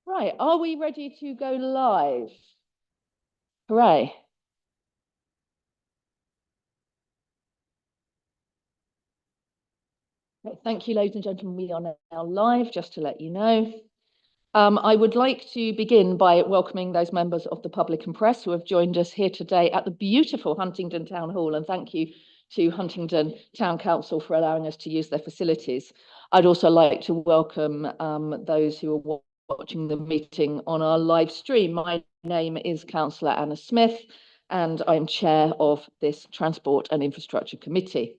Right, are we ready to go live? Hooray. Okay, thank you, ladies and gentlemen. We are now live, just to let you know. I would like to begin by welcoming those members of the public and press who have joined us here today at the beautiful Huntingdon Town Hall, and thank you to Huntingdon Town Council for allowing us to use their facilities. I'd also like to welcome those who are watching the meeting on our live stream. My name is Councillor Anna Smith, and I'm chair of this Transport and Infrastructure Committee.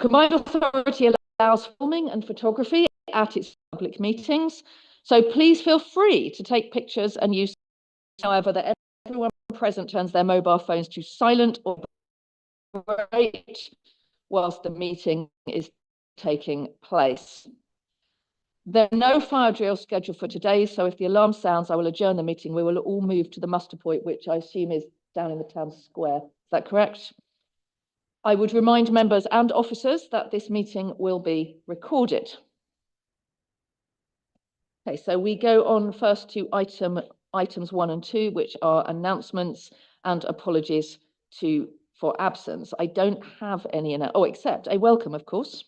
Combined Authority allows filming and photography at its public meetings, so please feel free to take pictures and use, however, that everyone present turns their mobile phones to silent or vibrate whilst the meeting is taking place. There are no fire drills scheduled for today, so if the alarm sounds, I will adjourn the meeting. We will all move to the muster point, which I assume is down in the town square. Is that correct? I would remind members and officers that this meeting will be recorded. Okay, so we go on first to items 1 and 2, which are announcements and apologies for absence. I don't have any, except a welcome, of course.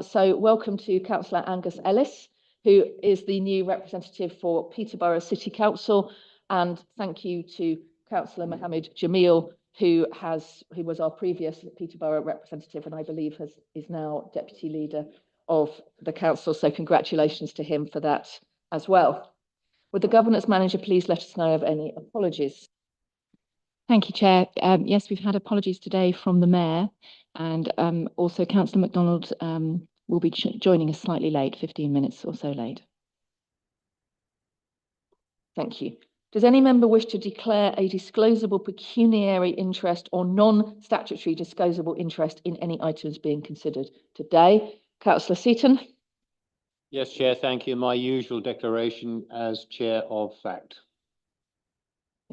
So welcome to Councillor Angus Ellis, who is the new representative for Peterborough City Council, and thank you to Councillor Mohammed Jamil, who was our previous Peterborough representative and I believe is now deputy leader of the council. So congratulations to him for that as well. Would the governance manager please let us know of any apologies? Thank you, Chair. Yes, we've had apologies today from the Mayor, and also Councillor MacDonald will be joining us slightly late, 15 minutes or so late. Thank you. Does any member wish to declare a disclosable pecuniary interest or non-statutory disclosable interest in any items being considered today? Councillor Seaton. Yes, Chair, thank you. My usual declaration as Chair of FACT.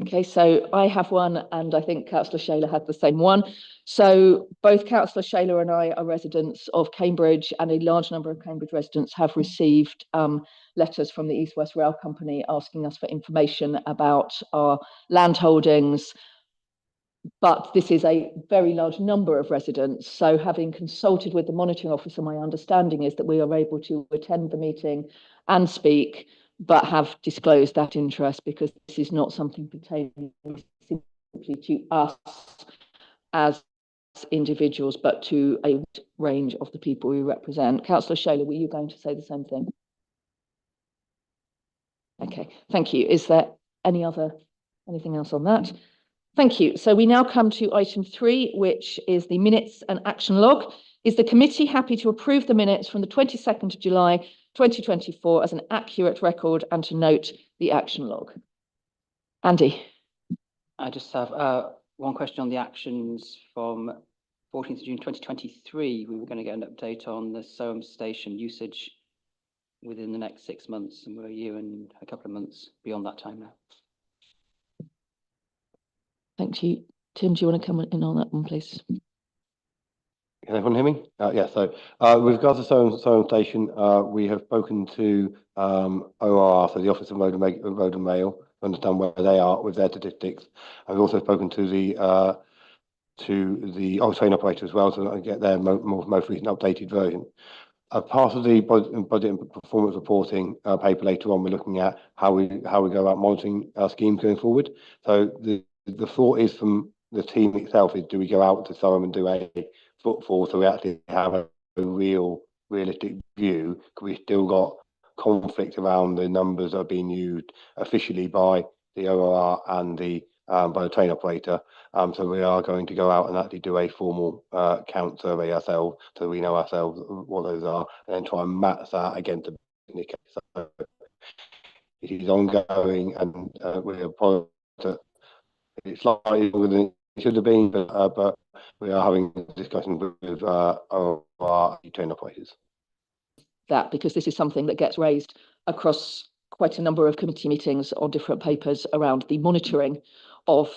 Okay, so I have one, and I think Councillor Shaler had the same one. So both Councillor Shaler and I are residents of Cambridge, and a large number of Cambridge residents have received letters from the East West Rail Company asking us for information about our land holdings. But this is a very large number of residents. So having consulted with the monitoring officer, my understanding is that we are able to attend the meeting and speak, but have disclosed that interest because this is not something pertaining simply to us as individuals, but to a range of the people we represent. Councillor Shaler, were you going to say the same thing? Okay, thank you. Is there anything else on that? Thank you. So we now come to item 3, which is the minutes and action log. Is the committee happy to approve the minutes from the 22nd of July 2024 as an accurate record and to note the action log? Andy. I just have one question on the actions from 14th of June 2023. We were going to get an update on the Soham station usage within the next 6 months, and we're a year and a couple of months beyond that time now. Thank you. Tim, do you want to come in on that one, please? Can everyone hear me? Yeah, so with regards to Soham Station, we have spoken to ORR, so the Office of Road and Rail, to understand where they are with their statistics. I've also spoken to the train operator as well, so that I get their most recent updated version. As part of the budget and performance reporting paper later on, we're looking at how we go about monitoring our schemes going forward. So the thought is from the team itself is, do we go out to Soham and do a footfall so we actually have a realistic view? We still got conflict around the numbers that are being used officially by the ORR and by the train operator. So we are going to go out and actually do a formal count survey ourselves, so we know ourselves what those are, and then try and match that against the business case. So it is ongoing, and we apologize that it's slightly longer than it should have been, but we are having discussions with our train operators. That because this is something that gets raised across quite a number of committee meetings on different papers around the monitoring of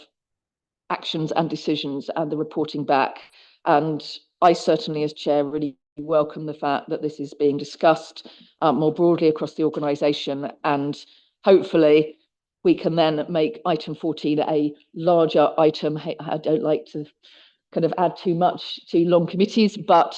actions and decisions and the reporting back. And I certainly, as chair, really welcome the fact that this is being discussed more broadly across the organisation, and hopefully we can then make item 14 a larger item. I don't like to kind of add too much to long committees, but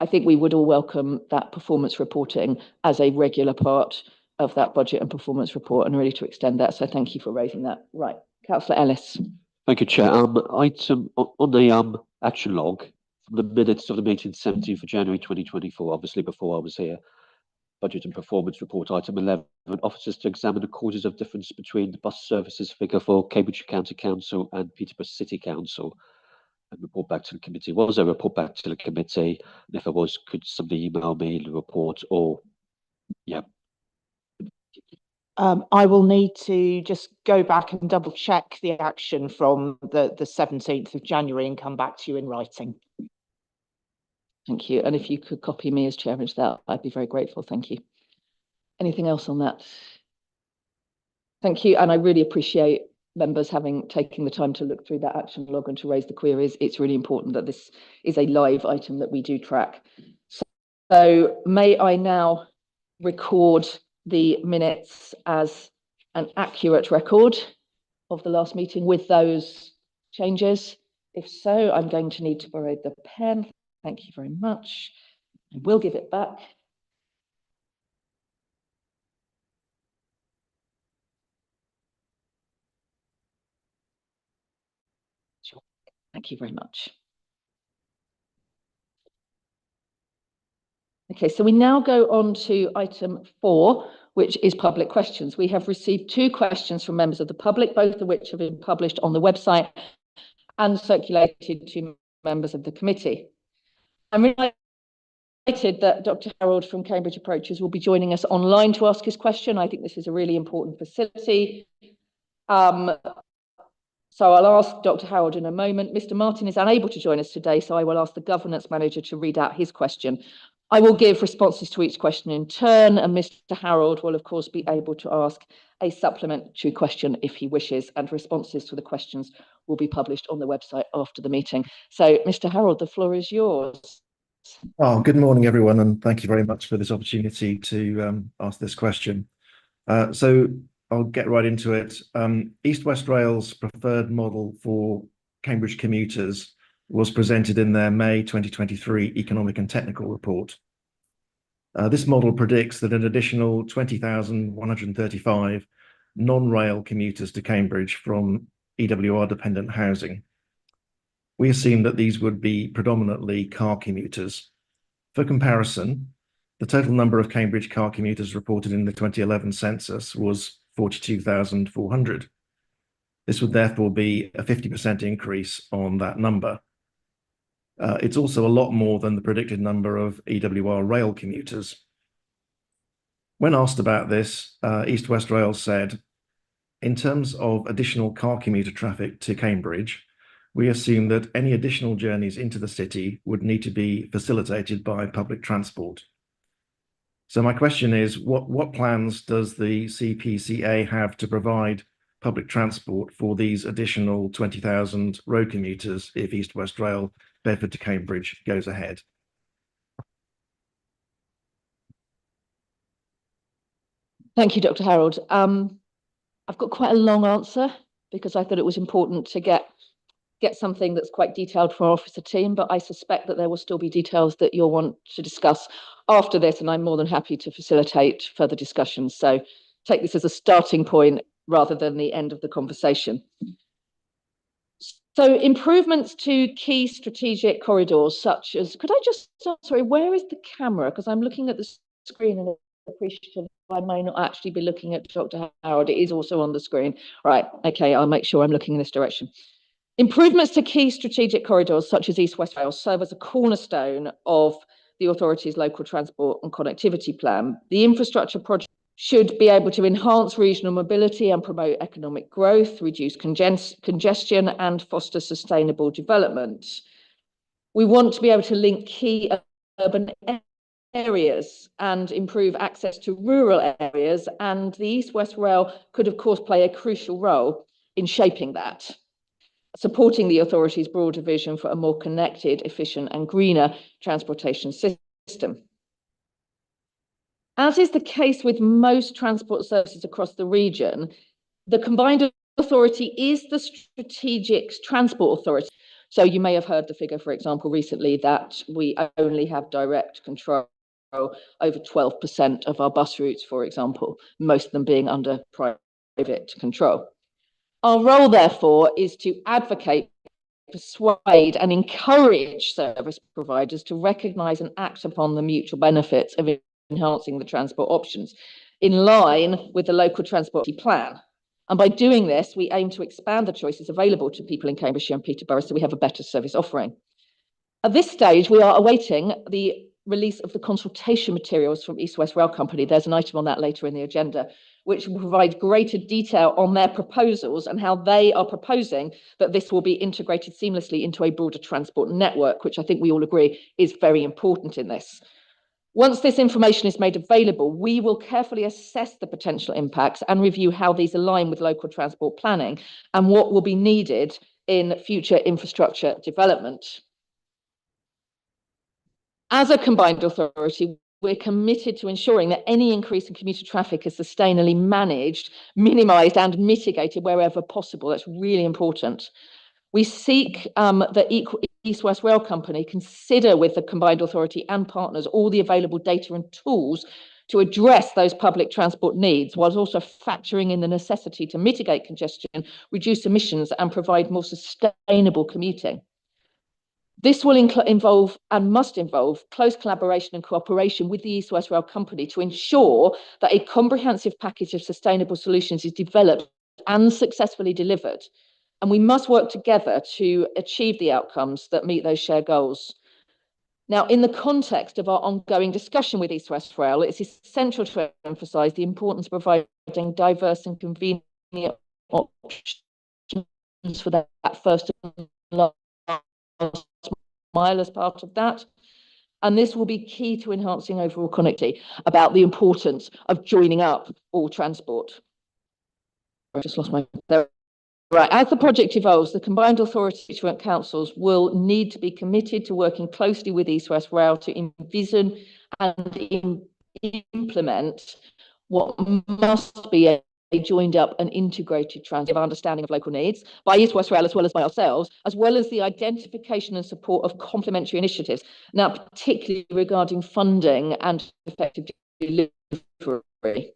I think we would all welcome that performance reporting as a regular part of that budget and performance report, and really to extend that. So thank you for raising that. Right, Councillor Ellis. Thank you, Chair. Item on the action log from the minutes of the meeting 17th of January 2024, obviously before I was here. Budget and performance report, item 11, officers to examine the causes of difference between the bus services figure for Cambridgeshire County Council and Peterborough City Council, and report back to the committee. Was there a report back to the committee? And if there was, could somebody email me the report, or yeah. I will need to just go back and double check the action from the 17th of January and come back to you in writing. Thank you. And if you could copy me as chairman to that, I'd be very grateful. Thank you. Anything else on that? Thank you. And I really appreciate members having taken the time to look through that action log and to raise the queries. It's really important that this is a live item that we do track. So may I now record the minutes as an accurate record of the last meeting with those changes? If so, I'm going to need to borrow the pen. Thank you very much. I will give it back. Sure. Thank you very much. Okay, so we now go on to item 4, which is public questions. We have received 2 questions from members of the public, both of which have been published on the website and circulated to members of the committee. I'm really excited that Dr. Harold from Cambridge Approaches will be joining us online to ask his question. I think this is a really important facility. So I'll ask Dr. Harold in a moment. Mr. Martin is unable to join us today, so I will ask the governance manager to read out his question. I will give responses to each question in turn, and Mr. Harold will, of course, be able to ask a supplementary question if he wishes, and responses to the questions will be published on the website after the meeting. So, Mr. Harold, the floor is yours. Oh, good morning, everyone, and thank you very much for this opportunity to ask this question. So I'll get right into it. East West Rail's preferred model for Cambridge commuters was presented in their May 2023 Economic and Technical Report. This model predicts that an additional 20,135 non-rail commuters to Cambridge from EWR-dependent housing. We assume that these would be predominantly car commuters. For comparison, the total number of Cambridge car commuters reported in the 2011 census was 42,400. This would therefore be a 50% increase on that number. It's also a lot more than the predicted number of EWR rail commuters. When asked about this, East West Rail said, in terms of additional car commuter traffic to Cambridge, we assume that any additional journeys into the city would need to be facilitated by public transport. So my question is, what plans does the CPCA have to provide public transport for these additional 20,000 road commuters if East West Rail Bedford to Cambridge goes ahead? Thank you, Dr. Harold. I've got quite a long answer because I thought it was important to get something that's quite detailed for our officer team, but I suspect that there will still be details that you'll want to discuss after this, and I'm more than happy to facilitate further discussions. So take this as a starting point rather than the end of the conversation. So improvements to key strategic corridors such as, could I just, sorry, where is the camera? Because I'm looking at the screen and appreciative I may not actually be looking at Dr. Harold. It is also on the screen. Right, okay, I'll make sure I'm looking in this direction. Improvements to key strategic corridors such as East West Rail serve as a cornerstone of the authority's local transport and connectivity plan. The infrastructure project should be able to enhance regional mobility and promote economic growth, reduce congestion and foster sustainable development. We want to be able to link key urban areas and improve access to rural areas, and the East West Rail could of course play a crucial role in shaping that. supporting the authority's broader vision for a more connected, efficient and greener transportation system. As is the case with most transport services across the region, the combined authority is the strategic transport authority. So you may have heard the figure, for example, recently that we only have direct control over 12% of our bus routes, for example, most of them being under private control. Our role, therefore, is to advocate, persuade and encourage service providers to recognise and act upon the mutual benefits of enhancing the transport options in line with the local transport plan. And by doing this, we aim to expand the choices available to people in Cambridgeshire and Peterborough so we have a better service offering. At this stage, we are awaiting the release of the consultation materials from East West Rail Company. There's an item on that later in the agenda, which will provide greater detail on their proposals and how they are proposing that this will be integrated seamlessly into a broader transport network, which I think we all agree is very important in this. Once this information is made available, we will carefully assess the potential impacts and review how these align with local transport planning and what will be needed in future infrastructure development. As a combined authority, we're committed to ensuring that any increase in commuter traffic is sustainably managed, minimised and mitigated wherever possible. That's really important. We seek that East West Rail Company consider with the combined authority and partners all the available data and tools to address those public transport needs, whilst also factoring in the necessity to mitigate congestion, reduce emissions and provide more sustainable commuting. This will involve and must involve close collaboration and cooperation with the East West Rail Company to ensure that a comprehensive package of sustainable solutions is developed and successfully delivered. And we must work together to achieve the outcomes that meet those shared goals. Now, in the context of our ongoing discussion with East West Rail, it's essential to emphasise the importance of providing diverse and convenient options for that first and last mile as part of that. And this will be key to enhancing overall connectivity, about the importance of joining up all transport. I just lost my there. Right, as the project evolves, the combined authority and councils will need to be committed to working closely with East West Rail to envision and implement what must be a joined up and integrated transit understanding of local needs by East West Rail as well as by ourselves, as well as the identification and support of complementary initiatives, now particularly regarding funding and effective delivery.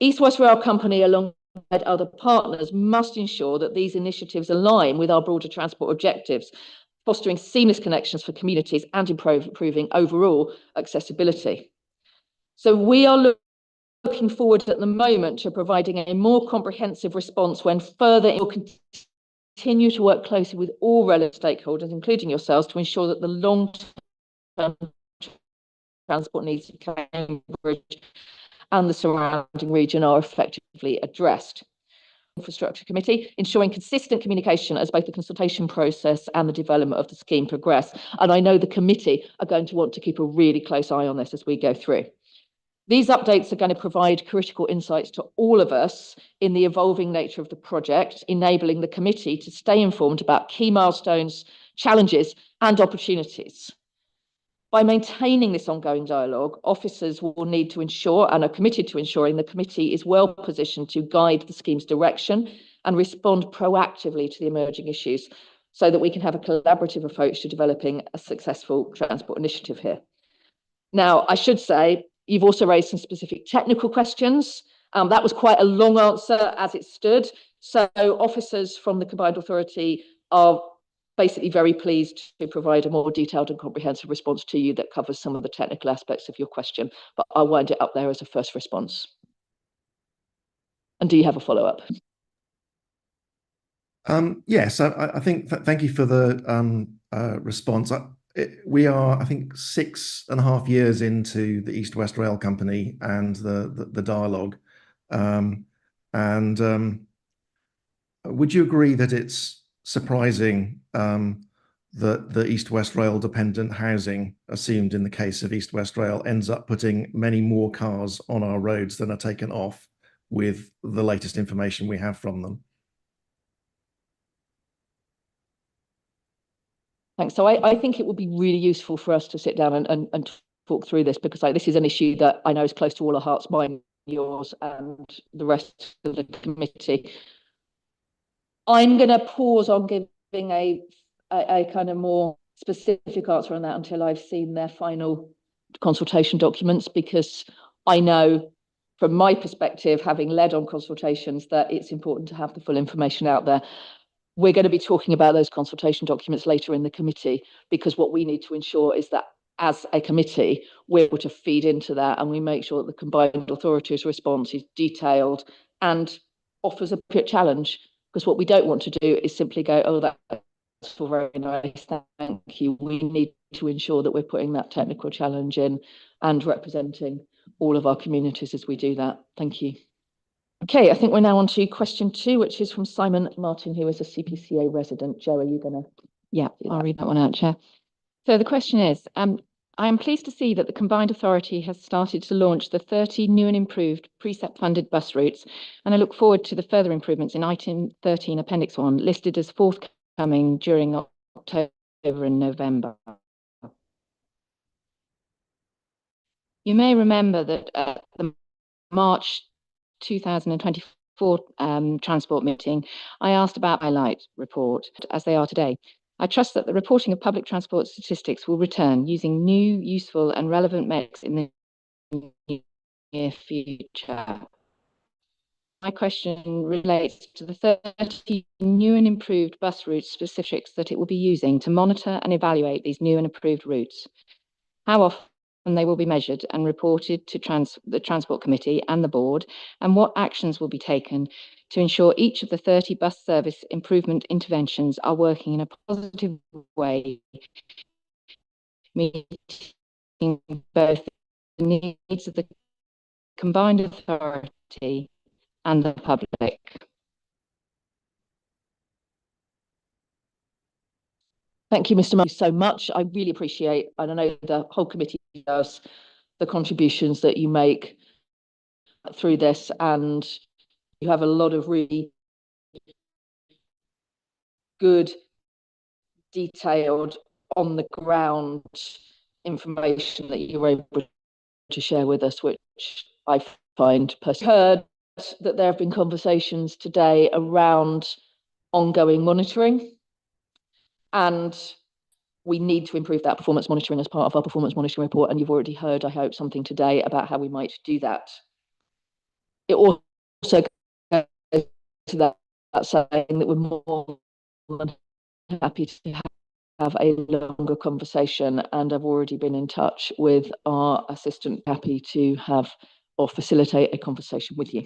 East West Rail Company, along with other partners, must ensure that these initiatives align with our broader transport objectives, fostering seamless connections for communities and improving overall accessibility. So we are looking forward at the moment to providing a more comprehensive response when further it will continue to work closely with all relevant stakeholders, including yourselves, to ensure that the long-term transport needs of Cambridge and the surrounding region are effectively addressed. Infrastructure Committee, ensuring consistent communication as both the consultation process and the development of the scheme progress. And I know the committee are going to want to keep a really close eye on this as we go through. These updates are going to provide critical insights to all of us in the evolving nature of the project, enabling the committee to stay informed about key milestones, challenges, and opportunities. By maintaining this ongoing dialogue, officers will need to ensure and are committed to ensuring the committee is well positioned to guide the scheme's direction and respond proactively to the emerging issues so that we can have a collaborative approach to developing a successful transport initiative here. Now, I should say, you've also raised some specific technical questions. That was quite a long answer as it stood. So officers from the combined authority are basically very pleased to provide a more detailed and comprehensive response to you that covers some of the technical aspects of your question, but I'll wind it up there as a first response. And do you have a follow-up? Yes, I think thank you for the response. We are, I think, 6.5 years into the East West Rail Company and the dialogue. Would you agree that it's surprising that the East West Rail dependent housing assumed in the case of East West Rail ends up putting many more cars on our roads than are taken off with the latest information we have from them? Thanks. So I think it would be really useful for us to sit down and talk through this, because this is an issue that I know is close to all our hearts, mine, yours, and the rest of the committee. I'm going to pause on giving a kind of more specific answer on that until I've seen their final consultation documents, because I know from my perspective, having led on consultations, that it's important to have the full information out there. We're going to be talking about those consultation documents later in the committee, because what we need to ensure is that as a committee, we're able to feed into that, and we make sure that the combined authorities response is detailed and offers a challenge. Because what we don't want to do is simply go, oh, that's all very nice, thank you. We need to ensure that we're putting that technical challenge in and representing all of our communities as we do that. Thank you. Okay, I think we're now on to question 2, which is from Simon Martin, who is a CPCA resident. Jo, are you going to? Yeah, I'll read that one out, Chair. So the question is, I am pleased to see that the Combined Authority has started to launch the 30 new and improved precept-funded bus routes, and I look forward to the further improvements in item 13, Appendix 1, listed as forthcoming during October and November. You may remember that at the March 2024 transport meeting, I asked about highlight report as they are today. I trust that the reporting of public transport statistics will return using new, useful and relevant metrics in the near future. My question relates to the 30 new and improved bus route specifics that it will be using to monitor and evaluate these new and improved routes. How often they will be measured and reported to the Transport Committee and the Board, and what actions will be taken to ensure each of the 30 bus service improvement interventions are working in a positive way, meeting both the needs of the Combined Authority and the public. Thank you, Mr. Murray, so much. I really appreciate, and I know the whole committee does, the contributions that you make through this, and you have a lot of really good, detailed, on the ground information that you're able to share with us, which I find personally. Heard that there have been conversations today around ongoing monitoring, and we need to improve that performance monitoring as part of our performance monitoring report. And you've already heard, I hope, something today about how we might do that. It also goes to that saying that we're more than happy to have a longer conversation, and I've already been in touch with our assistant, happy to have or facilitate a conversation with you.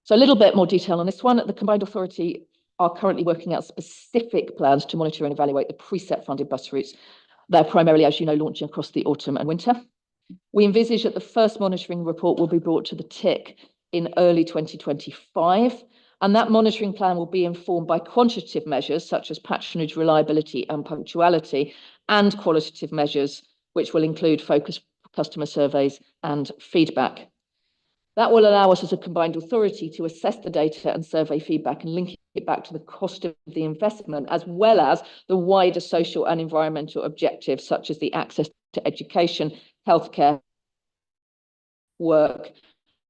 So a little bit more detail on this one. The Combined Authority are currently working out specific plans to monitor and evaluate the precept-funded bus routes. They're primarily, as you know, launching across the autumn and winter. We envisage that the first monitoring report will be brought to the TIC in early 2025, and that monitoring plan will be informed by quantitative measures such as patronage, reliability and punctuality, and qualitative measures, which will include focus customer surveys and feedback. That will allow us as a Combined Authority to assess the data and survey feedback and link it back to the cost of the investment, as well as the wider social and environmental objectives, such as the access to education, healthcare, work,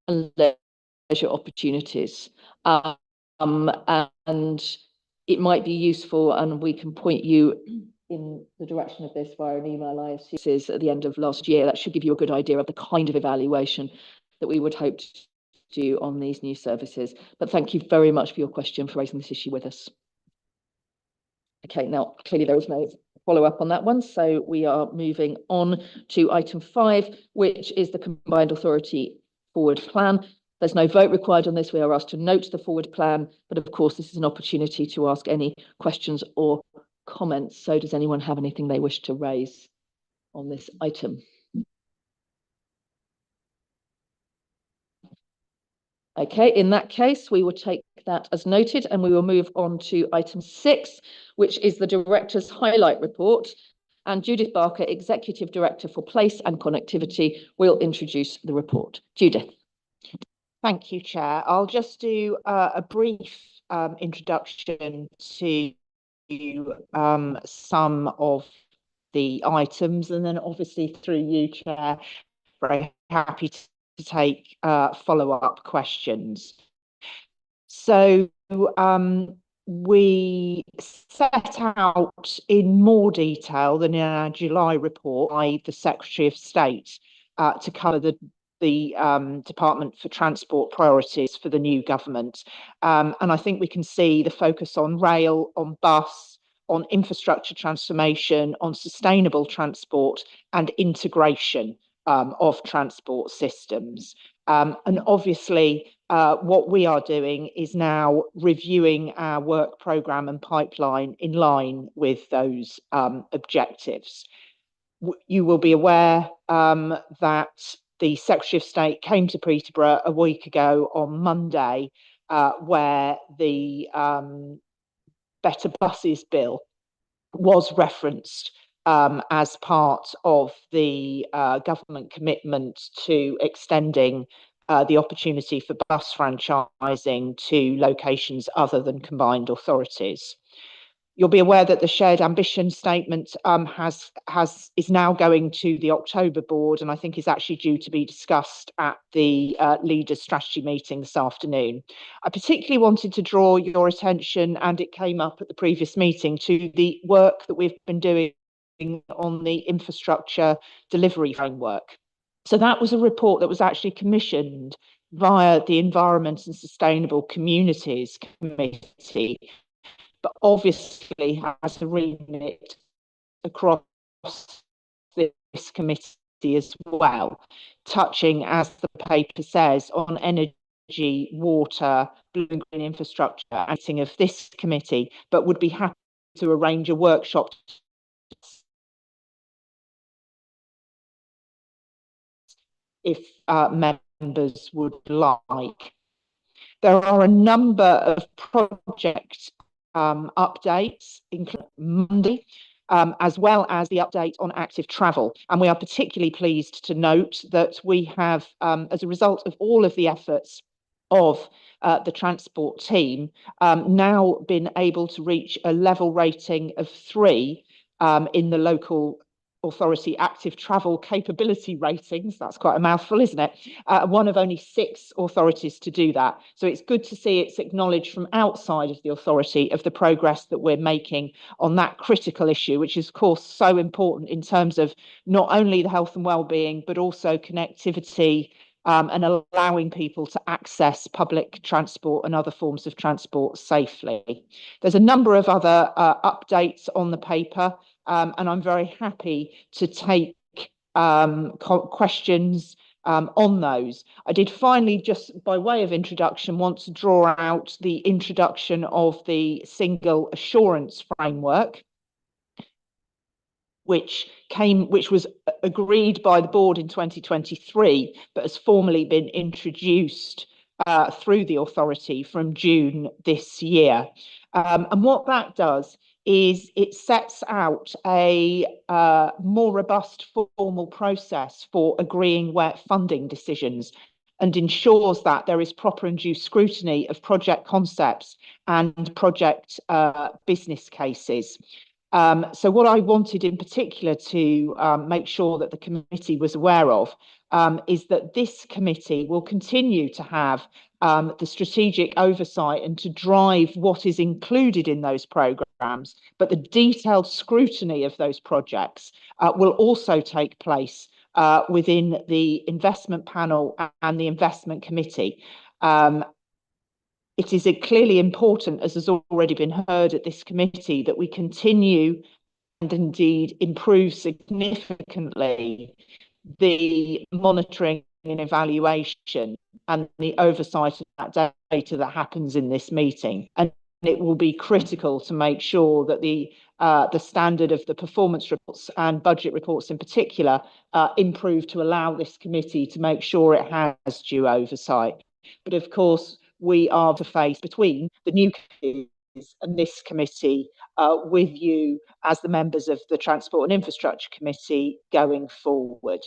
and leisure opportunities. And it might be useful, and we can point you in the direction of this via an email I received at the end of last year. That should give you a good idea of the kind of evaluation that we would hope to do on these new services. But thank you very much for your question, for raising this issue with us. Okay, now clearly there was no follow-up on that one, so we are moving on to item 5, which is the Combined Authority forward plan. There's no vote required on this. We are asked to note the forward plan, but of course this is an opportunity to ask any questions or comments. So does anyone have anything they wish to raise on this item? Okay, in that case, we will take that as noted, and we will move on to item 6, which is the Director's Highlight Report. And Judith Barker, Executive Director for Place and Connectivity, will introduce the report. Judith. Thank you, Chair. I'll just do a brief introduction to some of the items, and then obviously through you, Chair, very happy to take follow-up questions. So we set out in more detail than in our July report by the Secretary of State to cover the Department for Transport priorities for the new government. And I think we can see the focus on rail, on bus, on infrastructure transformation, on sustainable transport and integration of transport systems. And obviously, what we are doing is now reviewing our work programme and pipeline in line with those objectives. You will be aware that the Secretary of State came to Peterborough a week ago on Monday, where the Better Buses Bill was referenced as part of the government commitment to extending the opportunity for bus franchising to locations other than combined authorities. You'll be aware that the shared ambition statement is now going to the October board, and I think is actually due to be discussed at the leaders' strategy meeting this afternoon. I particularly wanted to draw your attention, and it came up at the previous meeting, to the work that we've been doing on the infrastructure delivery framework. So that was a report that was actually commissioned via the Environment and Sustainable Communities Committee, but obviously has a remit across this committee as well, touching, as the paper says, on energy, water, blue and green infrastructure, and of this committee, but would be happy to arrange a workshop if members would like. There are a number of project updates, including Monday, as well as the update on active travel. And we are particularly pleased to note that we have, as a result of all of the efforts of the transport team, now been able to reach a level rating of 3 in the local authority active travel capability ratings. That's quite a mouthful, isn't it? One of only 6 authorities to do that. So it's good to see it's acknowledged from outside of the authority of the progress that we're making on that critical issue, which is of course so important in terms of not only the health and well-being, but also connectivity and allowing people to access public transport and other forms of transport safely. There's a number of other updates on the paper, and I'm very happy to take questions on those. I did finally, just by way of introduction, want to draw out the introduction of the single assurance framework, which was agreed by the board in 2023, but has formally been introduced through the authority from June this year. And what that does is it sets out a more robust formal process for agreeing where funding decisions, and ensures that there is proper and due scrutiny of project concepts and project business cases. So what I wanted in particular to make sure that the committee was aware of is that this committee will continue to have the strategic oversight and to drive what is included in those programmes, but the detailed scrutiny of those projects will also take place within the investment panel and the investment committee. It is clearly important, as has already been heard at this committee, that we continue and indeed improve significantly the monitoring and evaluation and the oversight of that data that happens in this meeting. And it will be critical to make sure that the standard of the performance reports and budget reports in particular improve to allow this committee to make sure it has due oversight. But of course, we are the face between the new committees and this committee with you as the members of the Transport and Infrastructure Committee going forward.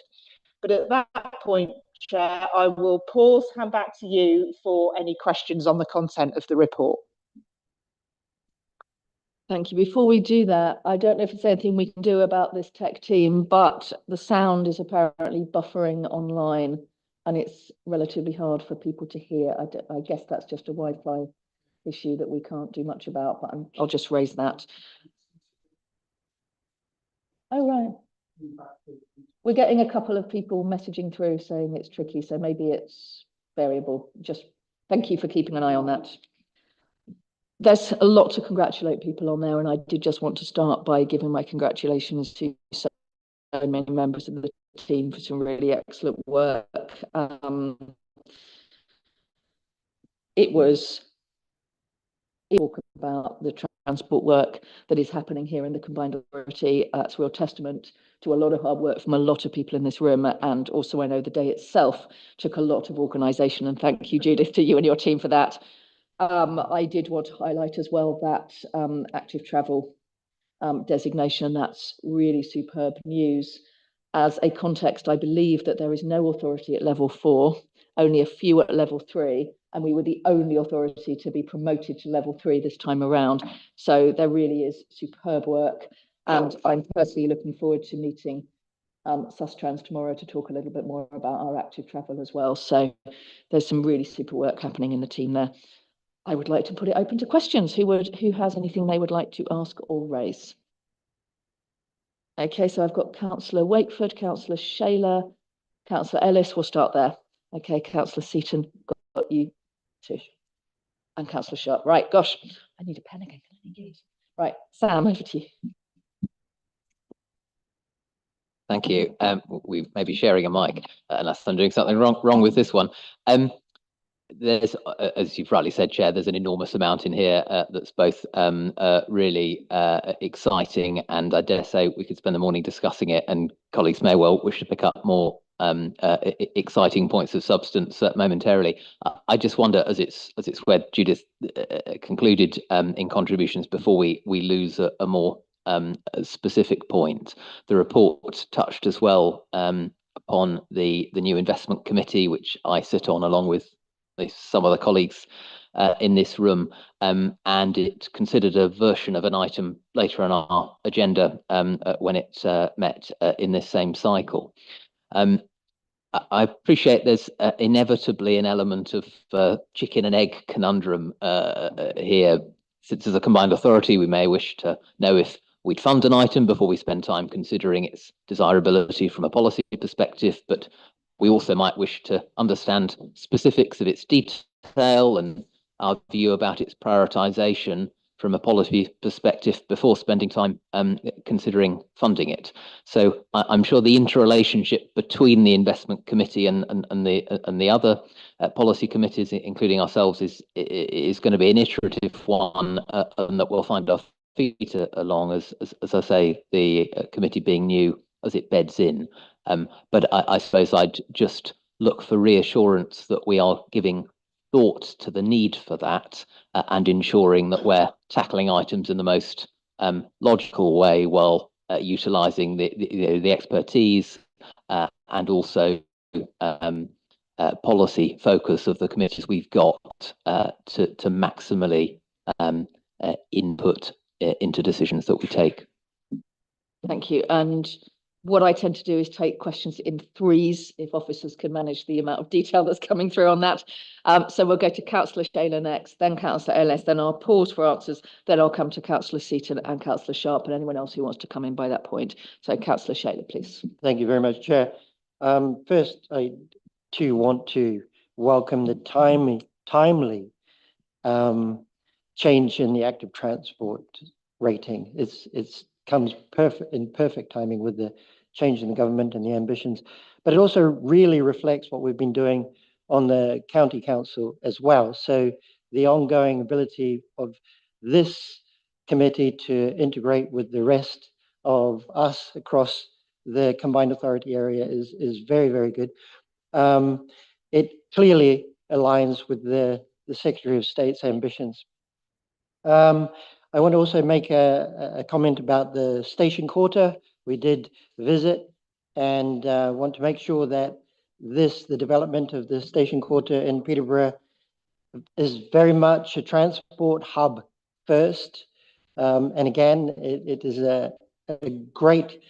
But at that point, Chair, I will pause, hand back to you for any questions on the content of the report. Thank you. Before we do that, I don't know if there's anything we can do about this tech team, but the sound is apparently buffering online and it's relatively hard for people to hear. I guess that's just a Wi-Fi issue that we can't do much about, but I'll just raise that. Oh, right. We're getting a couple of people messaging through saying it's tricky, so maybe it's variable. Just thank you for keeping an eye on that. There's a lot to congratulate people on there, and I did just want to start by giving my congratulations to so many members of the team for some really excellent work. It was talk about the transport work that is happening here in the Combined Authority. It's a real testament to a lot of hard work from a lot of people in this room, and also I know the day itself took a lot of organisation, and thank you, Judith, to you and your team for that. I did want to highlight as well that active travel designation. That's really superb news. As a context, I believe that there is no authority at level 4, only a few at level 3, and we were the only authority to be promoted to level 3 this time around. So there really is superb work, and I'm personally looking forward to meeting Sustrans tomorrow to talk a little bit more about our active travel as well. So there's some really super work happening in the team there. I would like to put it open to questions. Who has anything they would like to ask or raise? Okay, so I've got Councillor Wakeford, Councillor Shayler, Councillor Ellis. We'll start there. Okay, Councillor Seaton, got you too. And Councillor Sharp. Right, gosh, I need a pen again. Can I engage? Right, Sam, over to you. Thank you. We may be sharing a mic unless I'm doing something wrong with this one. There's, as you've rightly said, Chair, there's an enormous amount in here that's both really exciting, and I dare say we could spend the morning discussing it, and colleagues may well wish to pick up more exciting points of substance momentarily. I just wonder, as it's where Judith concluded in contributions, before we lose a more specific point, the report touched as well upon the new investment committee, which I sit on along with some of the colleagues in this room, and it considered a version of an item later on our agenda when it met in this same cycle. I appreciate there's inevitably an element of chicken and egg conundrum here. Since as a combined authority, we may wish to know if we'd fund an item before we spend time considering its desirability from a policy perspective, but we also might wish to understand specifics of its detail and our view about its prioritisation from a policy perspective before spending time considering funding it. So I'm sure the interrelationship between the investment committee and the other policy committees, including ourselves, is going to be an iterative one, and that we'll find our feet along as I say, the committee being new as it beds in. But I suppose I'd just look for reassurance that we are giving thought to the need for that and ensuring that we're tackling items in the most logical way while utilising the expertise and also policy focus of the committees we've got to maximally input into decisions that we take. Thank you. And what I tend to do is take questions in threes, if officers can manage the amount of detail that's coming through on that. So we'll go to Councillor Shayler next, then Councillor Ellis, then I'll pause for answers, then I'll come to Councillor Seaton and Councillor Sharp and anyone else who wants to come in by that point. So Councillor Shayler, please. Thank you very much, Chair. First, I too want to welcome the timely change in the active transport rating. It's comes in perfect timing with the change in the government and the ambitions, but it also really reflects what we've been doing on the county council as well. So the ongoing ability of this committee to integrate with the rest of us across the combined authority area is very, very good. It clearly aligns with the Secretary of State's ambitions. I want to also make a comment about the station quarter. We did visit and want to make sure that the development of the station quarter in Peterborough is very much a transport hub first. And again, it is a great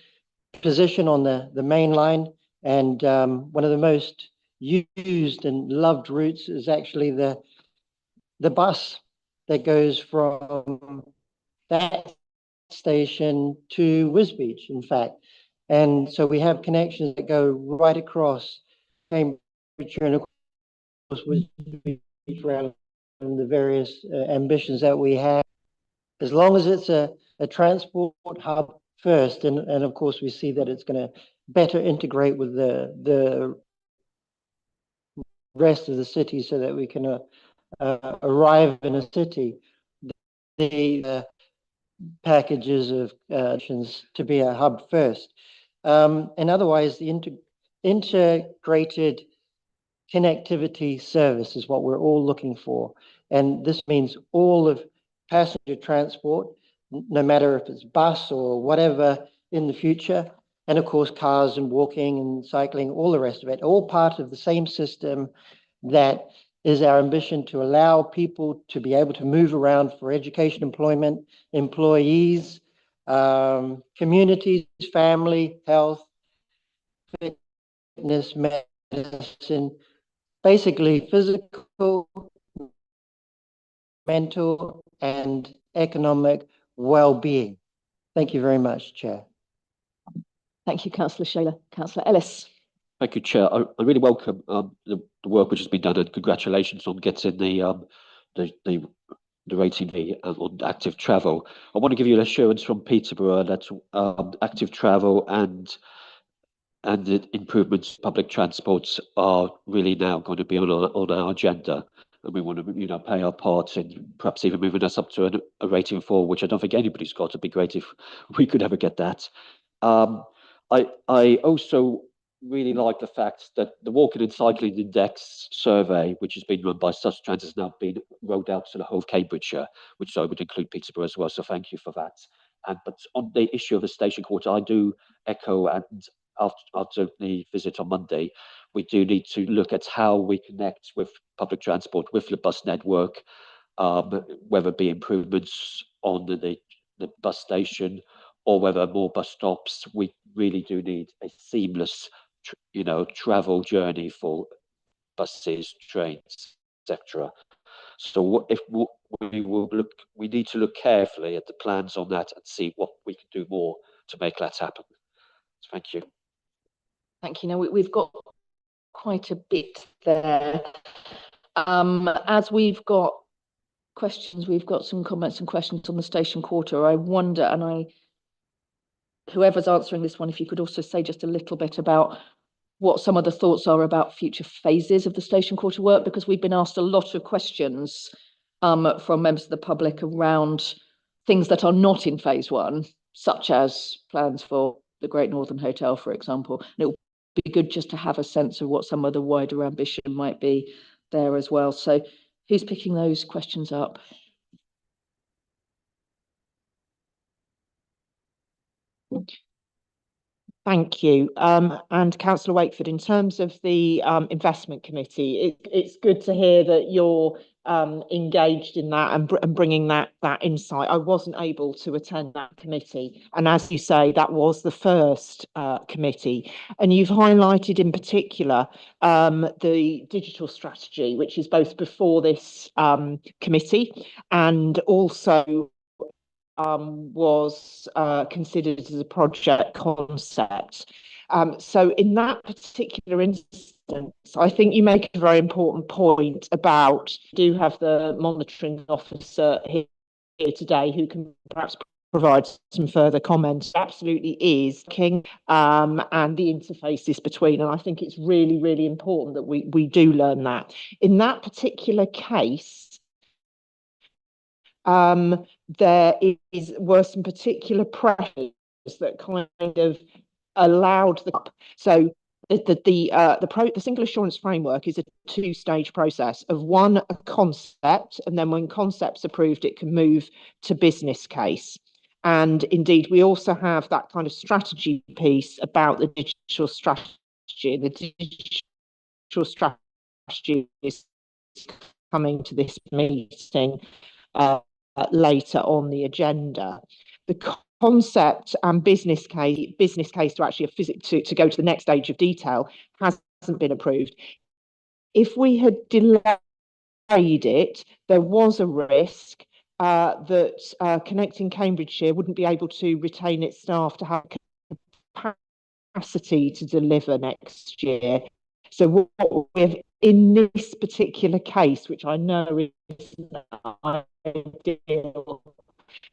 position on the main line, and one of the most used and loved routes is actually the bus that goes from that station to Wisbech, in fact. And so we have connections that go right across Cambridgeshire and of course Wisbech around the various ambitions that we have. As long as it's a transport hub first, and of course we see that it's going to better integrate with the rest of the city so that we can arrive in a city. The packages of to be a hub first. And otherwise, the integrated connectivity service is what we're all looking for. And this means all of passenger transport, no matter if it's bus or whatever in the future, and of course, cars and walking and cycling, all the rest of it, all part of the same system that is our ambition to allow people to be able to move around for education, employment, employees, communities, family, health, fitness, medicine, basically physical, mental, and economic well-being. Thank you very much, Chair. Thank you, Councillor Shaler. Councillor Ellis. Thank you, Chair. I really welcome the work which has been done, and congratulations on getting the rating on active travel. I want to give you an assurance from Peterborough that active travel and the improvements in public transports are really now going to be on our agenda, and we want to play our part in perhaps even moving us up to a rating 4, which I don't think anybody's got. It'd be great if we could ever get that. I also really like the fact that the Walking and Cycling Index survey, which has been run by Sustrans, has now been rolled out to the whole of Cambridgeshire, which so would include Peterborough as well. So thank you for that. But on the issue of the station quarter, I do echo, and after the visit on Monday, we do need to look at how we connect with public transport, with the bus network, whether it be improvements on the bus station or whether more bus stops. We really do need a seamless travel journey for buses, trains, etc. So we need to look carefully at the plans on that and see what we can do more to make that happen. Thank you. Thank you. Now we've got quite a bit there. As we've got questions, we've got some comments and questions on the station quarter. I wonder, and whoever's answering this one, if you could also say just a little bit about what some of the thoughts are about future phases of the station quarter work, because we've been asked a lot of questions from members of the public around things that are not in phase 1, such as plans for the Great Northern Hotel, for example. And it would be good just to have a sense of what some of the wider ambition might be there as well. So who's picking those questions up? Thank you. And Councillor Wakeford, in terms of the investment committee, it's good to hear that you're engaged in that and bringing that insight. I wasn't able to attend that committee, and as you say, that was the first committee, and you've highlighted in particular the digital strategy, which is both before this committee and also was considered as a project concept. So in that particular instance, I think you make a very important point about, do have the monitoring officer here today who can perhaps provide some further comments. Absolutely is king, and the interfaces between, and I think it's really, really important that we do learn that. In that particular case, there were some particular pressures that kind of allowed the single assurance framework is a 2-stage process of a concept, and then when concept's approved, it can move to business case. And indeed, we also have that kind of strategy piece about the digital strategy. The digital strategy is coming to this meeting later on the agenda. The concept and business case to actually to go to the next stage of detail hasn't been approved. If we had delayed it, there was a risk that Connecting Cambridgeshire wouldn't be able to retain its staff to have capacity to deliver next year. So what we have in this particular case, which I know is not ideal,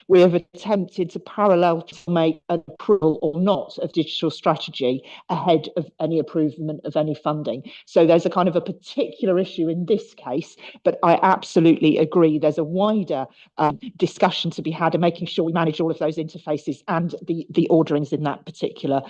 we have attempted to parallel to make an approval or not of digital strategy ahead of any approval of any funding. So there's a kind of a particular issue in this case, but I absolutely agree there's a wider discussion to be had and making sure we manage all of those interfaces and the orderings in that particular,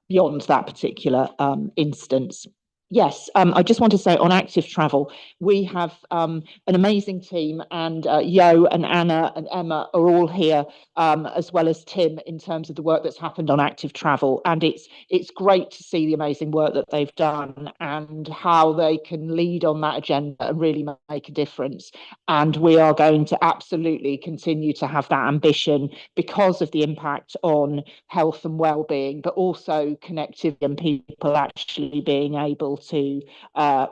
beyond that particular instance. Yes, I just want to say on active travel, we have an amazing team, and Yo and Anna and Emma are all here, as well as Tim, in terms of the work that's happened on active travel. And it's great to see the amazing work that they've done and how they can lead on that agenda and really make a difference. And we are going to absolutely continue to have that ambition because of the impact on health and well-being, but also connectivity and people actually being able to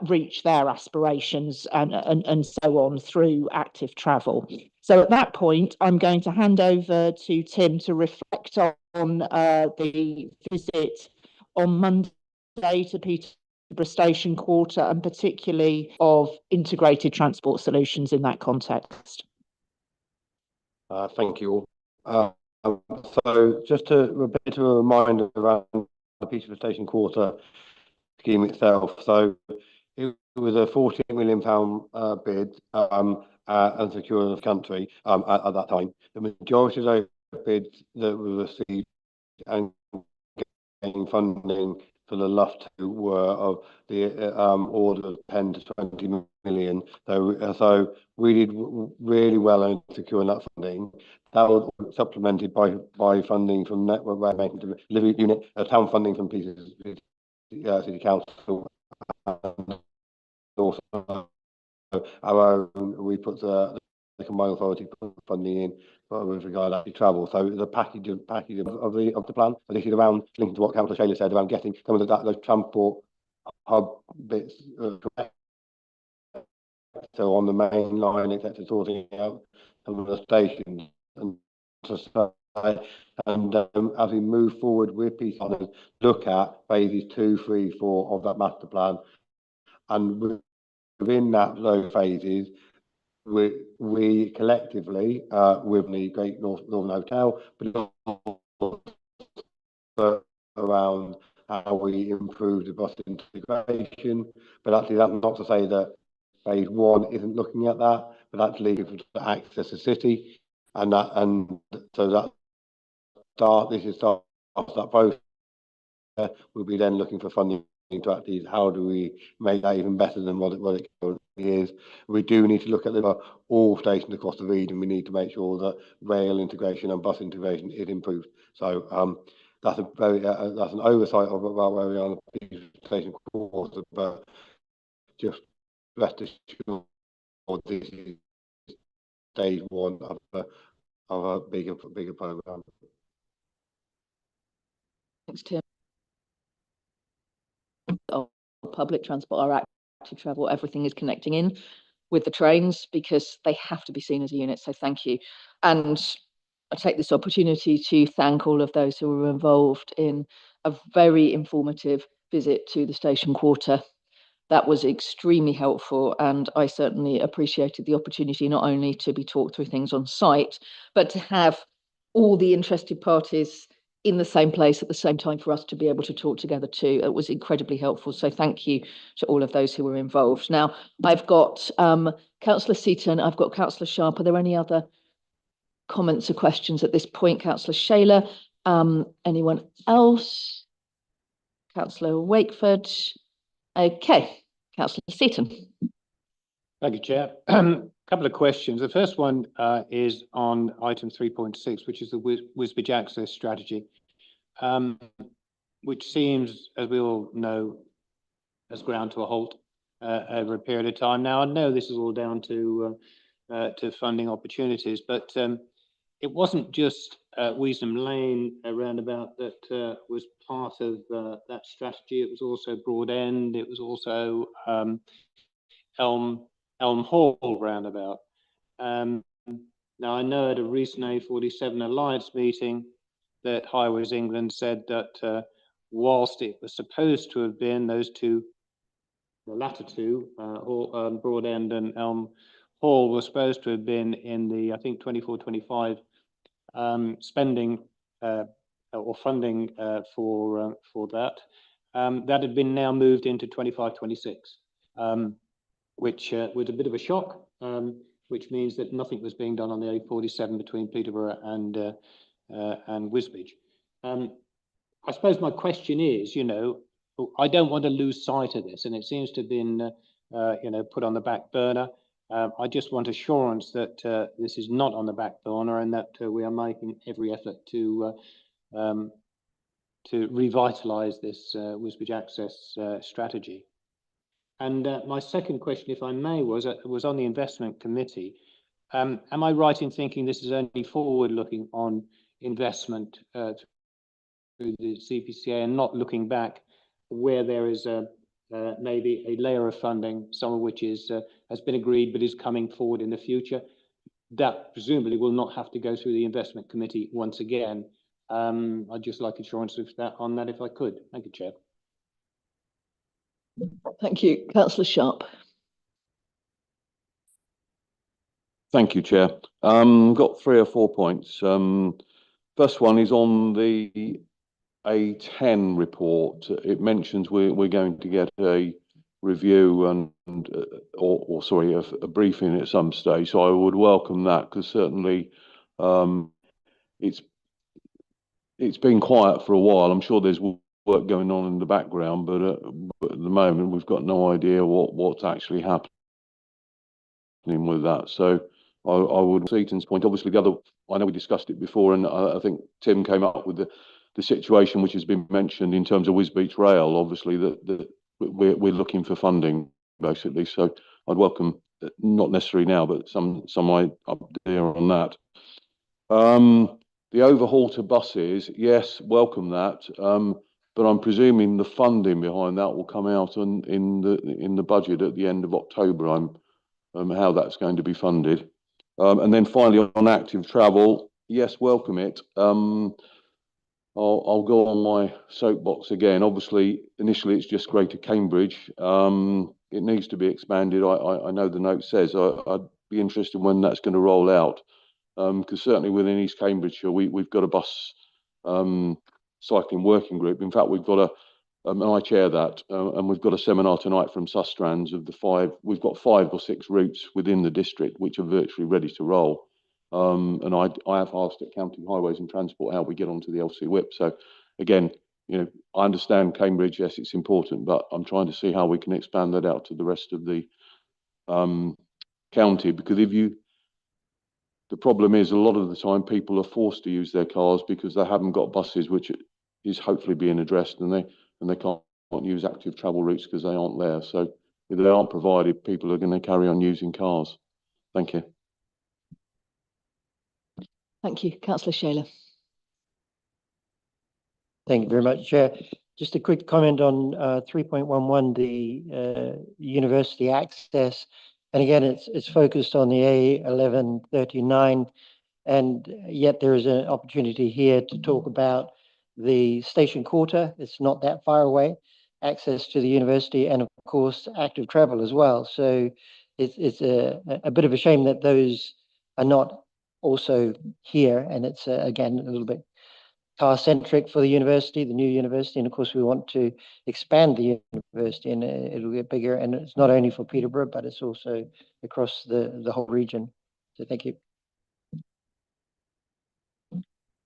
reach their aspirations and so on through active travel. So at that point, I'm going to hand over to Tim to reflect on the visit on Monday to Peterborough Station Quarter, and particularly of integrated transport solutions in that context. Thank you all. So just a bit of a reminder around the Peterborough Station Quarter scheme itself. So it was a £48 million bid and secured the country at that time. The majority of those bids that were received and getting funding for the last two were of the order of 10 to 20 million. So we did really well in securing that funding. That was supplemented by funding from Network Rail Maintenance Delivery Unit, town funding from Peterborough City Council, and also our own. We put the combined authority funding in with regard to travel. So the package of the plan. But this is around linking to what Councillor Shayler said around getting some of those transport hub bits correct. So on the main line, etc., sorting out some of the stations and as we move forward with Peterborough, look at phases 2, 3, 4 of that master plan, and within those phases, we collectively with the Great Northern Hotel, but around how we improve the bus integration. But actually, that's not to say that phase 1 isn't looking at that, but actually to access the city, and so that that process. We'll be then looking for funding to actually how do we make that even better than what it currently is. We do need to look at all stations across the region. We need to make sure that rail integration and bus integration is improved. So that's a very that's an oversight of about where we are on the station Quarter, but just rest assured this is stage 1 of a bigger program. Thanks, Tim. Public transport, our active travel, everything is connecting in with the trains because they have to be seen as a unit. So thank you. And I take this opportunity to thank all of those who were involved in a very informative visit to the Station Quarter. That was extremely helpful, and I certainly appreciated the opportunity not only to be talked through things on site, but to have all the interested parties in the same place at the same time for us to be able to talk together too. It was incredibly helpful. So thank you to all of those who were involved. Now, I've got Councillor Seaton, I've got Councillor Sharp. Are there any other comments or questions at this point? Councillor Shayler, anyone else? Councillor Wakeford. Okay, Councillor Seaton. Thank you, Chair. Couple of questions. The first one is on item 3.6, which is the Wisbech access strategy, which seems, as we all know, has ground to a halt over a period of time. Now, I know this is all down to to funding opportunities. But it wasn't just Weasnham Lane roundabout that was part of that strategy. It was also Broad End. It was also Elm Hall roundabout. Now, I know at a recent A47 Alliance meeting that Highways England said that whilst it was supposed to have been those two, the latter two, Broad End and Elm Hall, were supposed to have been in the, I think, 24-25 spending or funding for that. That had been now moved into 25-26, which was a bit of a shock, which means that nothing was being done on the A47 between Peterborough and Wisbech. I suppose my question is, you know, I don't want to lose sight of this, and it seems to have been, you know, put on the back burner. I just want assurance that this is not on the back burner and that we are making every effort to revitalise this Wisbech Access strategy. And my second question, if I may, was on the investment committee. Am I right in thinking this is only forward-looking on investment through the CPCA and not looking back where there is maybe a layer of funding, some of which is has been agreed but is coming forward in the future? That presumably will not have to go through the investment committee once again. I'd just like assurance of that on that if I could. Thank you, Chair. Thank you. Councillor Sharp. Thank you, Chair. Got 3 or 4 points. First one is on the A10 report. It mentions we're going to get a review and or sorry, a briefing at some stage. So I would welcome that, because certainly it's been quiet for a while. I'm sure there's work going on in the background, but at the moment we've got no idea what's actually happening with that. So I would, Seaton's point, obviously the other, I know we discussed it before, and I think Tim came up with the situation which has been mentioned in terms of Wisbech Rail, obviously that we're looking for funding basically. So I'd welcome, not necessarily now, but some idea on that. The overhaul to buses, yes, welcome that. But I'm presuming the funding behind that will come out in the budget at the end of October. How that's going to be funded. And then finally on active travel, yes, welcome it. I'll go on my soapbox again. Obviously, initially it's just Greater Cambridge. It needs to be expanded. I know the note says. I'd be interested when that's going to roll out, because certainly within East Cambridgeshire we've got a bus cycling working group. In fact, we've got and I chair that, and we've got a seminar tonight from Sustrans of the 5. We've got 5 or 6 routes within the district which are virtually ready to roll. And I have asked at County Highways and Transport how we get onto the LC Whip. So again, you know, I understand Cambridge, yes, it's important, but I'm trying to see how we can expand that out to the rest of the county, because the problem is a lot of the time people are forced to use their cars because they haven't got buses, which is hopefully being addressed, and they can't use active travel routes because they aren't there. So if they aren't provided, people are going to carry on using cars. Thank you. Thank you. Councillor Shaler. Thank you very much, Chair. Just a quick comment on 3.11, the university access. And again, it's focused on the A1139, and yet there is an opportunity here to talk about the station quarter. It's not that far away, access to the university, and of course active travel as well. So it's a bit of a shame that those are not also here, and it's again a little bit car centric for the university, the new university, and of course we want to expand the university, and it'll get bigger, and it's not only for Peterborough but it's also across the whole region. So thank you.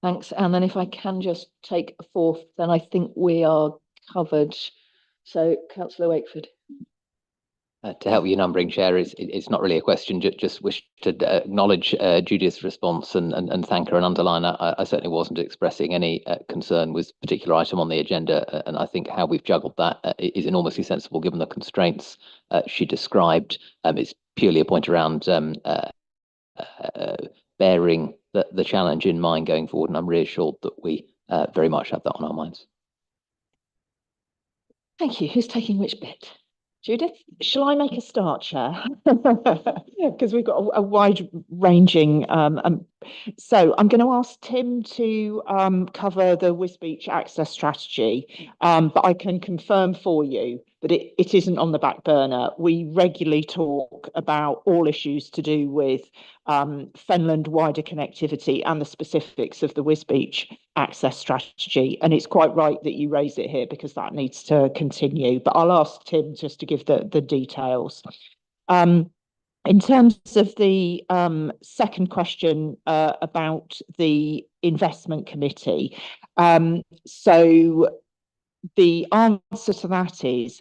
Thanks. And then if I can just take a fourth, then I think we are covered. So Councillor Wakeford. To help you numbering, Chair, it's not really a question. Just wish to acknowledge Judith's response and thank her and underline I certainly wasn't expressing any concern with a particular item on the agenda, and I think how we've juggled that is enormously sensible given the constraints she described. It's purely a point around bearing the challenge in mind going forward. And I'm reassured that we very much have that on our minds. Thank you. Who's taking which bit? Judith? Shall I make a start, Chair? Because we've got a wide-ranging. So I'm going to ask Tim to cover the Wisbech access strategy, but I can confirm for you that it isn't on the back burner. We regularly talk about all issues to do with Fenland wider connectivity and the specifics of the Wisbech access strategy. And it's quite right that you raise it here because that needs to continue. But I'll ask Tim just to give the details. In terms of the second question about the investment committee, so the answer to that is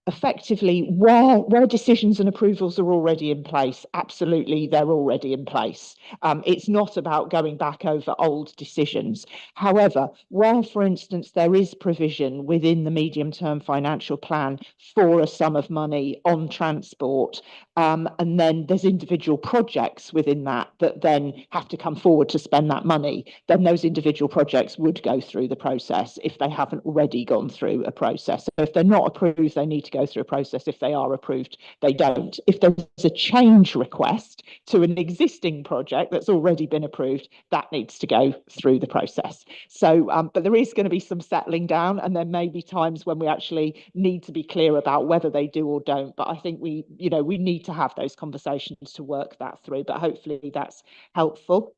effectively where decisions and approvals are already in place, absolutely they're already in place. It's not about going back over old decisions. However, where, for instance, there is provision within the medium-term financial plan for a sum of money on transport, and then there's individual projects within that then have to come forward to spend that money, then those individual projects would go through the process if they haven't already gone through a process. So if they're not approved, they need to go through a process. If they are approved, they don't. If there's a change request to an existing project that's already been approved, that needs to go through the process. So, but there is going to be some settling down, and there may be times when we actually need to be clear about whether they do or don't. But I think we need to have those conversations to work that through. But hopefully that's helpful.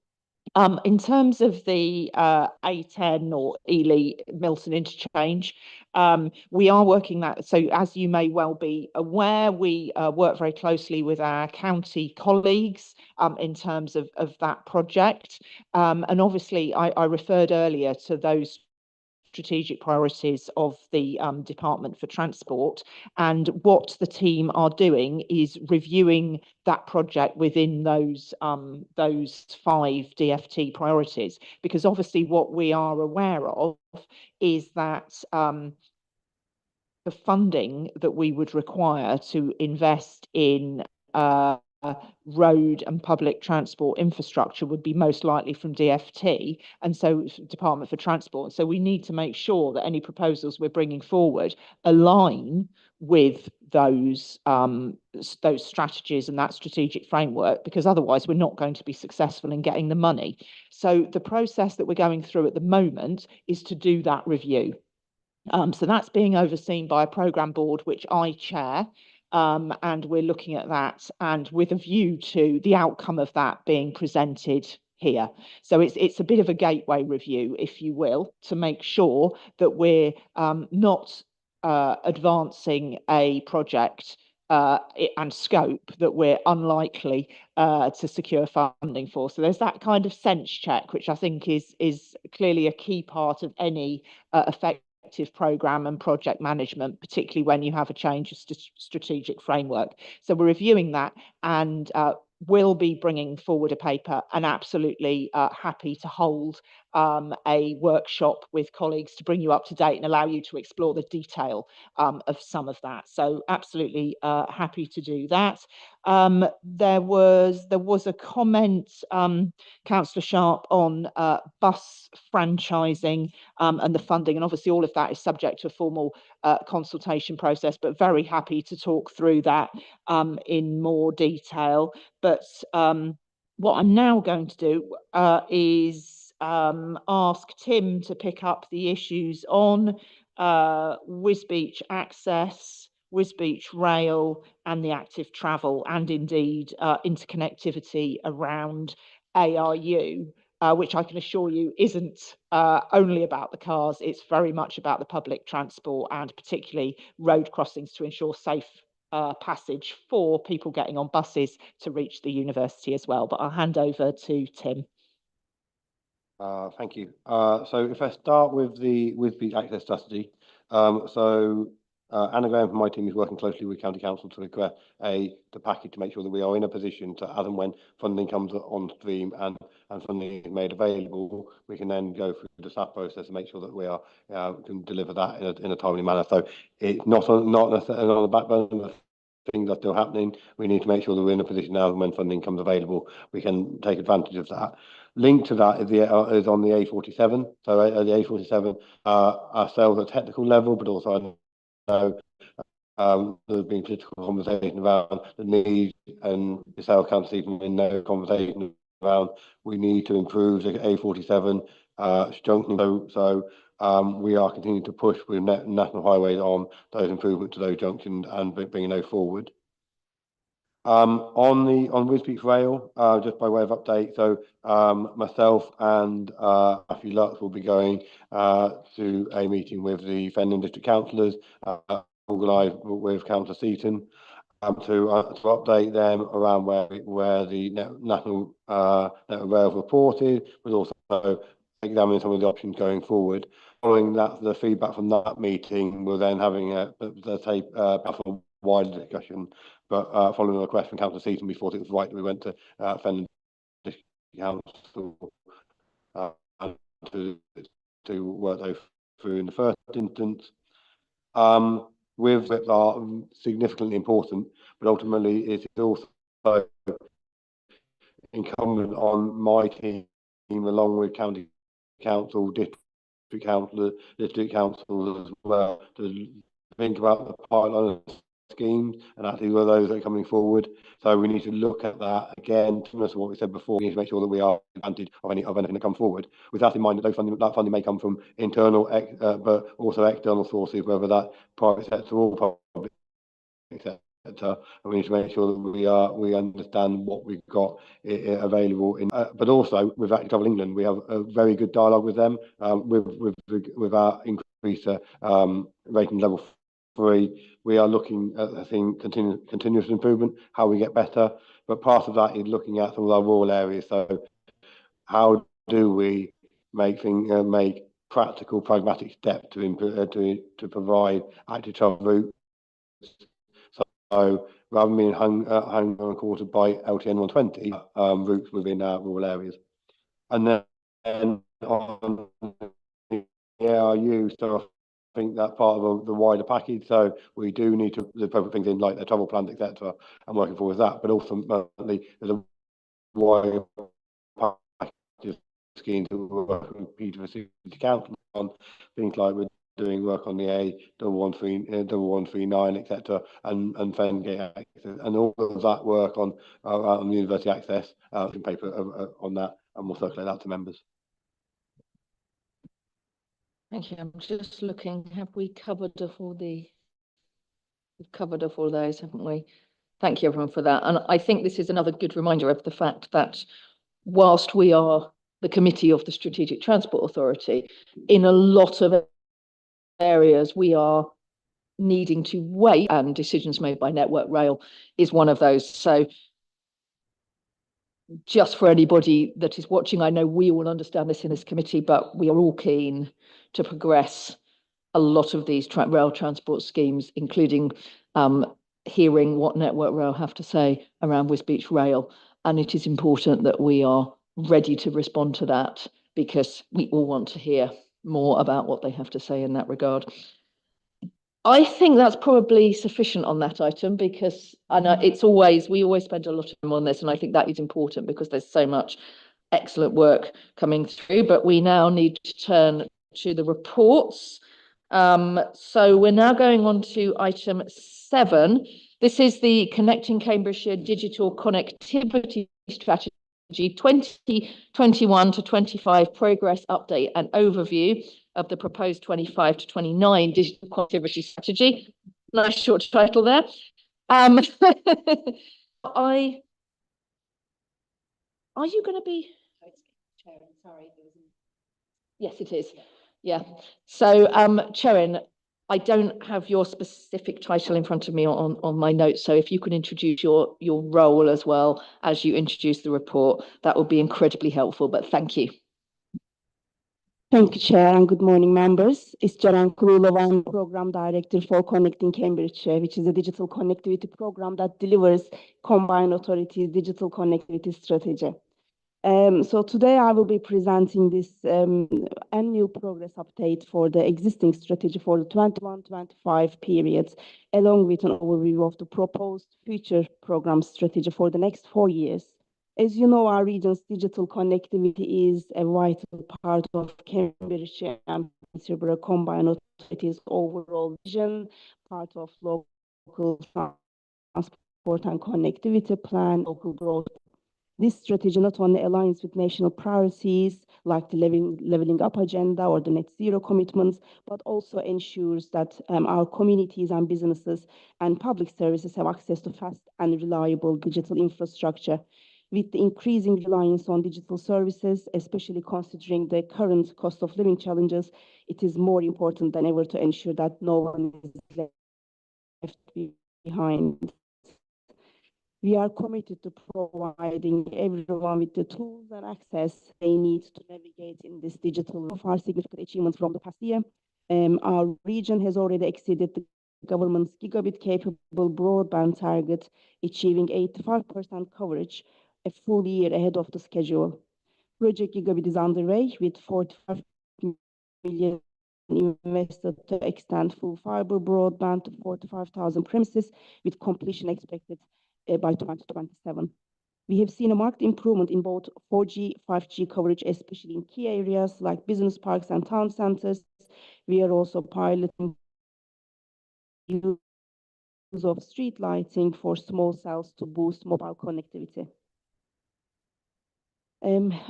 In terms of the A10 or Ely Milton interchange, we are working that. So as you may well be aware, we work very closely with our county colleagues in terms of that project. And obviously, I referred earlier to those strategic priorities of the Department for Transport, and what the team are doing is reviewing that project within those 5 DFT priorities, because obviously what we are aware of is that the funding that we would require to invest in road and public transport infrastructure would be most likely from DFT, and so Department for Transport. So we need to make sure that any proposals we're bringing forward align with those strategies and that strategic framework, because otherwise we're not going to be successful in getting the money. So the process that we're going through at the moment is to do that review. So that's being overseen by a programme board which I chair. And we're looking at that, and with a view to the outcome of that being presented here. So it's a bit of a gateway review, if you will, to make sure that we're not advancing a project and scope that we're unlikely to secure funding for. So there's that kind of sense check, which I think is clearly a key part of any effective programme and project management, particularly when you have a change of strategic framework. So we're reviewing that, and we'll be bringing forward a paper, and absolutely happy to hold a workshop with colleagues to bring you up to date and allow you to explore the detail of some of that. So absolutely happy to do that. There was a comment, Councillor Sharp, on bus franchising and the funding, and obviously all of that is subject to a formal consultation process, but very happy to talk through that in more detail. But what I'm now going to do is ask Tim to pick up the issues on Wisbech access, Wisbech rail, and the active travel, and indeed interconnectivity around ARU, which I can assure you isn't only about the cars. It's very much about the public transport, and particularly road crossings to ensure safe passage for people getting on buses to reach the university as well. But I'll hand over to Tim. Thank you. So if I start with the access strategy, Anna Graham from my team is working closely with County Council to look at the package to make sure that we are in a position to, as and when funding comes on stream and funding is made available, we can then go through the SAP process and make sure that we are can deliver that in a timely manner. So it's not necessarily on the back burner. things are still happening. We need to make sure that we're in a position now when funding comes available, we can take advantage of that. Linked to that is on the A47. So the A47, ourselves at technical level, but also I know there's been political conversation around the need, and the sales council even in no conversation around we need to improve the A47 junction. So we are continuing to push with National Highways on those improvements to those junctions and bringing those forward. On Wisbech Rail, just by way of update, so myself and Matthew Lux will be going to a meeting with the Fenton District Councillors, organised with Councillor Seaton, to update them around where the National Network Rail report is, but also examining some of the options going forward. Following that, the feedback from that meeting, we're then having a wider discussion. But following a request from Councillor Seaton, we thought it was right that we went to Fenton District Council to work those through in the first instance. With which are significantly important, but ultimately it is also incumbent on my team, along with county council, district council as well, to think about the pipeline schemes and actually where those are coming forward. So we need to look at that again, similar to what we said before. We need to make sure that we are advantage of anything that comes forward, with that in mind that that funding may come from internal, but also external sources, whether that private sector or public sector. And we need to make sure that we understand what we've got available in. But also with Active Travel England, we have a very good dialogue with them with our increase rating level 3. We are looking at, I think, continuous improvement, how we get better. But part of that is looking at some of our rural areas. So how do we make practical, pragmatic steps to provide active travel routes? So rather than being hung on a quarter by LTN 120 routes within our rural areas. And then on the ARU, so I think that's part of the wider package. So we do need to the appropriate things in, like the travel plans, etc. I'm working forward with that, but ultimately there's a wider package scheme to work with Peterborough City Council on things like we're doing work on the A1139, etc., and Fengate access, and all of that work on the university access paper on that, and we'll circulate that to members. Thank you. I'm just looking. Have we covered off all the? We've covered off all those, haven't we? Thank you, everyone, for that. And I think this is another good reminder of the fact that whilst we are the committee of the Strategic Transport Authority, in a lot of areas we are needing to wait, and decisions made by Network Rail is one of those. So just for anybody that is watching, I know we all understand this in this committee, but we are all keen to progress a lot of these rail transport schemes, including hearing what Network Rail have to say around Wisbech Rail. And it is important that we are ready to respond to that, because we all want to hear more about what they have to say in that regard. I think that's probably sufficient on that item, because it's always, we always spend a lot of time on this, and I think that is important because there's so much excellent work coming through. But we now need to turn to the reports. So we're now going on to item 7. This is the Connecting Cambridgeshire Digital Connectivity Strategy 2021 to 25 progress update and overview of the proposed 25 to 29 digital connectivity strategy. Nice short title there. Are you going to be? Sorry. Yes, it is. Yeah. So, Chairman, I don't have your specific title in front of me on my notes. So if you could introduce your role as well as you introduce the report, that would be incredibly helpful. But thank you. Thank you, Chair, and good morning, members. It's Ceren Kurulova, I'm Program Director for Connecting Cambridgeshire, which is a digital connectivity program that delivers Combined Authorities' digital connectivity strategy. So today I will be presenting this annual progress update for the existing strategy for the 21-25 periods, along with an overview of the proposed future program strategy for the next 4 years. As you know, our region's digital connectivity is a vital part of Cambridgeshire and Peterborough Combined Authority's overall vision, part of local transport and connectivity plan, local growth. This strategy not only aligns with national priorities like the leveling up agenda or the net zero commitments, but also ensures that our communities and businesses and public services have access to fast and reliable digital infrastructure. With the increasing reliance on digital services, especially considering the current cost of living challenges, it is more important than ever to ensure that no one is left behind. We are committed to providing everyone with the tools and access they need to navigate in this digital world. Far significant achievements from the past year. Our region has already exceeded the government's gigabit-capable broadband target, achieving 85% coverage, a full year ahead of the schedule. Project Gigabit is underway with 45 million invested to extend full fiber broadband to 45,000 premises, with completion expected by 2027. We have seen a marked improvement in both 4G, 5G coverage, especially in key areas like business parks and town centers. We are also piloting use of street lighting for small cells to boost mobile connectivity.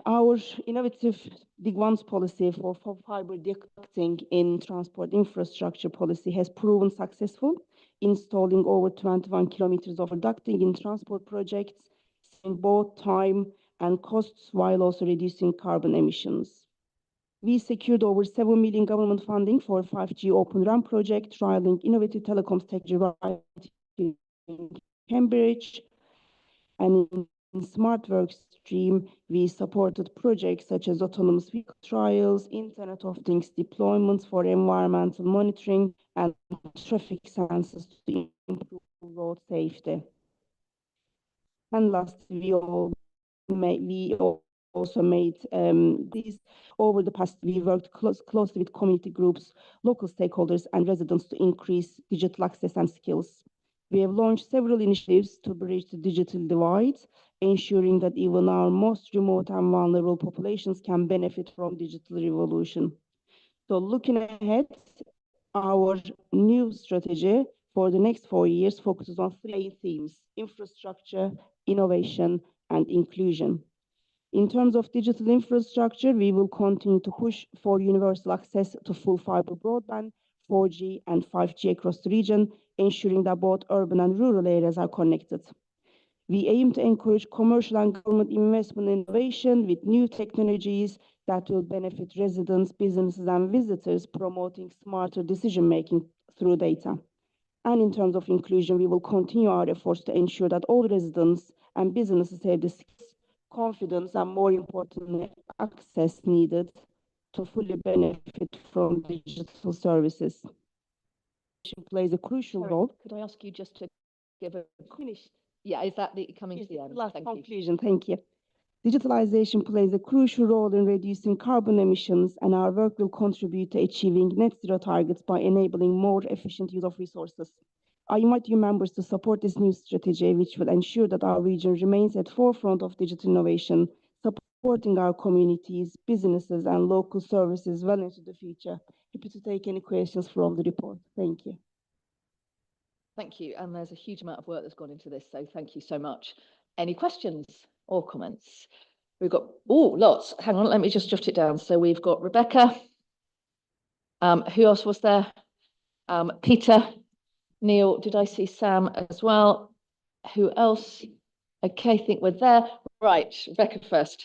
Our innovative Big Ones policy for fiber ducting in transport infrastructure policy has proven successful, installing over 21 kilometers of ducting in transport projects, saving both time and costs while also reducing carbon emissions. We secured over 7 million government funding for 5G Open RAN project, trialing innovative telecoms technology right in Cambridge. And in Smart Work stream, we supported projects such as autonomous vehicle trials, Internet of Things deployments for environmental monitoring, and traffic sensors to improve road safety. And lastly, we also made these over the past. We worked closely with community groups, local stakeholders, and residents to increase digital access and skills. We have launched several initiatives to bridge the digital divide, ensuring that even our most remote and vulnerable populations can benefit from digital revolution. So looking ahead, our new strategy for the next 4 years focuses on 3 themes: infrastructure, innovation, and inclusion. In terms of digital infrastructure, we will continue to push for universal access to full fiber broadband, 4G and 5G across the region, ensuring that both urban and rural areas are connected. We aim to encourage commercial and government investment and innovation with new technologies that will benefit residents, businesses, and visitors, promoting smarter decision-making through data. And in terms of inclusion, we will continue our efforts to ensure that all residents and businesses have the skills, confidence, and more importantly, access needed to fully benefit from digital services. Plays a crucial role. Could I ask you just to give a finish? Yeah, is that coming to the end? Last conclusion, thank you. Digitalization plays a crucial role in reducing carbon emissions, and our work will contribute to achieving net zero targets by enabling more efficient use of resources. I invite you members to support this new strategy, which will ensure that our region remains at the forefront of digital innovation, supporting our communities, businesses, and local services well into the future. Happy to take any questions from the report. Thank you. Thank you. And there's a huge amount of work that's gone into this, so thank you so much. Any questions or comments? We've got, lots. Hang on, let me just jot it down. So we've got Rebecca. Who else was there? Peter, Neil, did I see Sam as well? Who else? Okay, I think we're there. Right, Rebecca first.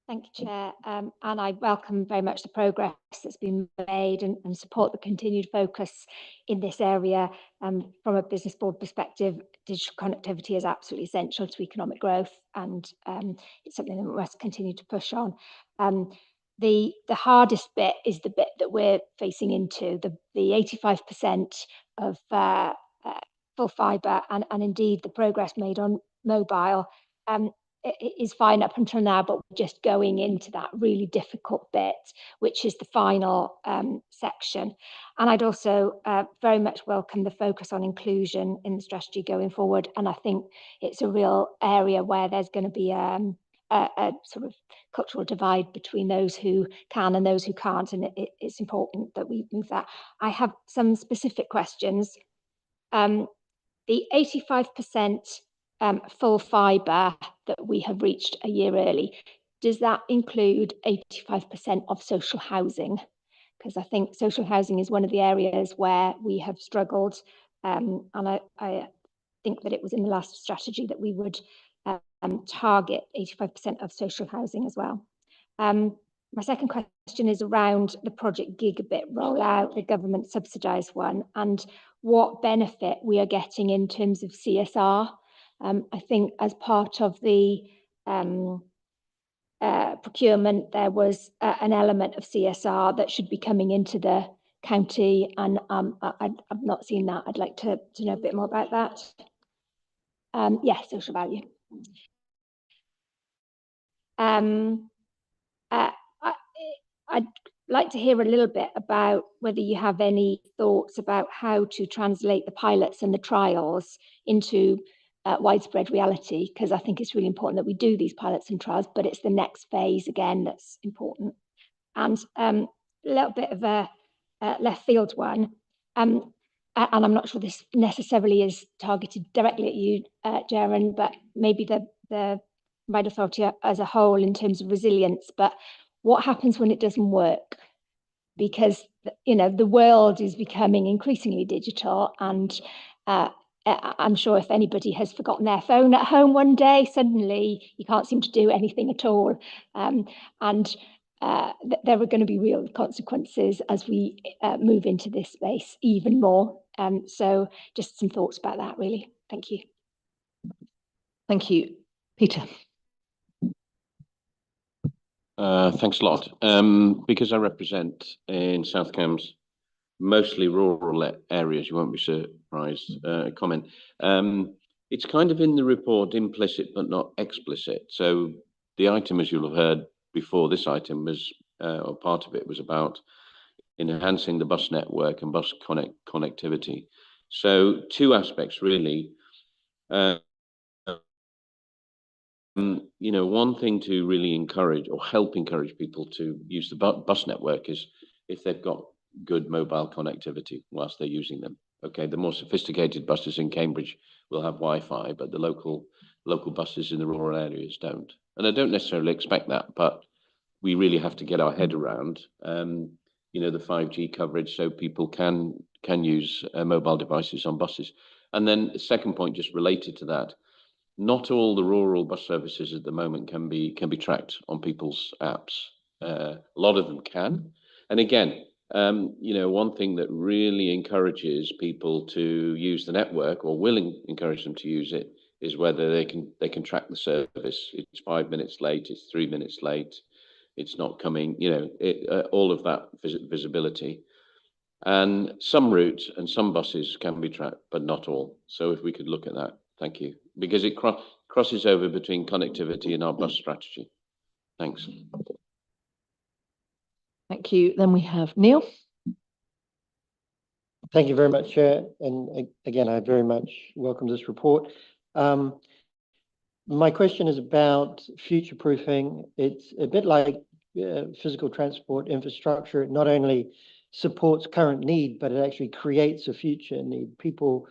Thank you, Chair. And I welcome very much the progress that's been made and support the continued focus in this area. From a business board perspective, digital connectivity is absolutely essential to economic growth, and it's something that we must continue to push on. The hardest bit is the bit that we're facing into, the 85% of full fibre, and indeed the progress made on mobile. is fine up until now, but we're just going into that really difficult bit, which is the final section. And I'd also very much welcome the focus on inclusion in the strategy going forward. And I think it's a real area where there's going to be a sort of cultural divide between those who can and those who can't. And it's important that we move that. I have some specific questions. The 85% full fibre that we have reached a year early, does that include 85% of social housing? Because I think social housing is one of the areas where we have struggled, and I think that it was in the last strategy that we would target 85% of social housing as well. My second question is around the Project Gigabit rollout, the government subsidised one, and what benefit we are getting in terms of CSR. I think as part of the procurement, there was an element of CSR that should be coming into the county, and I've not seen that. I'd like to know a bit more about that. Yeah, social value. I'd like to hear a little bit about whether you have any thoughts about how to translate the pilots and the trials into widespread reality, because I think it's really important that we do these pilots and trials, but it's the next phase again that's important. And a little bit of a left field one, and I'm not sure this necessarily is targeted directly at you, Jaren, but maybe the Right Authority as a whole in terms of resilience, but what happens when it doesn't work? Because, you know, the world is becoming increasingly digital, and I'm sure if anybody has forgotten their phone at home one day, suddenly you can't seem to do anything at all. There are going to be real consequences as we move into this space even more. So just some thoughts about that, really. Thank you. Thank you. Peter. Thanks a lot. Because I represent in South Cambs mostly rural areas, you won't be surprised. Comment. It's kind of in the report, implicit but not explicit. So the item, as you'll have heard before, this item was, or part of it was about enhancing the bus network and bus connectivity. So two aspects really. You know, one thing to really encourage or help encourage people to use the bus network is if they've got good mobile connectivity whilst they're using them. Okay, the more sophisticated buses in Cambridge will have Wi-Fi, but the local buses in the rural areas don't. And I don't necessarily expect that, but we really have to get our head around, you know, the 5G coverage so people can use mobile devices on buses. And then the second point, just related to that, not all the rural bus services at the moment can be tracked on people's apps. A lot of them can. And again, you know, one thing that really encourages people to use the network, or will encourage them to use it, is whether they can track the service. It's 5 minutes late, it's 3 minutes late, it's not coming, you know, all of that visibility. And some routes and some buses can be tracked, but not all. So if we could look at that, thank you. Because it crosses over between connectivity and our bus strategy. Thanks. Thank you. Then we have Neil. Thank you very much, Chair. And again, I very much welcome this report. My question is about future-proofing. It's a bit like physical transport infrastructure. It not only supports current need, but it actually creates a future need. People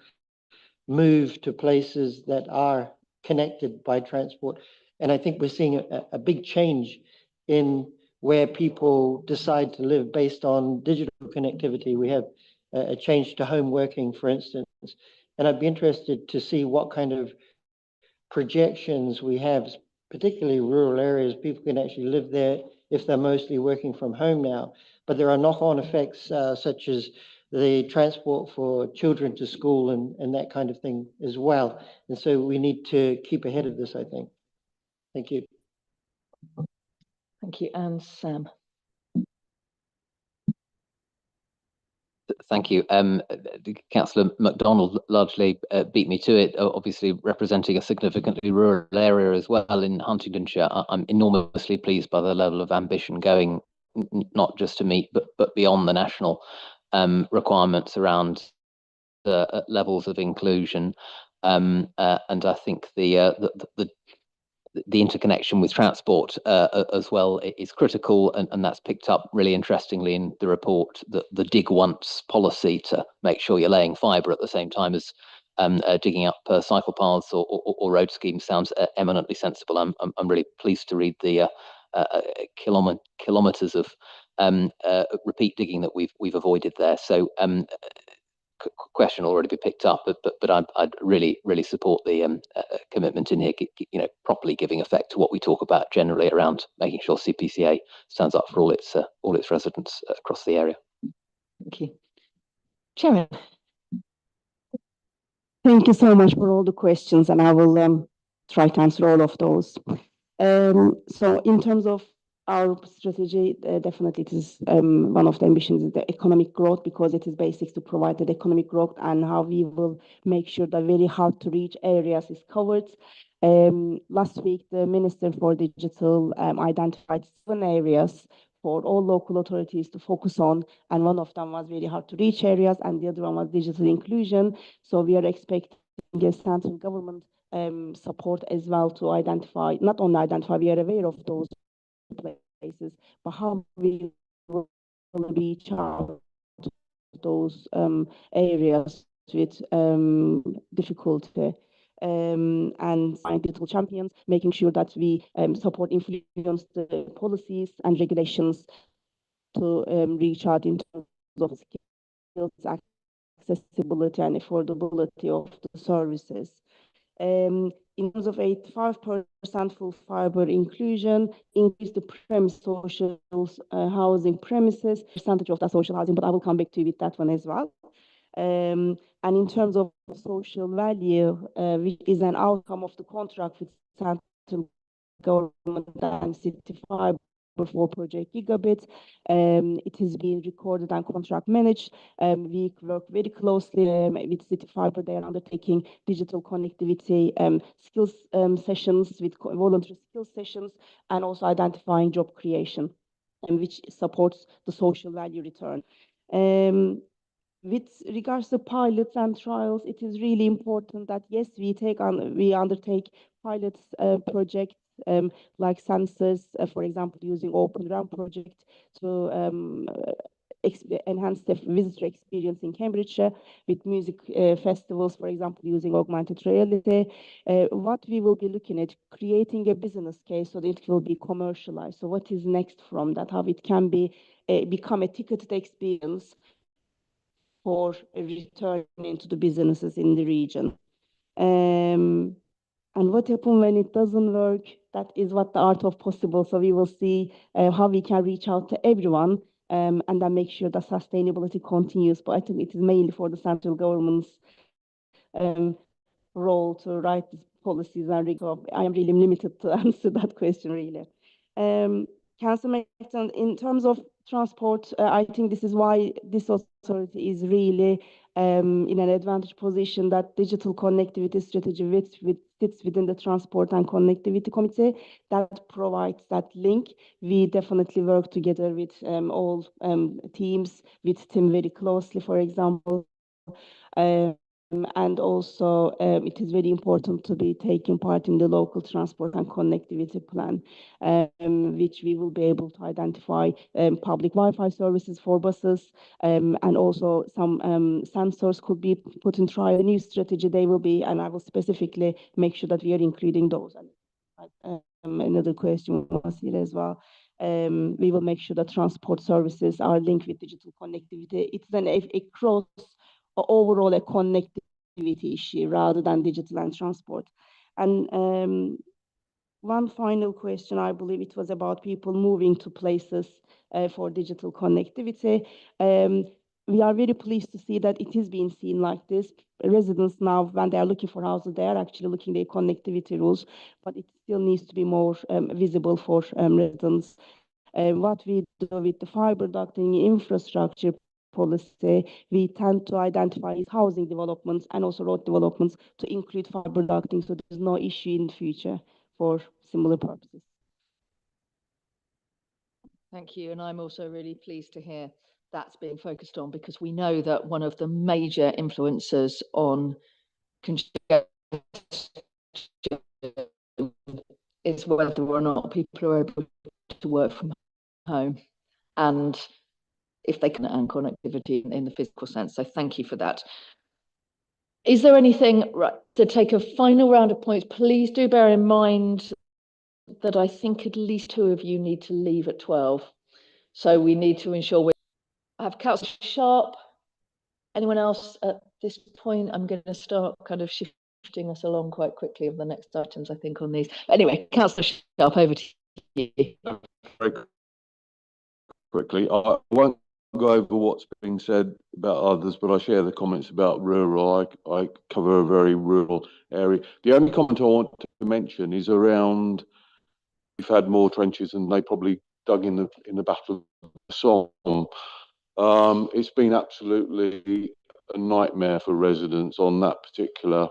move to places that are connected by transport. And I think we're seeing a big change in where people decide to live based on digital connectivity. We have a change to home working, for instance. And I'd be interested to see what kind of projections we have, particularly rural areas. People can actually live there if they're mostly working from home now. But there are knock-on effects such as the transport for children to school and that kind of thing as well. And so we need to keep ahead of this, I think. Thank you. Thank you. And Sam. Thank you. Councillor MacDonald largely beat me to it, obviously representing a significantly rural area as well in Huntingdonshire. I'm enormously pleased by the level of ambition going, not just to meet, but beyond the national requirements around the levels of inclusion. And I think the interconnection with transport as well is critical, and that's picked up really interestingly in the report, the dig once policy to make sure you're laying fibre at the same time as digging up cycle paths or road schemes sounds eminently sensible. I'm really pleased to read the kilometres of repeat digging that we've avoided there. So question already be picked up, but I'd really support the commitment in here, properly giving effect to what we talk about generally around making sure CPCA stands up for all its residents across the area. Thank you. Sharon. Thank you so much for all the questions, and I will try to answer all of those. So in terms of our strategy, definitely it is one of the ambitions is the economic growth, because it is basic to provide the economic growth, and how we will make sure that very hard to reach areas is covered. Last week, the Minister for Digital identified 7 areas for all local authorities to focus on, and one of them was very hard to reach areas, and the other one was digital inclusion. So we are expecting a central government support as well to identify, not only identify, we are aware of those places, but how we will reach out to those areas with difficulty, and find digital champions, making sure that we support influence the policies and regulations to reach out in terms of skills, accessibility and affordability of the services. In terms of 85% full fibre inclusion, increase the premise social housing premises, percentage of that social housing, but I will come back to you with that one as well. And in terms of social value, which is an outcome of the contract with central government and City Fibre for Project Gigabit, it has been recorded and contract managed. We work very closely with City Fibre. They are undertaking digital connectivity skills sessions, with voluntary skills sessions, and also identifying job creation, which supports the social value return. With regards to pilots and trials, it is really important that yes, we undertake pilots projects like sensors, for example, using Open RAN project to enhance the visitor experience in Cambridgeshire, with music festivals, for example, using augmented reality. What we will be looking at, creating a business case so that it will be commercialized. So what is next from that? How it can be become a ticketed experience for returning to the businesses in the region. And what happens when it doesn't work? That is what the art of possible. So we will see how we can reach out to everyone and then make sure that sustainability continues. But I think it is mainly for the central government's role to write these policies. And I am really limited to answer that question, really. Councillor Mason, in terms of transport, I think this is why this authority is really in an advantage position, that digital connectivity strategy sits within the Transport and Connectivity Committee that provides that link. We definitely work together with all teams, with Tim very closely, for example. And also, it is very important to be taking part in the local transport and connectivity plan, which we will be able to identify public Wi-Fi services for buses, and also some sensors could be put in trial. A new strategy they will be, and I will specifically make sure that we are including those. And another question was here as well. We will make sure that transport services are linked with digital connectivity. It's a cross overall a connectivity issue rather than digital and transport. And one final question, I believe it was about people moving to places for digital connectivity. We are very pleased to see that it is being seen like this. Residents now, when they are looking for houses, they are actually looking at their connectivity rules, but it still needs to be more visible for residents. What we do with the fiber ducting infrastructure policy, we tend to identify housing developments and also road developments to include fiber ducting, so there's no issue in the future for similar purposes. Thank you, and I'm also really pleased to hear that's being focused on, because we know that one of the major influencers on congestion is whether or not people are able to work from home, and if they can earn connectivity in the physical sense. So thank you for that. Is there anything, right, to take a final round of points? Please do bear in mind that I think at least 2 of you need to leave at 12. So we need to ensure I have Councillor Sharp. Anyone else at this point? I'm going to start kind of shifting us along quite quickly of the next items, I think, on these. But anyway, Councillor Sharp, over to you. Very quickly, I won't go over what's being said about others, but I share the comments about rural. I cover a very rural area. The only comment I want to mention is around, we've had more trenches than they probably dug in the Battle of the Somme. It's been absolutely a nightmare for residents on that particular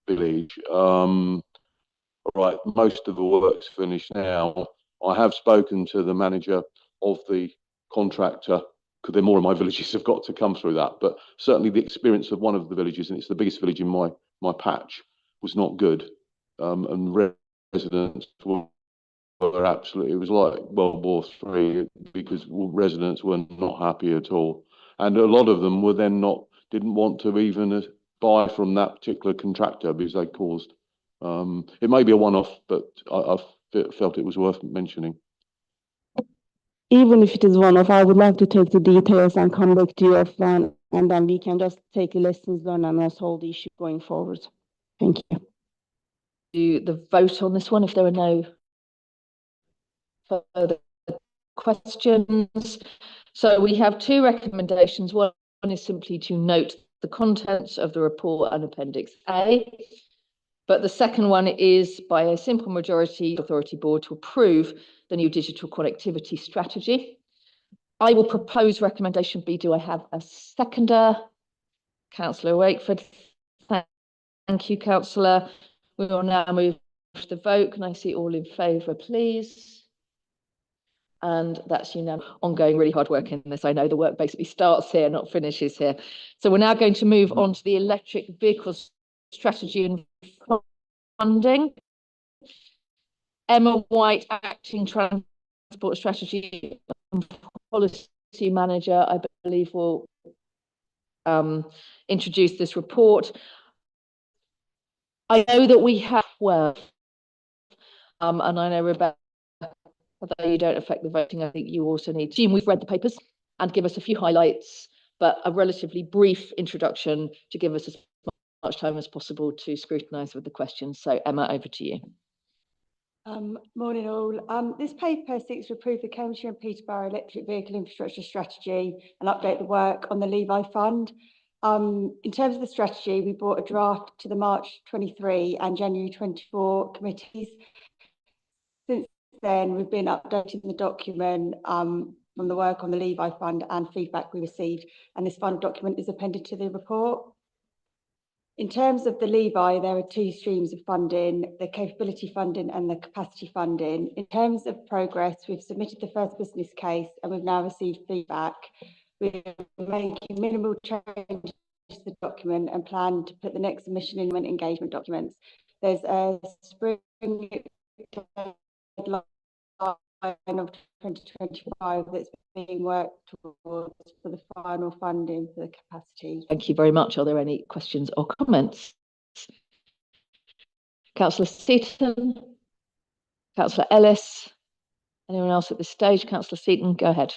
village. Right, most of the work's finished now. I have spoken to the manager of the contractor, because there more of my villages have got to come through that. But certainly the experience of one of the villages, and it's the biggest village in my patch, was not good. And residents were absolutely, it was like World War III, because residents were not happy at all. And a lot of them were then didn't want to even buy from that particular contractor because they caused. It may be a one-off, but I felt it was worth mentioning. Even if it is one-off, I would like to take the details and come back to you offline, and then we can just take the lessons learned and solve the issue going forward. Thank you. Do the vote on this one if there are no further questions. So we have 2 recommendations. One is simply to note the contents of the report and Appendix A. But the second one is by a simple majority authority board to approve the new digital connectivity strategy. I will propose recommendation B. Do I have a seconder? Councillor Wakeford. Thank you, Councillor. We will now move to the vote. Can I see all in favour, please? And that's unanimous. Ongoing really hard work in this. I know the work basically starts here, not finishes here. So we're now going to move on to the electric vehicles strategy and funding. Emma White, Acting Transport Strategy and Policy Manager, I believe, will introduce this report. I know that we have 12, and I know, Rebecca, although you don't affect the voting, I think you also need to assume we've read the papers and give us a few highlights, but a relatively brief introduction to give us as much time as possible to scrutinise with the questions. So Emma, over to you. Morning all. This paper seeks to approve the Cambridgeshire and Peterborough electric vehicle infrastructure strategy and update the work on the Levi Fund. In terms of the strategy, we brought a draft to the March 23 and January 24 committees. Since then, we've been updating the document from the work on the Levi Fund and feedback we received, and this final document is appended to the report. In terms of the Levi, there are 2 streams of funding, the capability funding and the capacity funding. In terms of progress, we've submitted the first business case and we've now received feedback. We're making minimal changes to the document and plan to put the next submission in engagement documents. There's a spring deadline of 2025 that's being worked towards for the final funding for the capacity. Thank you very much. Are there any questions or comments? Councillor Seaton, Councillor Ellis, anyone else at this stage? Councillor Seaton, go ahead.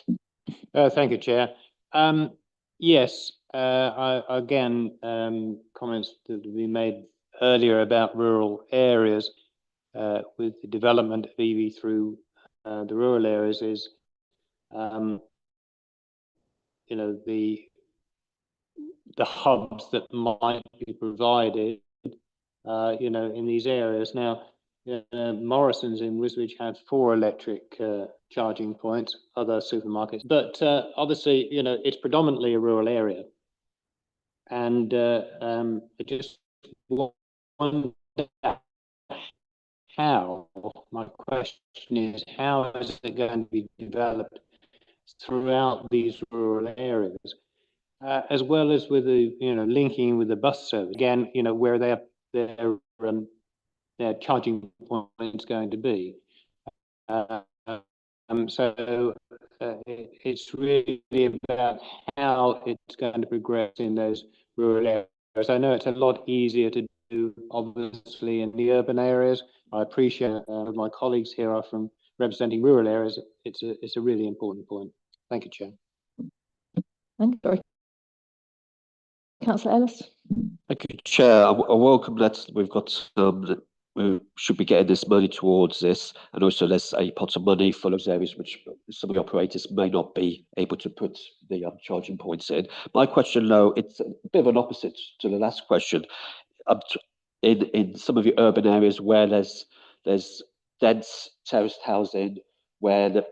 Thank you, Chair. Yes, again, comments that we made earlier about rural areas with the development of EV through the rural areas is, you know, the hubs that might be provided, you know, in these areas. Now, Morrison's in Wisbech has 4 electric charging points, other supermarkets, but obviously, it's predominantly a rural area. And I just wonder my question is, how is it going to be developed throughout these rural areas, as well as with the, linking with the bus service, again, where their charging points going to be. So it's really about how it's going to progress in those rural areas. I know it's a lot easier to do, obviously, in the urban areas. I appreciate my colleagues here are from representing rural areas. It's a really important point. Thank you, Chair. Thank you. Councillor Ellis. Thank you, Chair. I welcome that we've got we should be getting this money towards this, and also there's a pot of money for those areas which some of the operators may not be able to put the charging points in. My question, though, it's a bit of an opposite to the last question. In some of the urban areas where there's dense terraced housing, where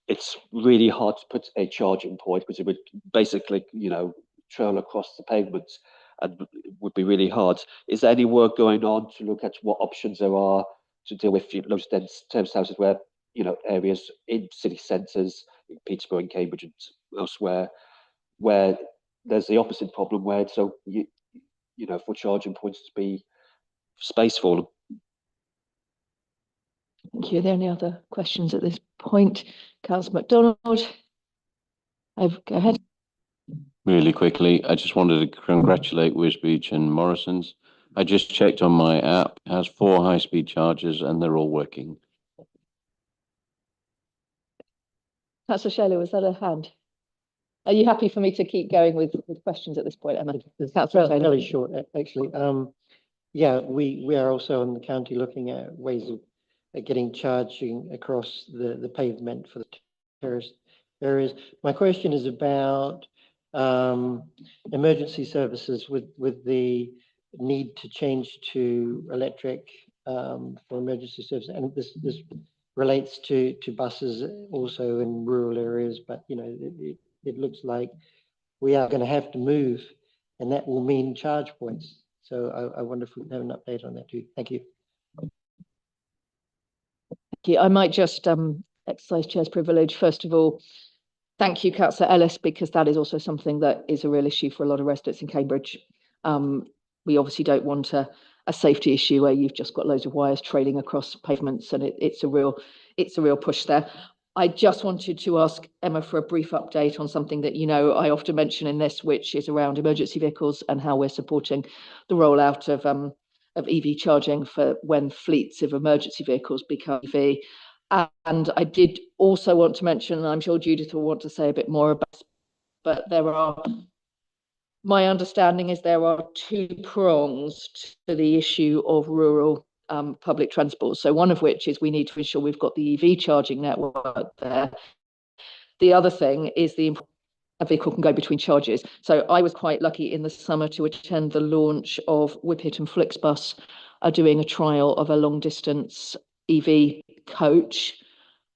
it's really hard to put a charging point because it would basically, trail across the pavement, and it would be really hard. Is there any work going on to look at what options there are to deal with those dense terraced houses where, areas in city centres, in Peterborough and Cambridge and elsewhere, where there's the opposite problem, where so for charging points to be space for them? Thank you. Are there any other questions at this point? Councillor MacDonald. Go ahead. Really quickly, I just wanted to congratulate Wisbech and Morrison's. I just checked on my app, it has 4 high-speed chargers and they're all working. Councillor Shayla, was that a hand? Are you happy for me to keep going with questions at this point, Emma? Councillor Shayla. Fairly short, actually. Yeah, we are also in the county looking at ways of getting charging across the pavement for the terraced areas. My question is about emergency services with the need to change to electric for emergency service, and this relates to buses also in rural areas, but it looks like we are going to have to move, and that will mean charge points. So I wonder if we can have an update on that too. Thank you. Thank you. I might just exercise Chair's privilege. First of all, thank you, Councillor Ellis, because that is also something that is a real issue for a lot of residents in Cambridge. We obviously don't want a safety issue where you've just got loads of wires trailing across pavements, and it's a real push there. I just wanted to ask Emma for a brief update on something that I often mention in this, which is around emergency vehicles and how we're supporting the rollout of EV charging for when fleets of emergency vehicles become EV. And I did also want to mention, and I'm sure Judith will want to say a bit more about, but my understanding is there are 2 prongs to the issue of rural public transport. So one of which is we need to ensure we've got the EV charging network there. The other thing is a vehicle can go between charges. So I was quite lucky in the summer to attend the launch of Whippet and Flixbus are doing a trial of a long distance EV coach.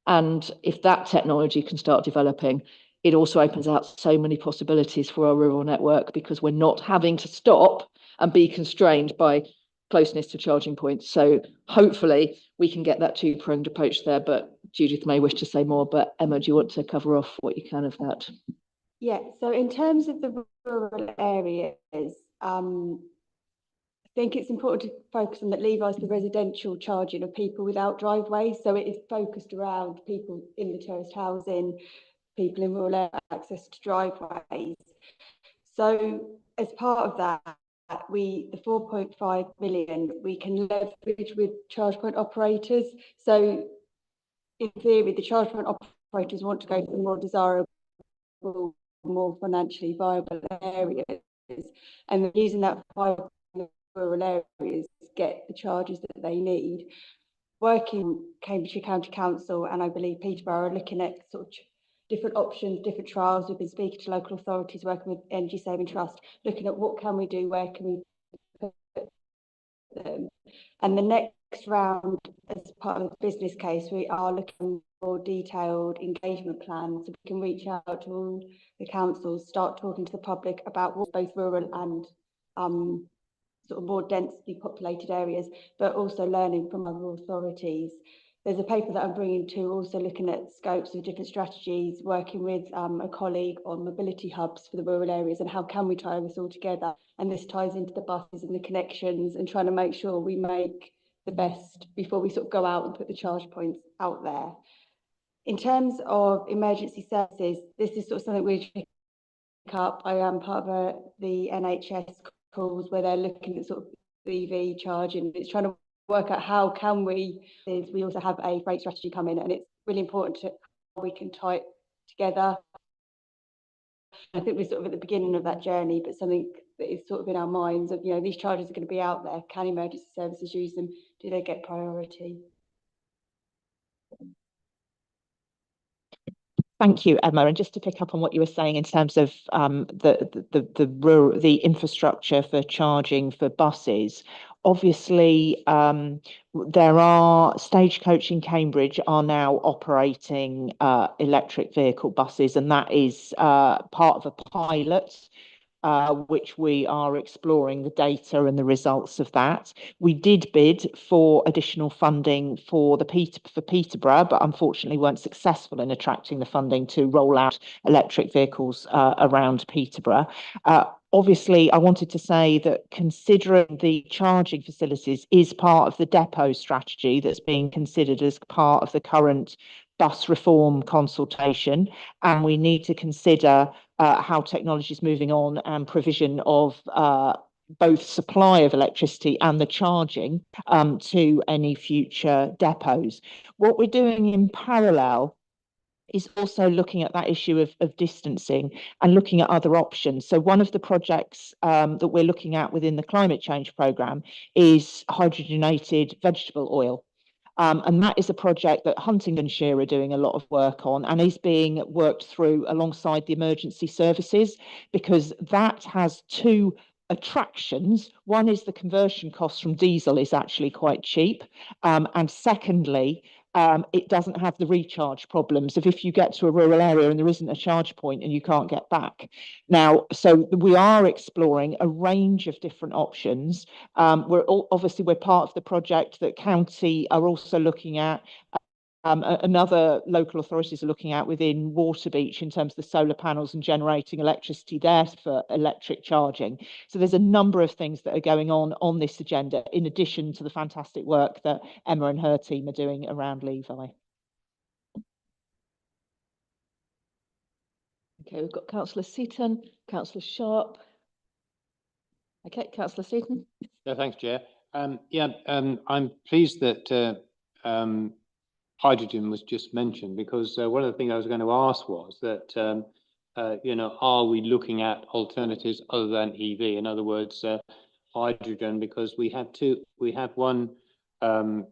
And if that technology can start developing, it also opens out so many possibilities for our rural network, because we're not having to stop and be constrained by closeness to charging points. So hopefully we can get that 2-pronged approach there, but Judith may wish to say more. But Emma, do you want to cover off what you can of that? Yeah, so in terms of the rural areas, I think it's important to focus on that Levi's the residential charging of people without driveways. So it is focused around people in the terraced housing, people in rural areas, access to driveways. So as part of that, the 4.5 million we can leverage with charge point operators. So in theory, the charge point operators want to go for the more desirable, more financially viable areas, and using that for rural areas get the charges that they need. Working Cambridgeshire County Council and I believe Peterborough are looking at sort of different options, different trials. We've been speaking to local authorities, working with Energy Saving Trust, looking at what can we do, where can we put them. And the next round, as part of the business case, we are looking for detailed engagement plans so we can reach out to all the councils, start talking to the public about what both rural and sort of more densely populated areas, but also learning from other authorities. There's a paper that I'm bringing to also looking at scopes of different strategies, working with a colleague on mobility hubs for the rural areas and how can we tie this all together. And this ties into the buses and the connections and trying to make sure we make the best before we sort of go out and put the charge points out there. In terms of emergency services, this is sort of something we pick up. I am part of the NHS calls where they're looking at sort of EV charging. It's trying to work out how can we also have a freight strategy come in, and it's really important to how we can tie it together. I think we're sort of at the beginning of that journey, but something that is sort of in our minds of, you know, these chargers are going to be out there. Can emergency services use them? Do they get priority? Thank you, Emma. And just to pick up on what you were saying in terms of the infrastructure for charging for buses, obviously there are Stagecoach in Cambridge are now operating electric vehicle buses, and that is part of a pilot which we are exploring the data and the results of that. We did bid for additional funding for Peterborough, but unfortunately weren't successful in attracting the funding to roll out electric vehicles around Peterborough. Obviously, I wanted to say that considering the charging facilities is part of the depot strategy that's being considered as part of the current bus reform consultation, and we need to consider how technology is moving on and provision of both supply of electricity and the charging to any future depots. What we're doing in parallel is also looking at that issue of distancing and looking at other options. So one of the projects that we're looking at within the climate change programme is hydrogenated vegetable oil. And that is a project that Huntingdonshire are doing a lot of work on and is being worked through alongside the emergency services, because that has two attractions. One is the conversion cost from diesel is actually quite cheap. And secondly, it doesn't have the recharge problems of if you get to a rural area and there isn't a charge point and you can't get back. Now, so we are exploring a range of different options. We're part of the project that county are also looking at. Another local authorities are looking at within Waterbeach in terms of the solar panels and generating electricity there for electric charging. So there's a number of things that are going on this agenda, in addition to the fantastic work that Emma and her team are doing around Levi. Okay, we've got Councillor Seaton, Councillor Sharp. Okay, Councillor Seaton. Yeah, thanks, Chair. I'm pleased that hydrogen was just mentioned, because one of the things I was going to ask was that, are we looking at alternatives other than EV? In other words, hydrogen, because we have one a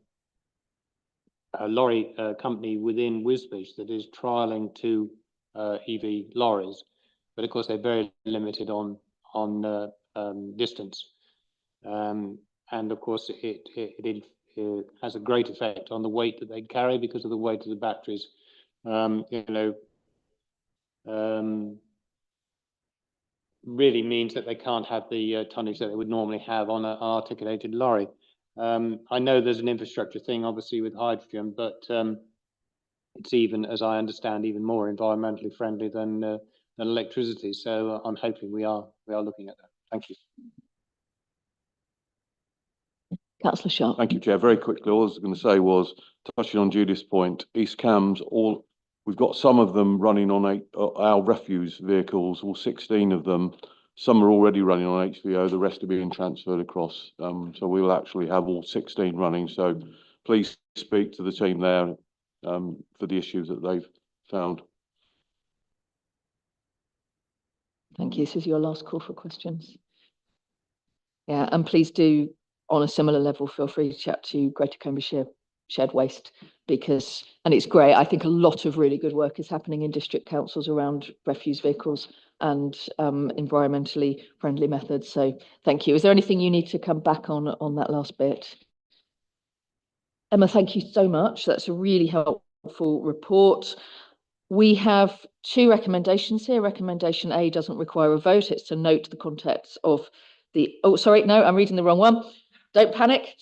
lorry company within Wisbech that is trialling two EV lorries, but of course they're very limited on distance, and of course it has a great effect on the weight that they carry because of the weight of the batteries. Really means that they can't have the tonnage that they would normally have on an articulated lorry. I know there's an infrastructure thing, obviously, with hydrogen, but it's even, as I understand, even more environmentally friendly than electricity. So I'm hoping we are looking at that. Thank you. Councillor Sharp. Thank you, Chair. Very quickly, all I was going to say was, touching on Judith's point, East Cams, we've got some of them running on our refuse vehicles, all 16 of them. Some are already running on HVO, the rest are being transferred across. So we will actually have all 16 running. So please speak to the team there for the issues that they've found. Thank you. This is your last call for questions. Yeah, and please do, on a similar level, feel free to chat to Greater Cambridgeshire shared waste, because, and it's great, I think a lot of really good work is happening in district councils around refuse vehicles and environmentally friendly methods. So thank you. Is there anything you need to come back on that last bit? Emma, thank you so much. That's a really helpful report. We have two recommendations here. Recommendation A doesn't require a vote. It's to note the context of the, oh, sorry, no, I'm reading the wrong one. Don't panic.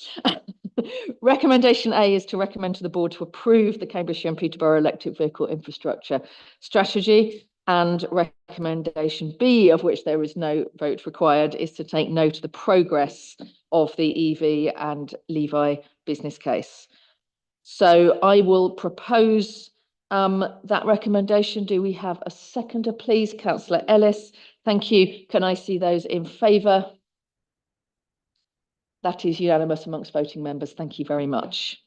Recommendation A is to recommend to the board to approve the Cambridgeshire and Peterborough electric vehicle infrastructure strategy. And recommendation B, of which there is no vote required, is to take note of the progress of the EV and Levi business case. So I will propose that recommendation. Do we have a seconder, please? Councillor Ellis. Thank you. Can I see those in favour? That is unanimous amongst voting members. Thank you very much.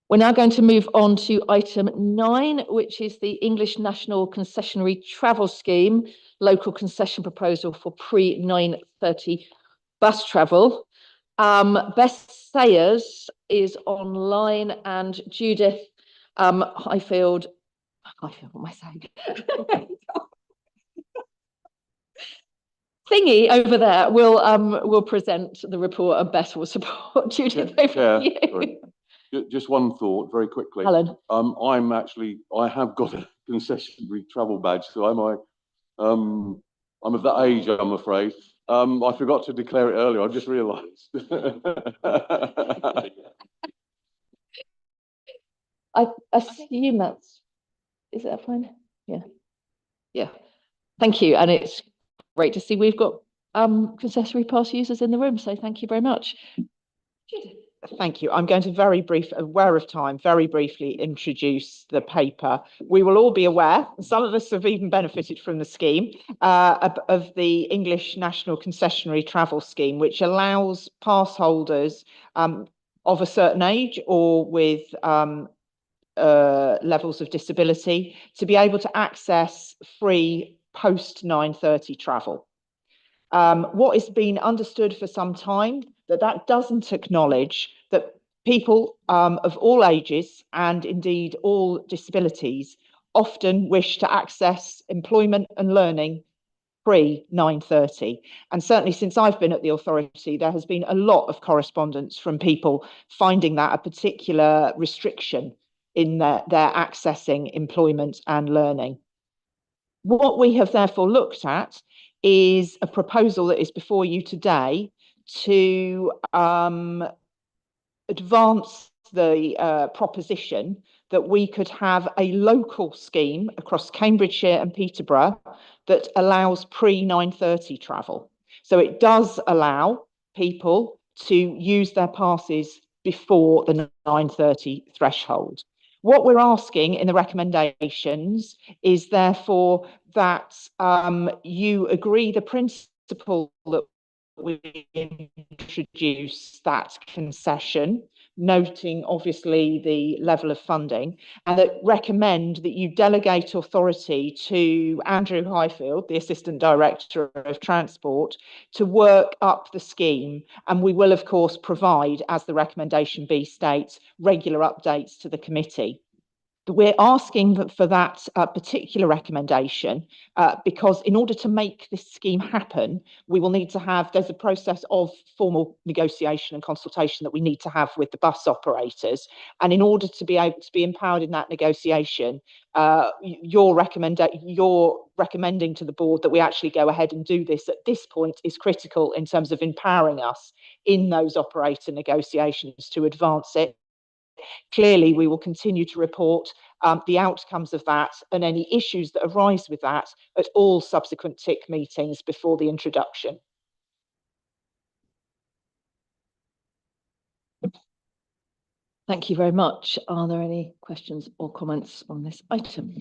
We're now going to move on to item 9, which is the English National Concessionary Travel Scheme, local concession proposal for pre-9:30 bus travel. Best Sayers is online, and Judith Highfield, what am I saying? Thingy over there will present the report, and Beth will support. Judith, over to you. Sorry. Just one thought very quickly. Helen. I have got a concessionary travel badge, so I'm of that age, I'm afraid. I forgot to declare it earlier. I just realised. I assume is that fine? Yeah. Yeah. Thank you. And it's great to see we've got concessionary pass users in the room. So thank you very much. Thank you. I'm going to very briefly introduce the paper. We will all be aware, some of us have even benefited from the scheme, of the English National Concessionary Travel Scheme, which allows pass holders of a certain age or with levels of disability to be able to access free post 9:30 travel. What has been understood for some time that doesn't acknowledge that people of all ages and indeed all disabilities often wish to access employment and learning pre 9:30. And certainly since I've been at the authority, there has been a lot of correspondence from people finding that a particular restriction in their accessing employment and learning. What we have therefore looked at is a proposal that is before you today to advance the proposition that we could have a local scheme across Cambridgeshire and Peterborough that allows pre-9:30 travel. So it does allow people to use their passes before the 9:30 threshold. What we're asking in the recommendations is therefore that you agree the principle that we introduce that concession, noting obviously the level of funding, and that recommend that you delegate authority to Andrew Highfield, the Assistant Director of Transport, to work up the scheme. And we will, of course, provide, as the recommendation B states, regular updates to the committee. We're asking for that particular recommendation because in order to make this scheme happen, we will need to have, there's a process of formal negotiation and consultation that we need to have with the bus operators. And in order to be able to be empowered in that negotiation, you're recommending to the board that we actually go ahead and do this at this point is critical in terms of empowering us in those operator negotiations to advance it. Clearly, we will continue to report the outcomes of that and any issues that arise with that at all subsequent TIC meetings before the introduction. Thank you very much. Are there any questions or comments on this item?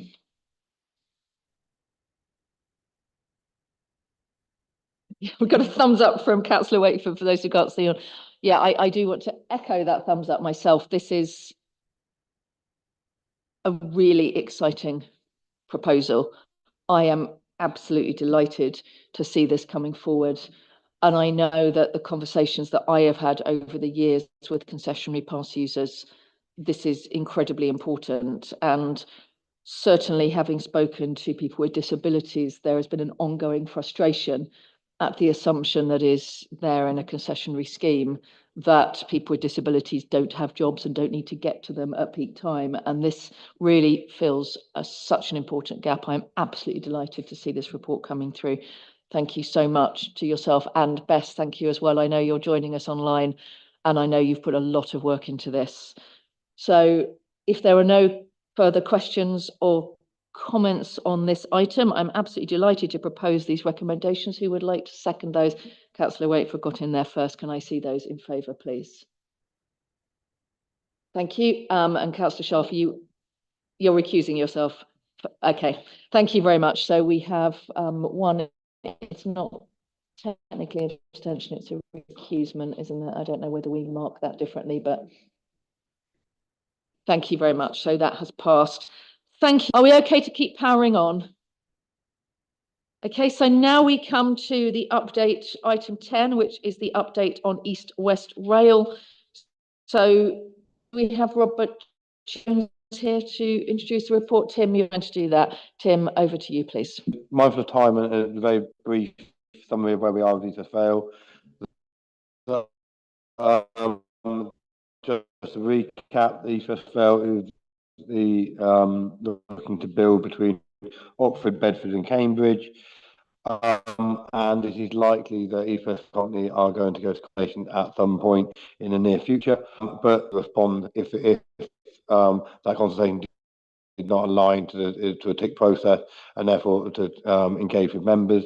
We've got a thumbs up from Councillor Wakeford for those who can't see on. Yeah, I do want to echo that thumbs up myself. This is a really exciting proposal. I am absolutely delighted to see this coming forward. And I know that the conversations that I have had over the years with concessionary pass users, this is incredibly important. And certainly having spoken to people with disabilities, there has been an ongoing frustration at the assumption that is there in a concessionary scheme that people with disabilities don't have jobs and don't need to get to them at peak time. And this really fills such an important gap. I'm absolutely delighted to see this report coming through. Thank you so much to yourself, and Bess, thank you as well. I know you're joining us online and I know you've put a lot of work into this. So if there are no further questions or comments on this item, I'm absolutely delighted to propose these recommendations. Who would like to second those? Councillor Wakefield got in there first. Can I see those in favour, please? Thank you. And Councillor Sharf, you're recusing yourself. Okay, thank you very much. So we have one, it's not technically an abstention, it's a recusement, isn't it? I don't know whether we mark that differently, but thank you very much. So that has passed. Thank you. Are we okay to keep powering on? Okay, so now we come to the update, item 10, which is the update on East West Rail. So we have Robert Jones here to introduce the report. Tim, you're going to do that. Tim, over to you, please. Mindful of time and a very brief summary of where we are with East West Rail. Just to recap, the East West Rail is looking to build between Oxford, Bedford and Cambridge. And it is likely that East West Company are going to go to completion at some point in the near future, but respond if that consultation did not align to a tick process, and therefore to engage with members.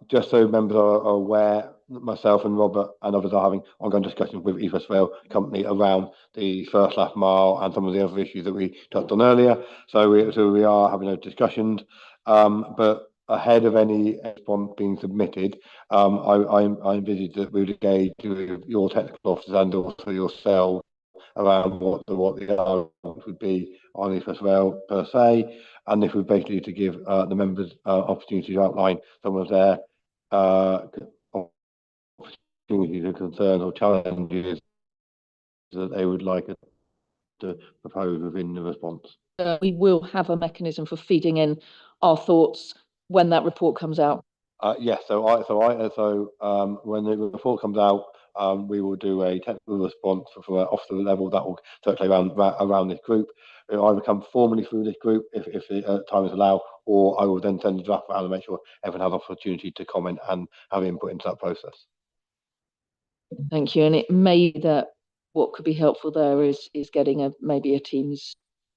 Just so members are aware, myself and Robert and others are having ongoing discussions with East West Rail Company around the first last mile and some of the other issues that we touched on earlier. So we are having those discussions, but ahead of any response being submitted, I envisage that we would engage with your technical officers and also yourselves around what the argument would be on East West Rail per se, and if we basically to give the members opportunity to outline some of their opportunities or concerns or challenges that they would like us to propose within the response. We will have a mechanism for feeding in our thoughts when that report comes out. Yes, so when the report comes out, we will do a technical response from an officer level that will circulate around this group. It will either come formally through this group if the time is allowed, or I will then send the draft around and make sure everyone has opportunity to comment and have input into that process. Thank you. And it may be that what could be helpful there is getting maybe an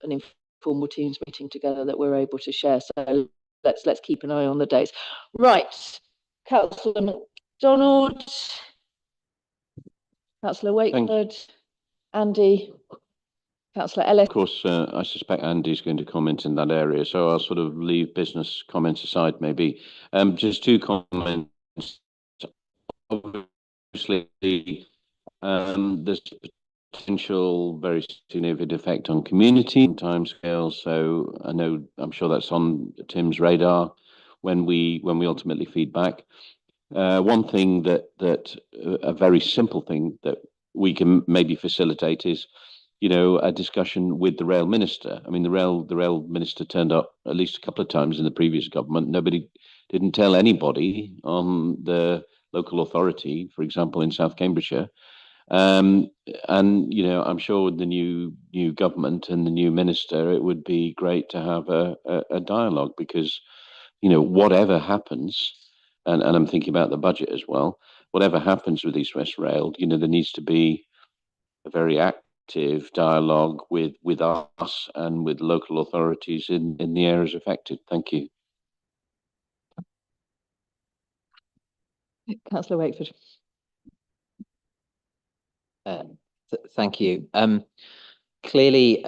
informal teams meeting together that we're able to share. So let's keep an eye on the dates. Right, Councillor MacDonald, Councillor Wakeford, Andy, Councillor Ellis. Of course, I suspect Andy's going to comment in that area, so I'll sort of leave business comments aside maybe. Just two comments. Obviously, there's potential very significant effect on community and timescale. So I'm sure that's on Tim's radar when we ultimately feed back. One thing that a very simple thing that we can maybe facilitate is, a discussion with the rail minister. I mean, the rail minister turned up at least a couple of times in the previous government. Nobody didn't tell anybody on the local authority, for example, in South Cambridgeshire. And I'm sure with the new government and the new minister, it would be great to have a dialogue, because whatever happens, and I'm thinking about the budget as well, whatever happens with East West Rail, there needs to be a very active dialogue with us and with local authorities in the areas affected. Thank you. Councillor Wakeford. Thank you. Clearly,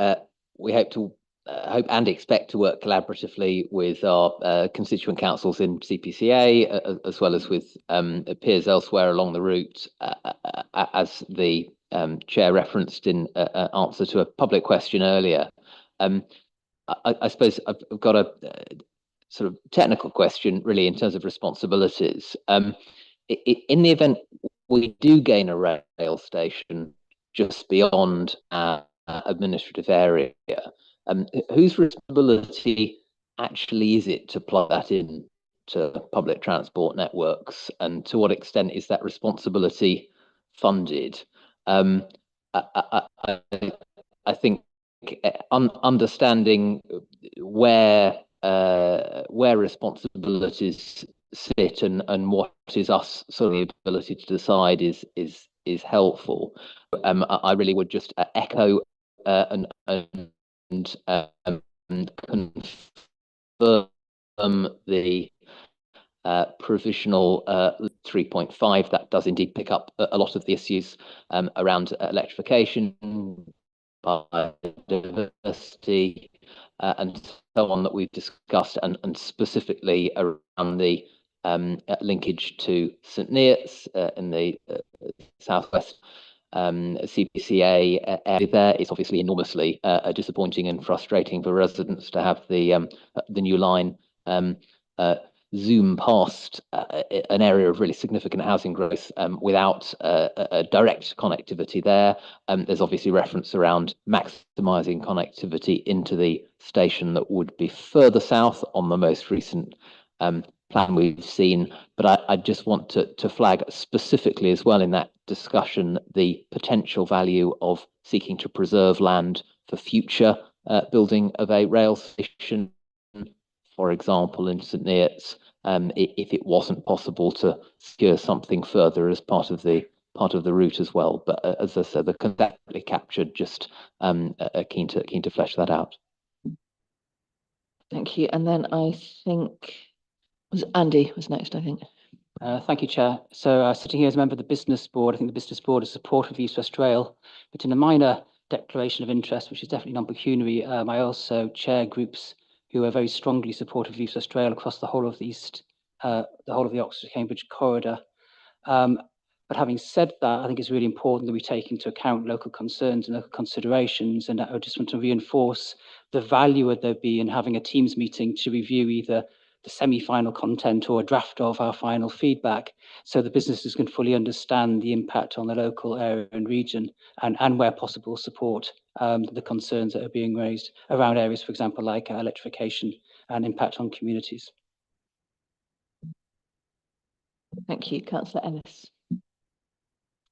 we hope and expect to work collaboratively with our constituent councils in CPCA, as well as with peers elsewhere along the route, as the chair referenced in answer to a public question earlier. I suppose I've got a sort of technical question, really, in terms of responsibilities. in the event we do gain a rail station just beyond our administrative area, whose responsibility actually is it to plug that in to public transport networks, and to what extent is that responsibility funded? I think understanding where responsibilities sit and what is us sort of the ability to decide is helpful. I really would just echo and confirm the provisional 3.5 that does indeed pick up a lot of the issues around electrification, biodiversity, and so on that we've discussed, and specifically around the linkage to St Neots in the southwest CPCA area. There, it's obviously enormously disappointing and frustrating for residents to have the new line zoom past an area of really significant housing growth without a direct connectivity there. There's obviously reference around maximising connectivity into the station that would be further south on the most recent plan we've seen. But I just want to flag specifically as well in that discussion the potential value of seeking to preserve land for future building of a rail station, for example, in St Neots, if it wasn't possible to secure something further as part of the route as well. But as I said, the conceptually captured, just keen to flesh that out. Thank you. And then I think was Andy was next, I think. Thank you, Chair. So sitting here as a member of the Business Board, I think the Business Board is supportive of East West Rail, but in a minor declaration of interest, which is definitely non-pecuniary, I also chair groups who are very strongly supportive of East West Rail across the whole of the Oxford-Cambridge corridor. But having said that, I think it's really important that we take into account local concerns and local considerations, and I just want to reinforce the value would there be in having a Teams meeting to review either the semi-final content or a draft of our final feedback, so the businesses can fully understand the impact on the local area and region, and where possible support the concerns that are being raised around areas, for example, like electrification and impact on communities. Thank you, Councillor Ellis.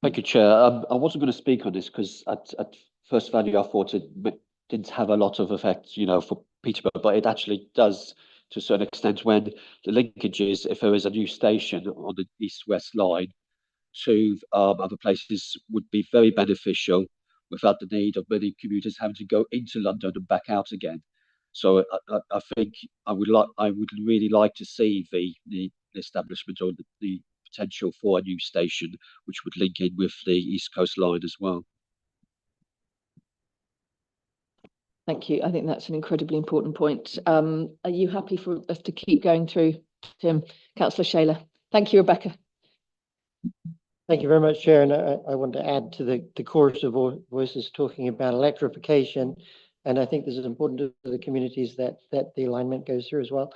Thank you, Chair. I wasn't going to speak on this because at first value I thought it didn't have a lot of effect, for Peterborough, but it actually does to a certain extent when the linkages, if there is a new station on the east-west line to other places, would be very beneficial without the need of many commuters having to go into London and back out again. So I think I would really like to see the establishment or the potential for a new station which would link in with the East Coast line as well. Thank you. I think that's an incredibly important point. Are you happy for us to keep going through, Tim? Councillor Shaler. Thank you, Rebecca. Thank you very much, Chair. And I want to add to the chorus of voices talking about electrification. And I think this is important to the communities that the alignment goes through as well.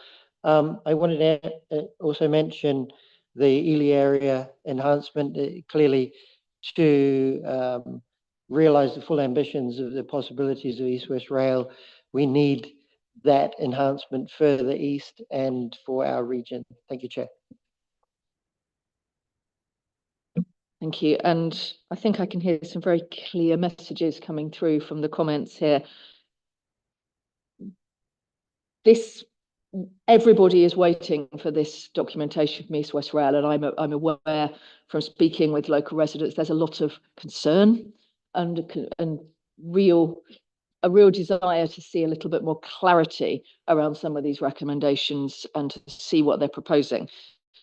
I wanted to also mention the Ely area enhancement, clearly to realise the full ambitions of the possibilities of East West Rail. We need that enhancement further east and for our region. Thank you, Chair. Thank you. And I think I can hear some very clear messages coming through from the comments here. Everybody is waiting for this documentation from East West Rail, and I'm aware from speaking with local residents, there's a lot of concern and a real desire to see a little bit more clarity around some of these recommendations and to see what they're proposing.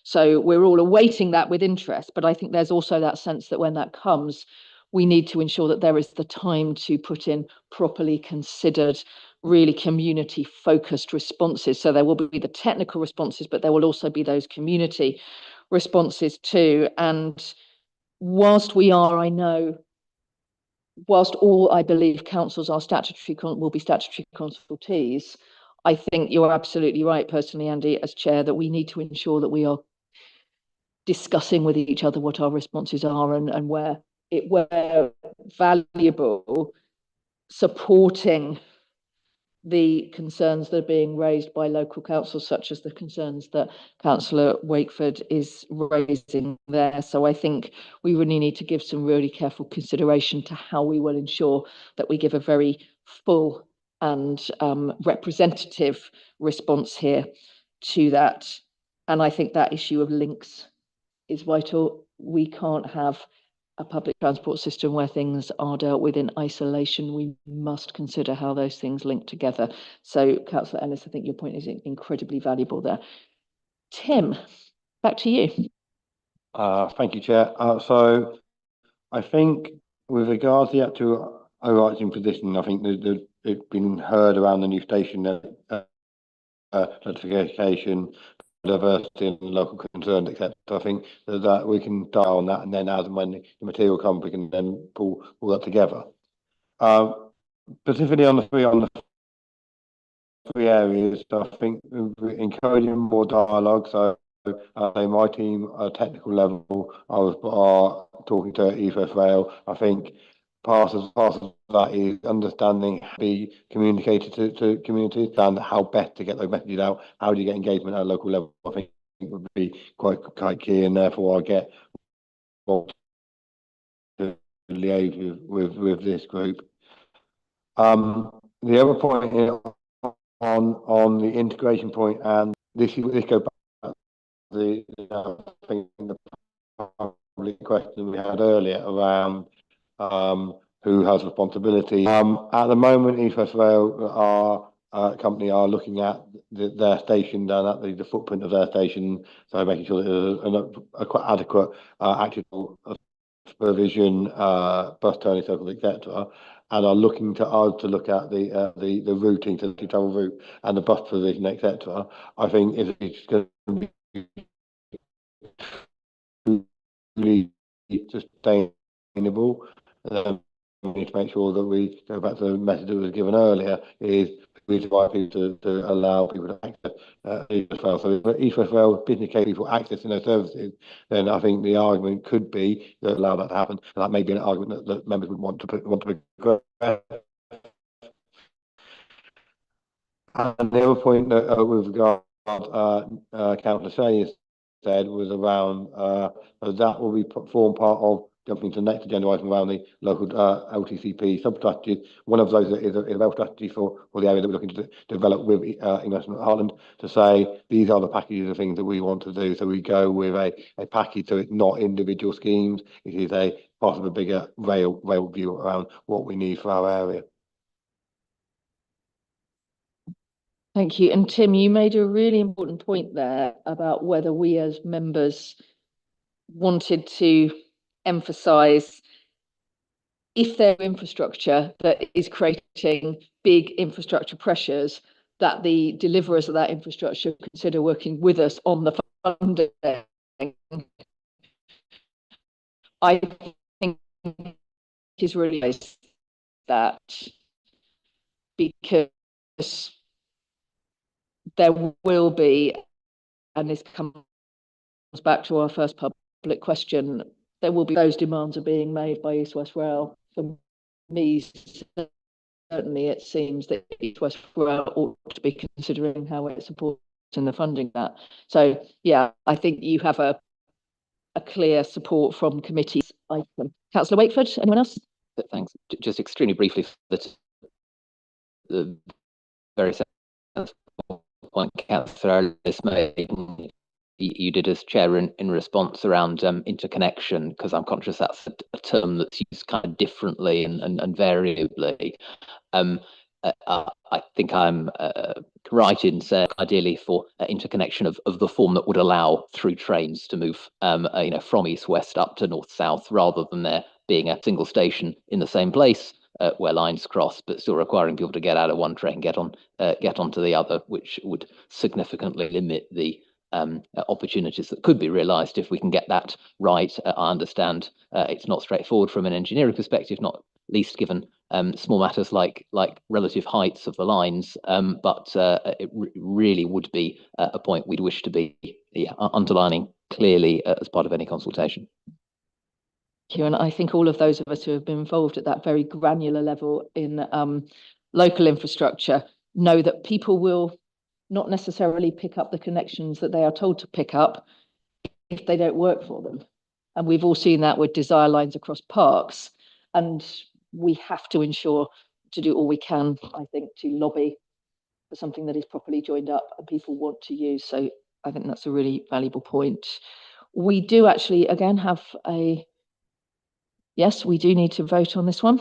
So we're all awaiting that with interest, but I think there's also that sense that when that comes, we need to ensure that there is the time to put in properly considered, really community-focused responses. So there will be the technical responses, but there will also be those community responses too. And whilst all, I believe, councils are will be statutory consultees, I think you're absolutely right, personally, Andy, as chair, that we need to ensure that we are discussing with each other what our responses are and where valuable, supporting the concerns that are being raised by local councils, such as the concerns that Councillor Wakeford is raising there. So I think we really need to give some really careful consideration to how we will ensure that we give a very full and representative response here to that. And I think that issue of links is vital. We can't have a public transport system where things are dealt with in isolation. We must consider how those things link together. So, Councillor Ellis, I think your point is incredibly valuable there. Tim, back to you. Thank you, Chair. So I think with regards to the actual overarching position, I think it's been heard around the new station electrification, diversity and local concerns, etc. I think that we can dial on that, and then as and when the material comes, we can then pull that together. Specifically on the three areas, I think encouraging more dialogue. So my team at technical level are talking to East West Rail. I think part of that is understanding how to be communicated to communities and how best to get those messages out. How do you get engagement at a local level? I think it would be quite key, and therefore I get to liaise with this group. The other point is on the integration point, and this goes back to the public question we had earlier around who has responsibility. At the moment, East West Rail company are looking at their station and at the footprint of their station, so making sure that there's a quite adequate actual supervision, bus turning circles, etc., and are looking to us to look at the routing, to the travel route and the bus provision, etc. I think if it's going to be really sustainable, we need to make sure that we go back to the message that was given earlier, is we invite people to allow people to access East West Rail. So if East West Rail business case people accessing those services, then I think the argument could be that allow that to happen. And that may be an argument that members would want to progress. And the other point that with regard Councillor Say said was around that will be form part of jumping to the next agenda item around the local LTCP sub-strategies. One of those is a rail strategy for the area that we're looking to develop with Investment Ireland, to say these are the packages of things that we want to do. So we go with a package, so it's not individual schemes. It is a part of a bigger rail view around what we need for our area. Thank you. And Tim, you made a really important point there about whether we as members wanted to emphasise, if their infrastructure that is creating big infrastructure pressures, that the deliverers of that infrastructure consider working with us on the funding. I think it is really nice that, because there will be, and this comes back to our first public question, there will be those demands are being made by East West Rail. For me, certainly it seems that East West Rail ought to be considering how it supports in the funding that. So yeah, I think you have a clear support from committees. Councillor Wakeford, anyone else? Thanks. Just extremely briefly, the very sensible point Councillor Ellis made. You did as chair in response around interconnection, because I'm conscious that's a term that's used kind of differently and variably. I think I'm right in saying ideally for interconnection of the form that would allow through trains to move from east-west up to north-south, rather than there being a single station in the same place where lines cross, but still requiring people to get out of one train, get onto the other, which would significantly limit the opportunities that could be realised if we can get that right. I understand it's not straightforward from an engineering perspective, not least given small matters like relative heights of the lines, but it really would be a point we'd wish to be underlining clearly as part of any consultation. Thank you. And I think all of those of us who have been involved at that very granular level in local infrastructure know that people will not necessarily pick up the connections that they are told to pick up if they don't work for them. And we've all seen that with desire lines across parks. And we have to ensure to do all we can, I think, to lobby for something that is properly joined up and people want to use. So I think that's a really valuable point. We do actually, again, have yes, we do need to vote on this one,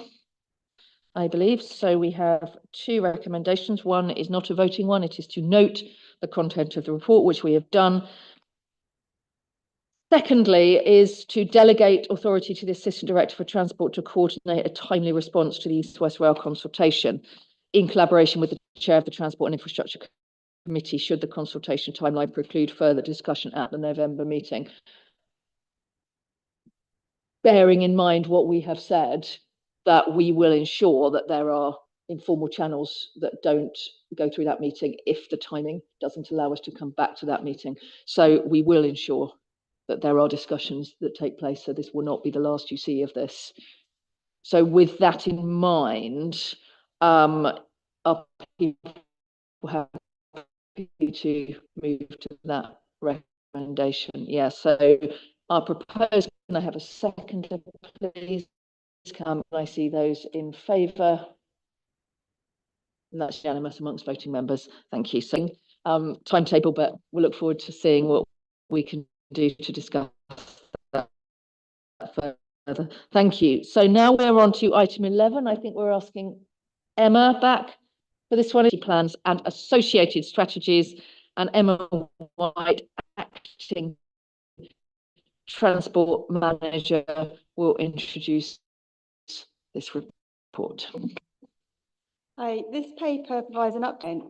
I believe. So we have two recommendations. One is not a voting one. It is to note the content of the report, which we have done. Secondly, is to delegate authority to the Assistant Director for Transport to coordinate a timely response to the East West Rail consultation in collaboration with the Chair of the Transport and Infrastructure Committee, should the consultation timeline preclude further discussion at the November meeting. Bearing in mind what we have said, that we will ensure that there are informal channels that don't go through that meeting if the timing doesn't allow us to come back to that meeting. So we will ensure that there are discussions that take place, so this will not be the last you see of this. So with that in mind, are people happy to move to that recommendation? Yeah, so I propose, can I have a second, please? Can I see those in favour? And that's unanimous amongst voting members. Thank you. So timetable, but we'll look forward to seeing what we can do to discuss that further. Thank you. So now we're on to item 11. I think we're asking Emma back for this one. Plans and associated strategies, and Emma White, acting transport manager, will introduce this report. Hi, this paper provides an update.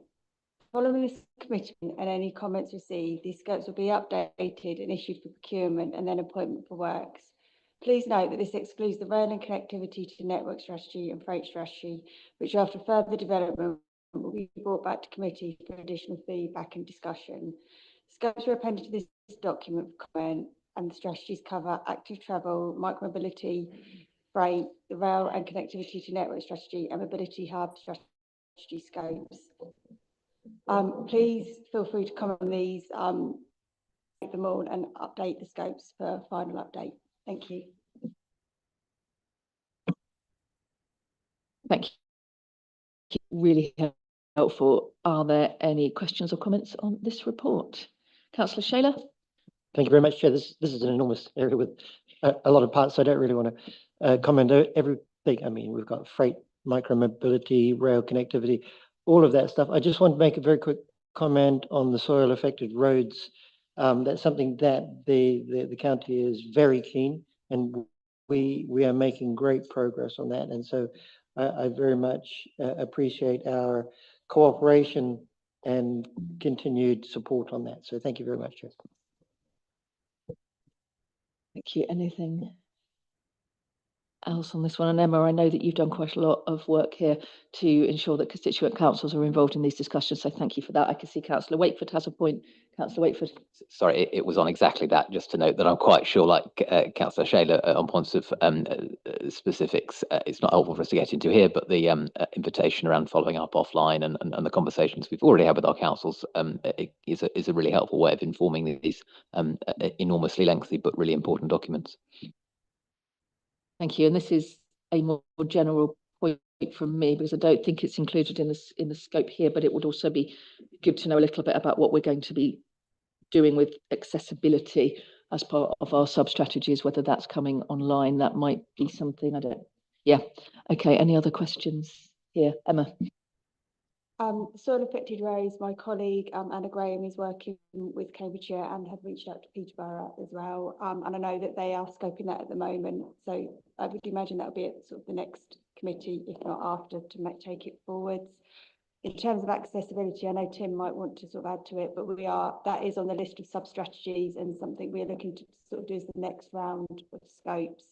Following this committee and any comments received, these scopes will be updated and issued for procurement and then appointment for works. Please note that this excludes the rail and connectivity to network strategy and freight strategy, which after further development will be brought back to committee for additional feedback and discussion. Scopes are appended to this document for comment, and the strategies cover active travel, micromobility, freight, the rail and connectivity to network strategy, and mobility hub strategy scopes. Please feel free to comment on these, take them all and update the scopes for final update. Thank you. Thank you. Really helpful. Are there any questions or comments on this report? Councillor Shaler. Thank you very much, Chair. This is an enormous area with a lot of parts, so I don't really want to comment on everything. I mean, we've got freight, micromobility, rail connectivity, all of that stuff. I just want to make a very quick comment on the soil affected roads. That's something that the county is very keen, and we are making great progress on that. And so I very much appreciate our cooperation and continued support on that. So thank you very much, Chair. Thank you. Anything else on this one? And Emma, I know that you've done quite a lot of work here to ensure that constituent councils are involved in these discussions, so thank you for that. I can see Councillor Wakeford has a point. Councillor Wakeford. Sorry, it was on exactly that, just to note that I'm quite sure, like Councillor Shaler, on points of specifics, it's not helpful for us to get into here, but the invitation around following up offline and the conversations we've already had with our councils is a really helpful way of informing these enormously lengthy but really important documents. Thank you. And this is a more general point from me, because I don't think it's included in the scope here, but it would also be good to know a little bit about what we're going to be doing with accessibility as part of our sub-strategies, whether that's coming online. That might be something, I don't, yeah. Okay, any other questions here? Emma. Soil affected roads, my colleague Anna Graham is working with Cambridgeshire and have reached out to Peterborough as well. And I know that they are scoping that at the moment. So I would imagine that'll be at sort of the next committee, if not after, to take it forwards. in terms of accessibility, I know Tim might want to sort of add to it, but that is on the list of sub-strategies and something we're looking to sort of do as the next round of scopes.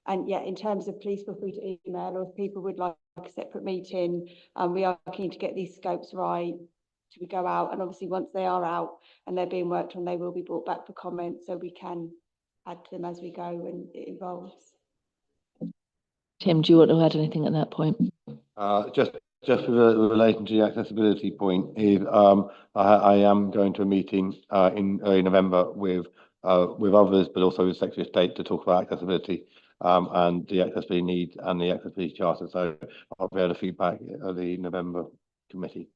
And yeah, in terms of please feel free to email, or if people would like a separate meeting, we are keen to get these scopes right to go out. And obviously once they are out and they're being worked on, they will be brought back for comment so we can add to them as we go and it evolves. Tim, do you want to add anything at that point? Just relating to the accessibility point, is I am going to a meeting in early November with others, but also with Secretary of State to talk about accessibility and the accessibility needs and the accessibility charter. So I'll be able to feedback at the November committee.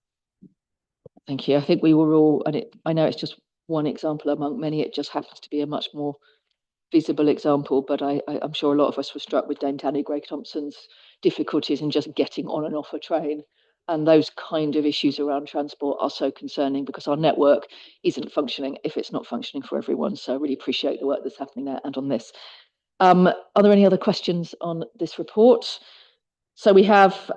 Thank you. I think we were all, and I know it's just one example among many. It just happens to be a much more visible example, but I'm sure a lot of us were struck with Dame Danny Greg Thompson's difficulties in just getting on and off a train. And those kind of issues around transport are so concerning because our network isn't functioning if it's not functioning for everyone. So I really appreciate the work that's happening there and on this. Are there any other questions on this report? So we have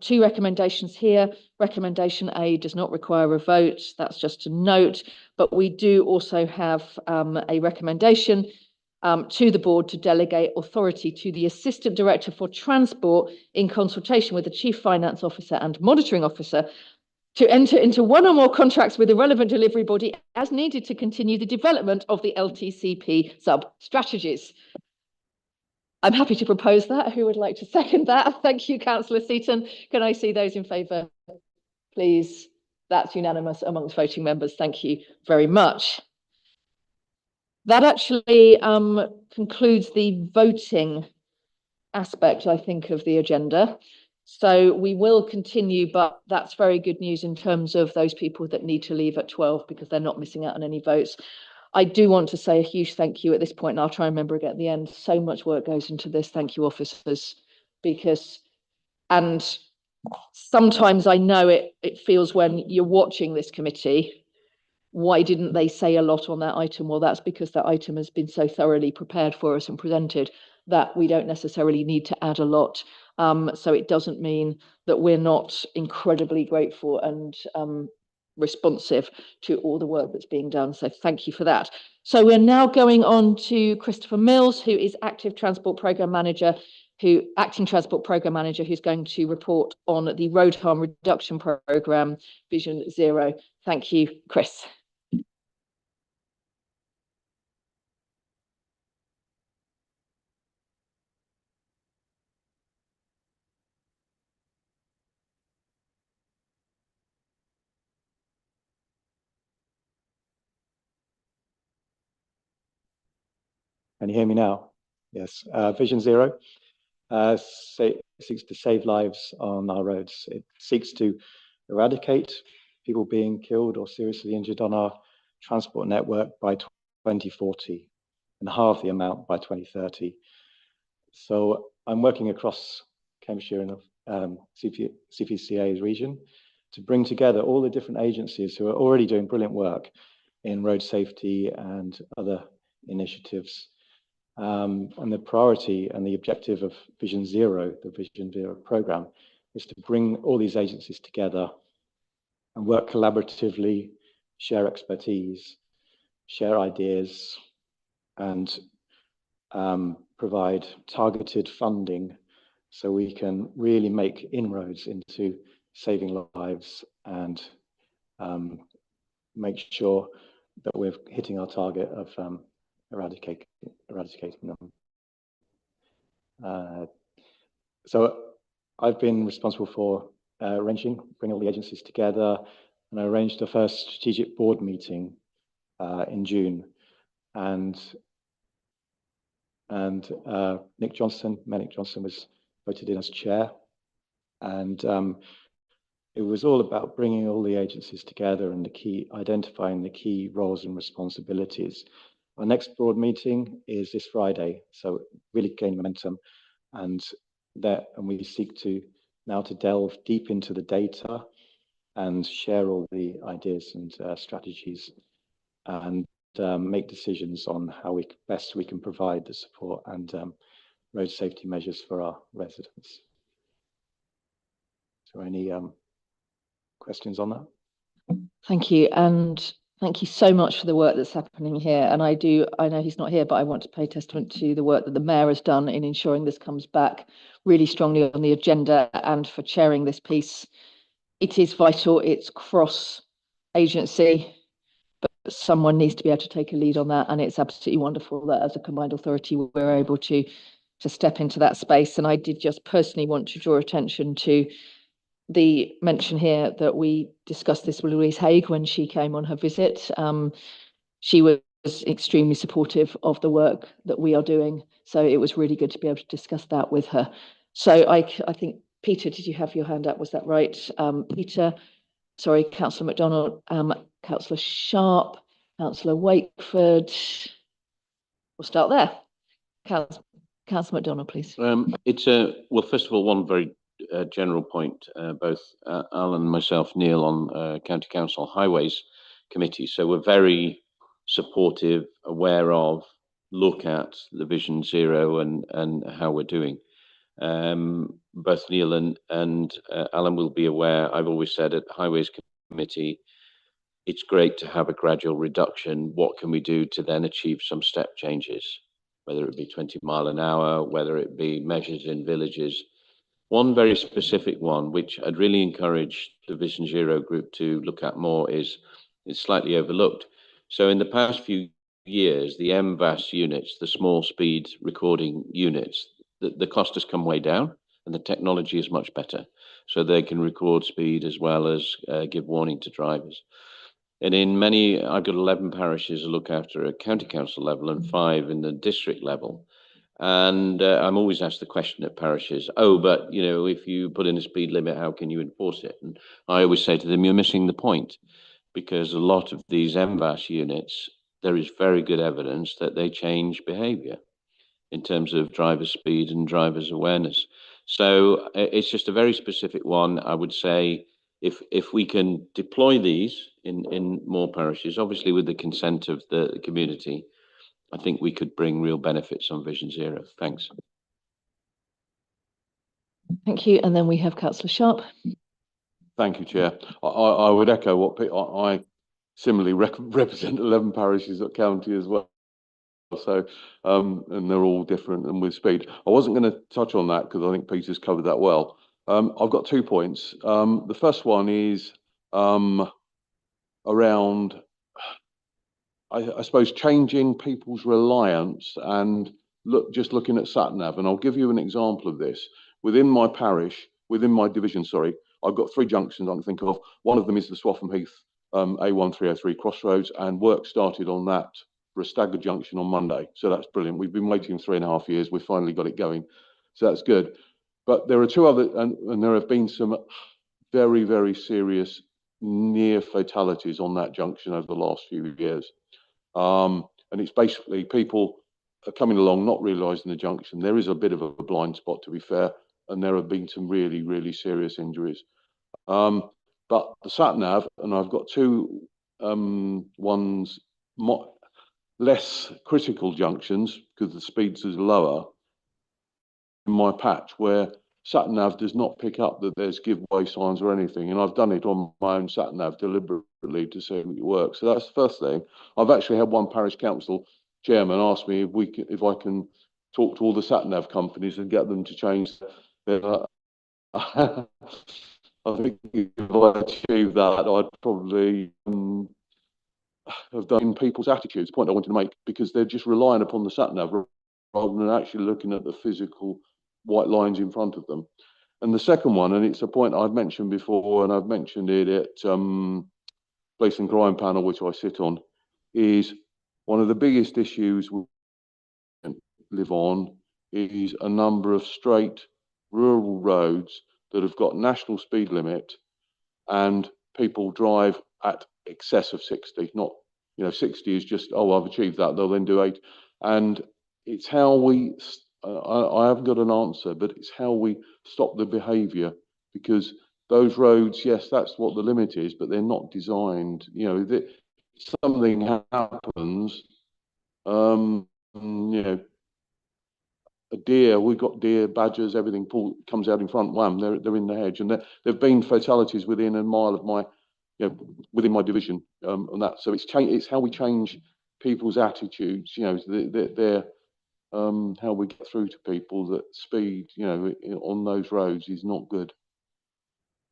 2 recommendations here. Recommendation A does not require a vote. That's just a note. But we do also have a recommendation to the board to delegate authority to the Assistant Director for Transport in consultation with the Chief Finance Officer and Monitoring Officer to enter into one or more contracts with the relevant delivery body as needed to continue the development of the LTCP sub-strategies. I'm happy to propose that. Who would like to second that? Thank you, Councillor Seaton. Can I see those in favour, please? That's unanimous amongst voting members. Thank you very much. That actually concludes the voting aspect, I think, of the agenda. So we will continue, but that's very good news in terms of those people that need to leave at 12 because they're not missing out on any votes. I do want to say a huge thank you at this point, and I'll try and remember again at the end. So much work goes into this. Thank you, officers, and sometimes I know it feels when you're watching this committee, why didn't they say a lot on that item? Well, that's because that item has been so thoroughly prepared for us and presented that we don't necessarily need to add a lot. So it doesn't mean that we're not incredibly grateful and responsive to all the work that's being done. So thank you for that. So we're now going on to Christopher Mills, who is Acting Transport Programme Manager, who's going to report on the Road Harm Reduction Programme, Vision Zero. Thank you, Chris. Can you hear me now? Yes. Vision Zero seeks to save lives on our roads. It seeks to eradicate people being killed or seriously injured on our transport network by 2040 and halve the amount by 2030. So I'm working across Cambridgeshire and CPCA's region to bring together all the different agencies who are already doing brilliant work in road safety and other initiatives. And the priority and the objective of Vision Zero, the Vision Zero programme, is to bring all these agencies together and work collaboratively, share expertise, share ideas, and provide targeted funding so we can really make inroads into saving lives and make sure that we're hitting our target of eradicating them. So I've been responsible for bringing all the agencies together, and I arranged the first strategic board meeting in June, and Nick Johnson was voted in as chair, and it was all about bringing all the agencies together and identifying the key roles and responsibilities. Our next board meeting is this Friday, so really gain momentum, and we seek to now to delve deep into the data and share all the ideas and strategies, and make decisions on how we can provide the support and road safety measures for our residents. So any questions on that. Thank you, and thank you so much for the work that's happening here. And I know he's not here, but I want to pay testament to the work that the mayor has done in ensuring this comes back really strongly on the agenda, and for chairing this piece. It is vital, it's cross-agency, but someone needs to be able to take a lead on that, and it's absolutely wonderful that as a combined authority we're able to step into that space. And I did just personally want to draw attention to the mention here that we discussed this with Louise Haigh when she came on her visit. She was extremely supportive of the work that we are doing, so it was really good to be able to discuss that with her. So I think, Peter, did you have your hand up? Was that right? Peter, sorry, Councillor MacDonald, Councillor Sharp, Councillor Wakeford. We'll start there. Councillor MacDonald, please. It's well, first of all, one very general point. Both Alan and myself, Neil, on County Council Highways Committee, so we're very supportive, aware of, look at the Vision Zero and how we're doing. Both Neil and Alan will be aware. I've always said at Highways Committee, it's great to have a gradual reduction. What can we do to then achieve some step changes, whether it be 20 mile an hour, whether it be measures in villages. One very specific one, which I'd really encourage the Vision Zero group to look at more, is slightly overlooked. So in the past few years, the MVAS units, the small speed recording units, the cost has come way down and the technology is much better. So they can record speed as well as give warning to drivers. And in many, I've got 11 parishes I look after at county council level and 5 in the district level. And I'm always asked the question at parishes, oh, but you know, if you put in a speed limit, how can you enforce it? And I always say to them, you're missing the point, because a lot of these MVAS units, there is very good evidence that they change behavior in terms of driver speed and driver's awareness. So it's just a very specific one. I would say if we can deploy these in more parishes, obviously with the consent of the community, I think we could bring real benefits on Vision Zero. Thanks. Thank you. And then we have Councillor Sharp. Thank you, Chair. I would echo what I similarly represent 11 parishes at county as well. So, and they're all different and with speed. I wasn't going to touch on that because I think Peter's covered that well. I've got 2 points. The first one is around, I suppose, changing people's reliance and just looking at SatNav. And I'll give you an example of this. Within my parish, within my division, sorry, I've got 3 junctions I can think of. One of them is the Swaffham Heath A1303 crossroads, and work started on that for a staggered junction on Monday. So that's brilliant. We've been waiting 3.5 years. We've finally got it going. So that's good. But there are 2 other, and there have been some very, very serious near fatalities on that junction over the last few years. And it's basically people are coming along, not realising the junction. There is a bit of a blind spot, to be fair, and there have been some really, really serious injuries. But the SatNav, and I've got 2 ones, less critical junctions because the speeds is lower in my patch where SatNav does not pick up that there's giveaway signs or anything, and I've done it on my own SatNav deliberately to see if it works. So that's the first thing. I've actually had one parish council chairman ask me if I can talk to all the SatNav companies and get them to change their I think if I achieved that, I'd probably have done people's attitudes. The point I wanted to make, because they're just relying upon the SatNav rather than actually looking at the physical white lines in front of them. And the second one, and it's a point I've mentioned before, and I've mentioned it at Police and Crime Panel, which I sit on, is one of the biggest issues we live on is a number of straight rural roads that have got national speed limit, and people drive at excess of 60. Not, 60 is just, oh, I've achieved that, they'll then do 8. And it's how we, I haven't got an answer, but it's how we stop the behaviour, because those roads, yes, that's what the limit is, but they're not designed, if something happens, a deer, we've got deer, badgers, everything comes out in front, wham, they're in the hedge. And there've been fatalities within a mile of my, within my division, and that. So it's how we change people's attitudes, they're how we get through to people that speed, on those roads is not good.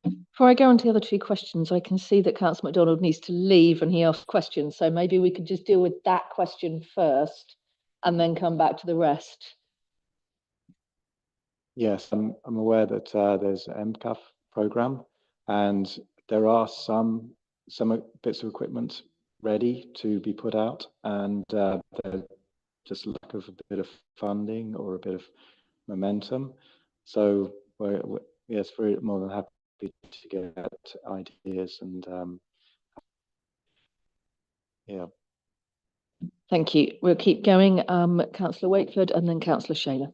Before I go on to the other two questions, I can see that Councillor MacDonald needs to leave and he asked questions. So maybe we could just deal with that question first and then come back to the rest. Yes, I'm aware that there's an MCAF program, and there are some bits of equipment ready to be put out, and there's just lack of a bit of funding or a bit of momentum. So we're more than happy to get ideas and yeah. Thank you. We'll keep going. Councillor Wakeford and then Councillor Shaler.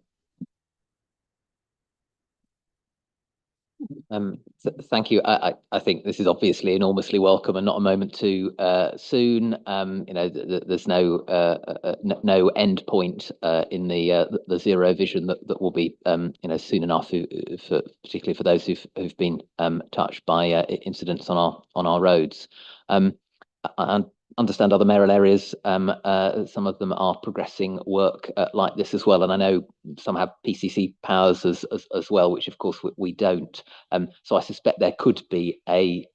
Thank you. I think this is obviously enormously welcome and not a moment too soon. There's no end point in the zero vision that will be soon enough, particularly for those who've been touched by incidents on our roads. I understand other mayoral areas, some of them are progressing work like this as well, and I know some have PCC powers as well, which of course we don't. So I suspect there could be a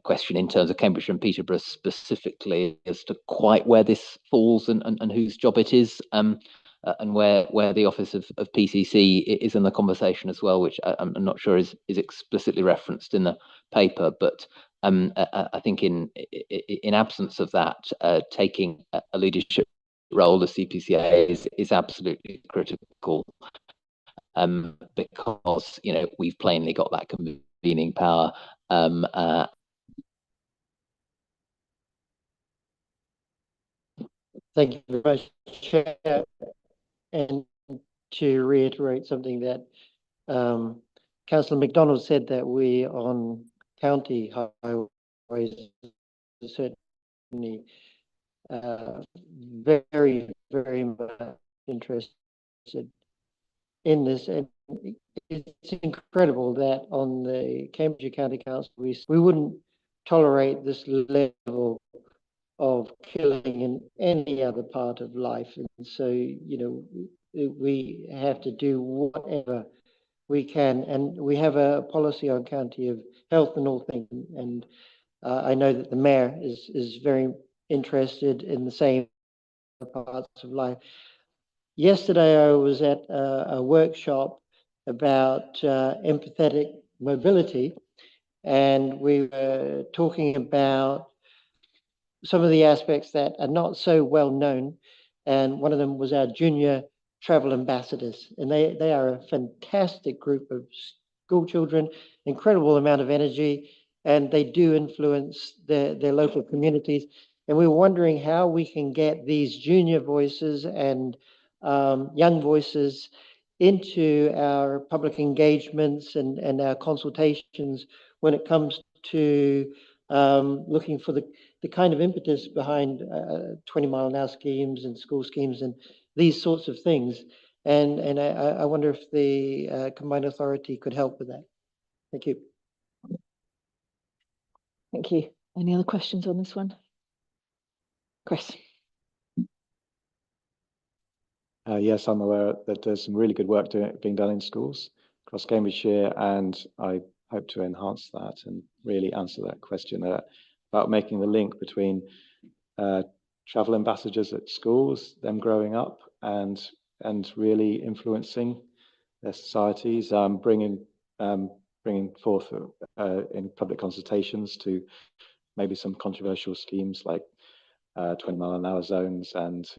question in terms of Cambridgeshire and Peterborough specifically as to quite where this falls and whose job it is, and where the office of PCC is in the conversation as well, which I'm not sure is explicitly referenced in the paper, but I think in absence of that, taking a leadership role, the CPCA is absolutely critical, because we've plainly got that convening power. Thank you very much, Chair. And to reiterate something that Councillor MacDonald said, that we on county highways are certainly very, very much interested in this. And it's incredible that on the Cambridgeshire County Council, we wouldn't tolerate this level of killing in any other part of life. And so, we have to do whatever we can. And we have a policy on county of health and all things. And I know that the mayor is very interested in the same parts of life. Yesterday, I was at a workshop about empathetic mobility, and we were talking about some of the aspects that are not so well known. And one of them was our junior travel ambassadors. And they are a fantastic group of school children, incredible amount of energy, and they do influence their local communities. And we're wondering how we can get these junior voices and young voices into our public engagements and our consultations when it comes to looking for the kind of impetus behind 20-mile-an-hour schemes and school schemes and these sorts of things. And I wonder if the Combined Authority could help with that. Thank you. Thank you. Any other questions on this one? Chris. Yes, I'm aware that there's some really good work being done in schools across Cambridgeshire, and I hope to enhance that and really answer that question about making the link between travel ambassadors at schools, them growing up and really influencing their societies, bringing forth in public consultations to maybe some controversial schemes like 20-mile-an-hour zones, and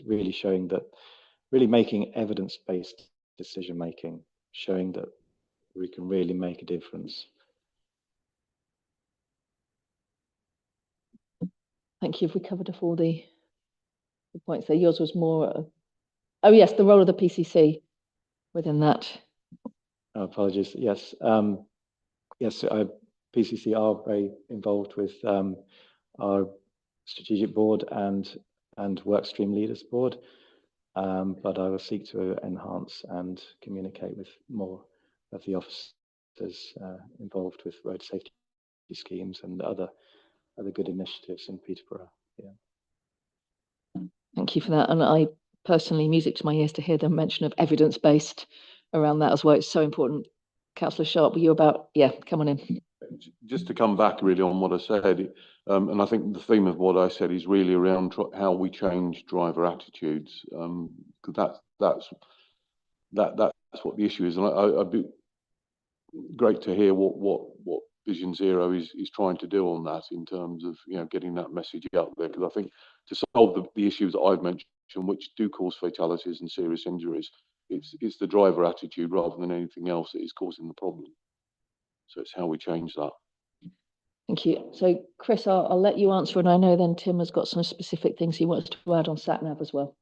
really showing that, really making evidence-based decision making, showing that we can really make a difference. Thank you. Have we covered off all the points there? Yours was more, oh yes, the role of the PCC within that. Apologies. Yes, yes. PCC are very involved with our strategic board and work stream leaders board. but I will seek to enhance and communicate with more of the officers involved with road safety schemes and other good initiatives in Peterborough. Yeah. Thank you for that. And I personally, music to my ears to hear the mention of evidence-based around that as well. It's so important. Councillor Sharp, were you about, yeah, come on in. Just to come back really on what I said, and I think the theme of what I said is really around how we change driver attitudes, because that's what the issue is, and I'd be great to hear what Vision Zero is trying to do on that in terms of getting that message out there, because I think to solve the issues that I've mentioned, which do cause fatalities and serious injuries, it's the driver attitude rather than anything else that is causing the problem. So it's how we change that. Thank you. So Chris, I'll let you answer, and I know then Tim has got some specific things he wants to add on SatNav as well.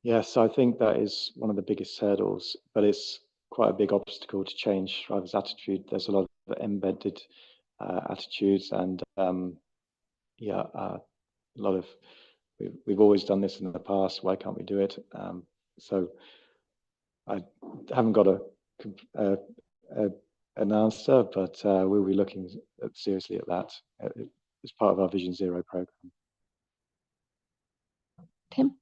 Yes, I think that is one of the biggest hurdles, but it's quite a big obstacle to change drivers' attitude. There's a lot of embedded attitudes, and a lot of we've always done this in the past. Why can't we do it? So I haven't got an answer, but we'll be looking seriously at that as part of our Vision Zero program. Tim?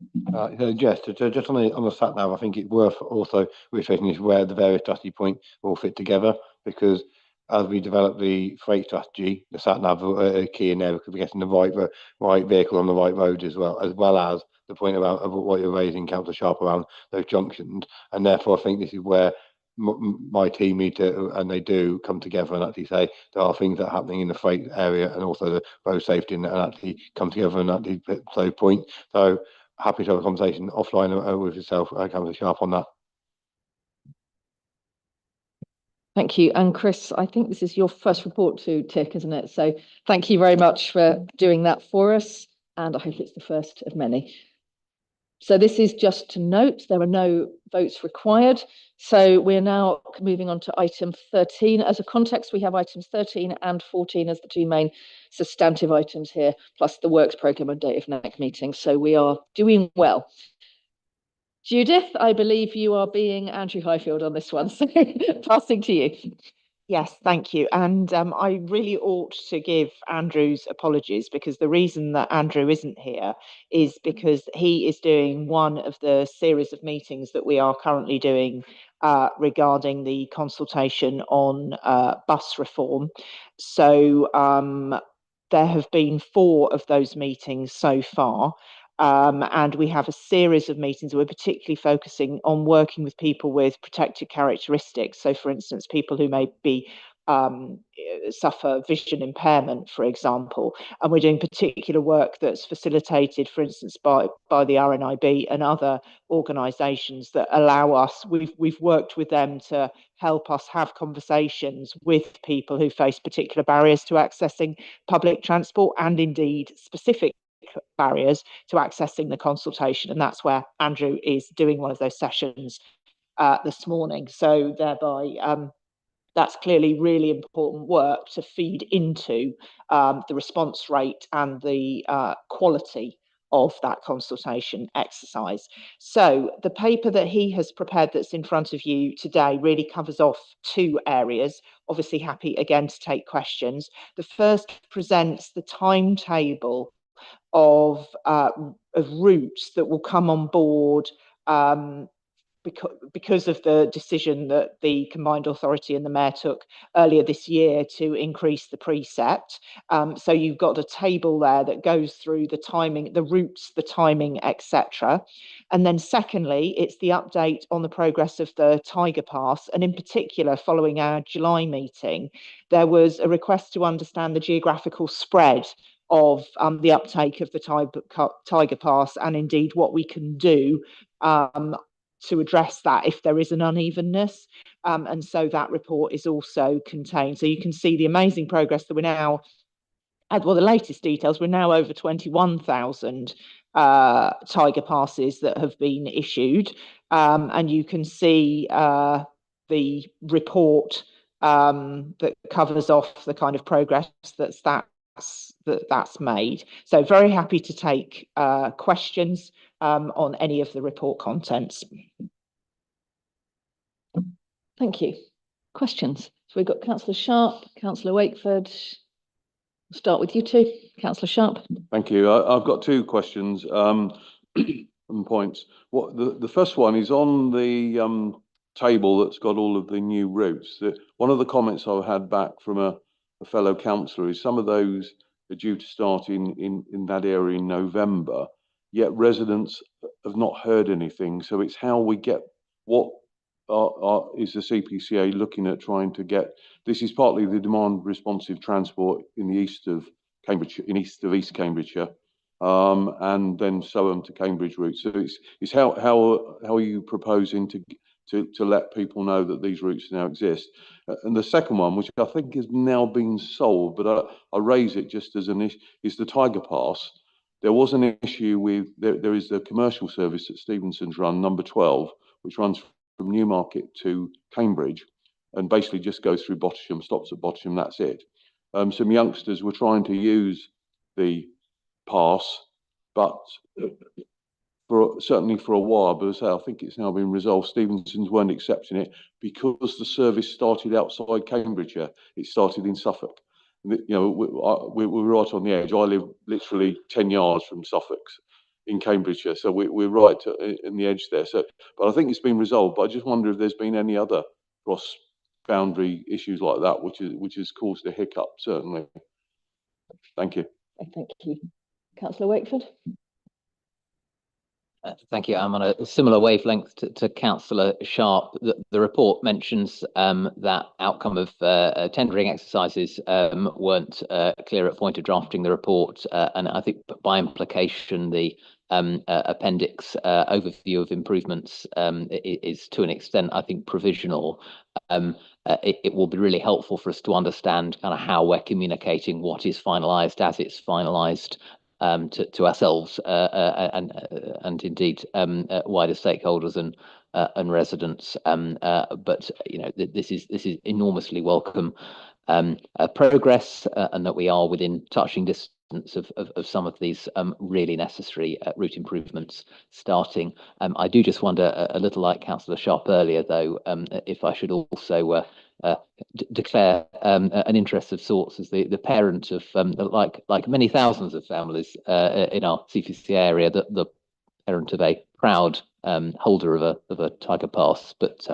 Yes, just on the SatNav, I think it's worth also reiterating is where the various strategy points all fit together, because as we develop the freight strategy, the SatNav are key in there because we're getting the right vehicle on the right road as well as the point about what you're raising, Councillor Sharp, around those junctions. And therefore, I think this is where my team need to, and they do, come together and actually say there are things that are happening in the freight area and also the road safety, and actually come together and actually put those points. So happy to have a conversation offline with yourself, Councillor Sharp, on that. Thank you. And Chris, I think this is your first report to TIC, isn't it? So thank you very much for doing that for us. And I hope it's the first of many. So this is just to note, there are no votes required. So we're now moving on to item 13. As a context, we have items 13 and 14 as the two main substantive items here, plus the works programme and date of next meeting. So we are doing well. Judith, I believe you are being Andrew Highfield on this one, so passing to you. Yes, thank you. And I really ought to give Andrew's apologies, because the reason that Andrew isn't here is because he is doing one of the series of meetings that we are currently doing regarding the consultation on bus reform. So there have been 4 of those meetings so far. And we have a series of meetings. We're particularly focusing on working with people with protected characteristics. So, for instance, people who may be suffer vision impairment, for example, and we're doing particular work that's facilitated, for instance, by the RNIB and other organisations that allow us. We've worked with them to help us have conversations with people who face particular barriers to accessing public transport, and indeed specific barriers to accessing the consultation, and that's where Andrew is doing one of those sessions this morning. So thereby that's clearly really important work to feed into the response rate and the quality of that consultation exercise. So the paper that he has prepared that's in front of you today really covers off 2 areas. Obviously happy again to take questions. The first presents the timetable of routes that will come on board because of the decision that the Combined Authority and the Mayor took earlier this year to increase the precept. So you've got a table there that goes through the timing, the routes, the timing, etc. And then secondly, it's the update on the progress of the Tiger Pass. And in particular, following our July meeting, there was a request to understand the geographical spread of the uptake of the Tiger Pass, and indeed what we can do to address that if there is an unevenness. And so that report is also contained. So you can see the amazing progress that we're now, well, the latest details, we're now over 21,000 Tiger Passes that have been issued. And you can see the report that covers off the kind of progress that's made. So very happy to take questions on any of the report contents. Thank you. Questions? So we've got Councillor Sharp, Councillor Wakeford. We'll start with you two. Councillor Sharp. Thank you. I've got two questions and points. The first one is on the table that's got all of the new routes. One of the comments I had back from a fellow councillor is some of those are due to start in that area in November, yet residents have not heard anything. So it's how we get what is the CPCA looking at trying to get. This is partly the demand responsive transport in the east of Cambridgeshire, in east of East Cambridgeshire, and then Soham to Cambridge route. So it's how are you proposing to let people know that these routes now exist? And the second one, which I think has now been solved, but I raise it just as an issue, is the Tiger Pass. There was an issue with, there is a commercial service that Stevenson's run, number 12, which runs from Newmarket to Cambridge and basically just goes through Bottisham, stops at Bottisham, that's it. Some youngsters were trying to use the pass, but certainly for a while, but as I say, I think it's now been resolved. Stevenson's weren't accepting it because the service started outside Cambridgeshire. It started in Suffolk. You know, we're right on the edge. I live literally 10 yards from Suffolk's in Cambridgeshire, so we're right in the edge there. So, but I think it's been resolved. But I just wonder if there's been any other cross-boundary issues like that, which has caused a hiccup. Certainly. Thank you. Thank you, Councillor Wakeford. Thank you. I'm on a similar wavelength to Councillor Sharp. The report mentions that outcome of tendering exercises weren't clear at point of drafting the report, and I think by implication the appendix overview of improvements is to an extent, I think, provisional. It will be really helpful for us to understand kind of how we're communicating what is finalised as it's finalised to ourselves and indeed wider stakeholders and residents. But you know, this is enormously welcome progress, and that we are within touching distance of some of these really necessary route improvements starting. I do just wonder, a little like Councillor Sharp earlier, though, if I should also declare an interest of sorts as the parent of like many thousands of families in our CPC area, the parent of a proud holder of a Tiger Pass. But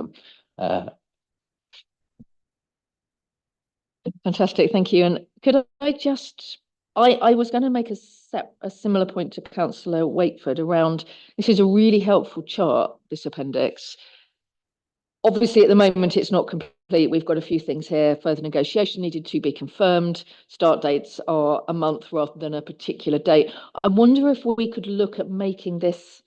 fantastic, thank you. And could I just, I was going to make a similar point to Councillor Wakeford around, this is a really helpful chart, this appendix. Obviously, at the moment, it's not complete. We've got a few things here. Further negotiation needed to be confirmed. Start dates are a month rather than a particular date. I wonder if we could look at making this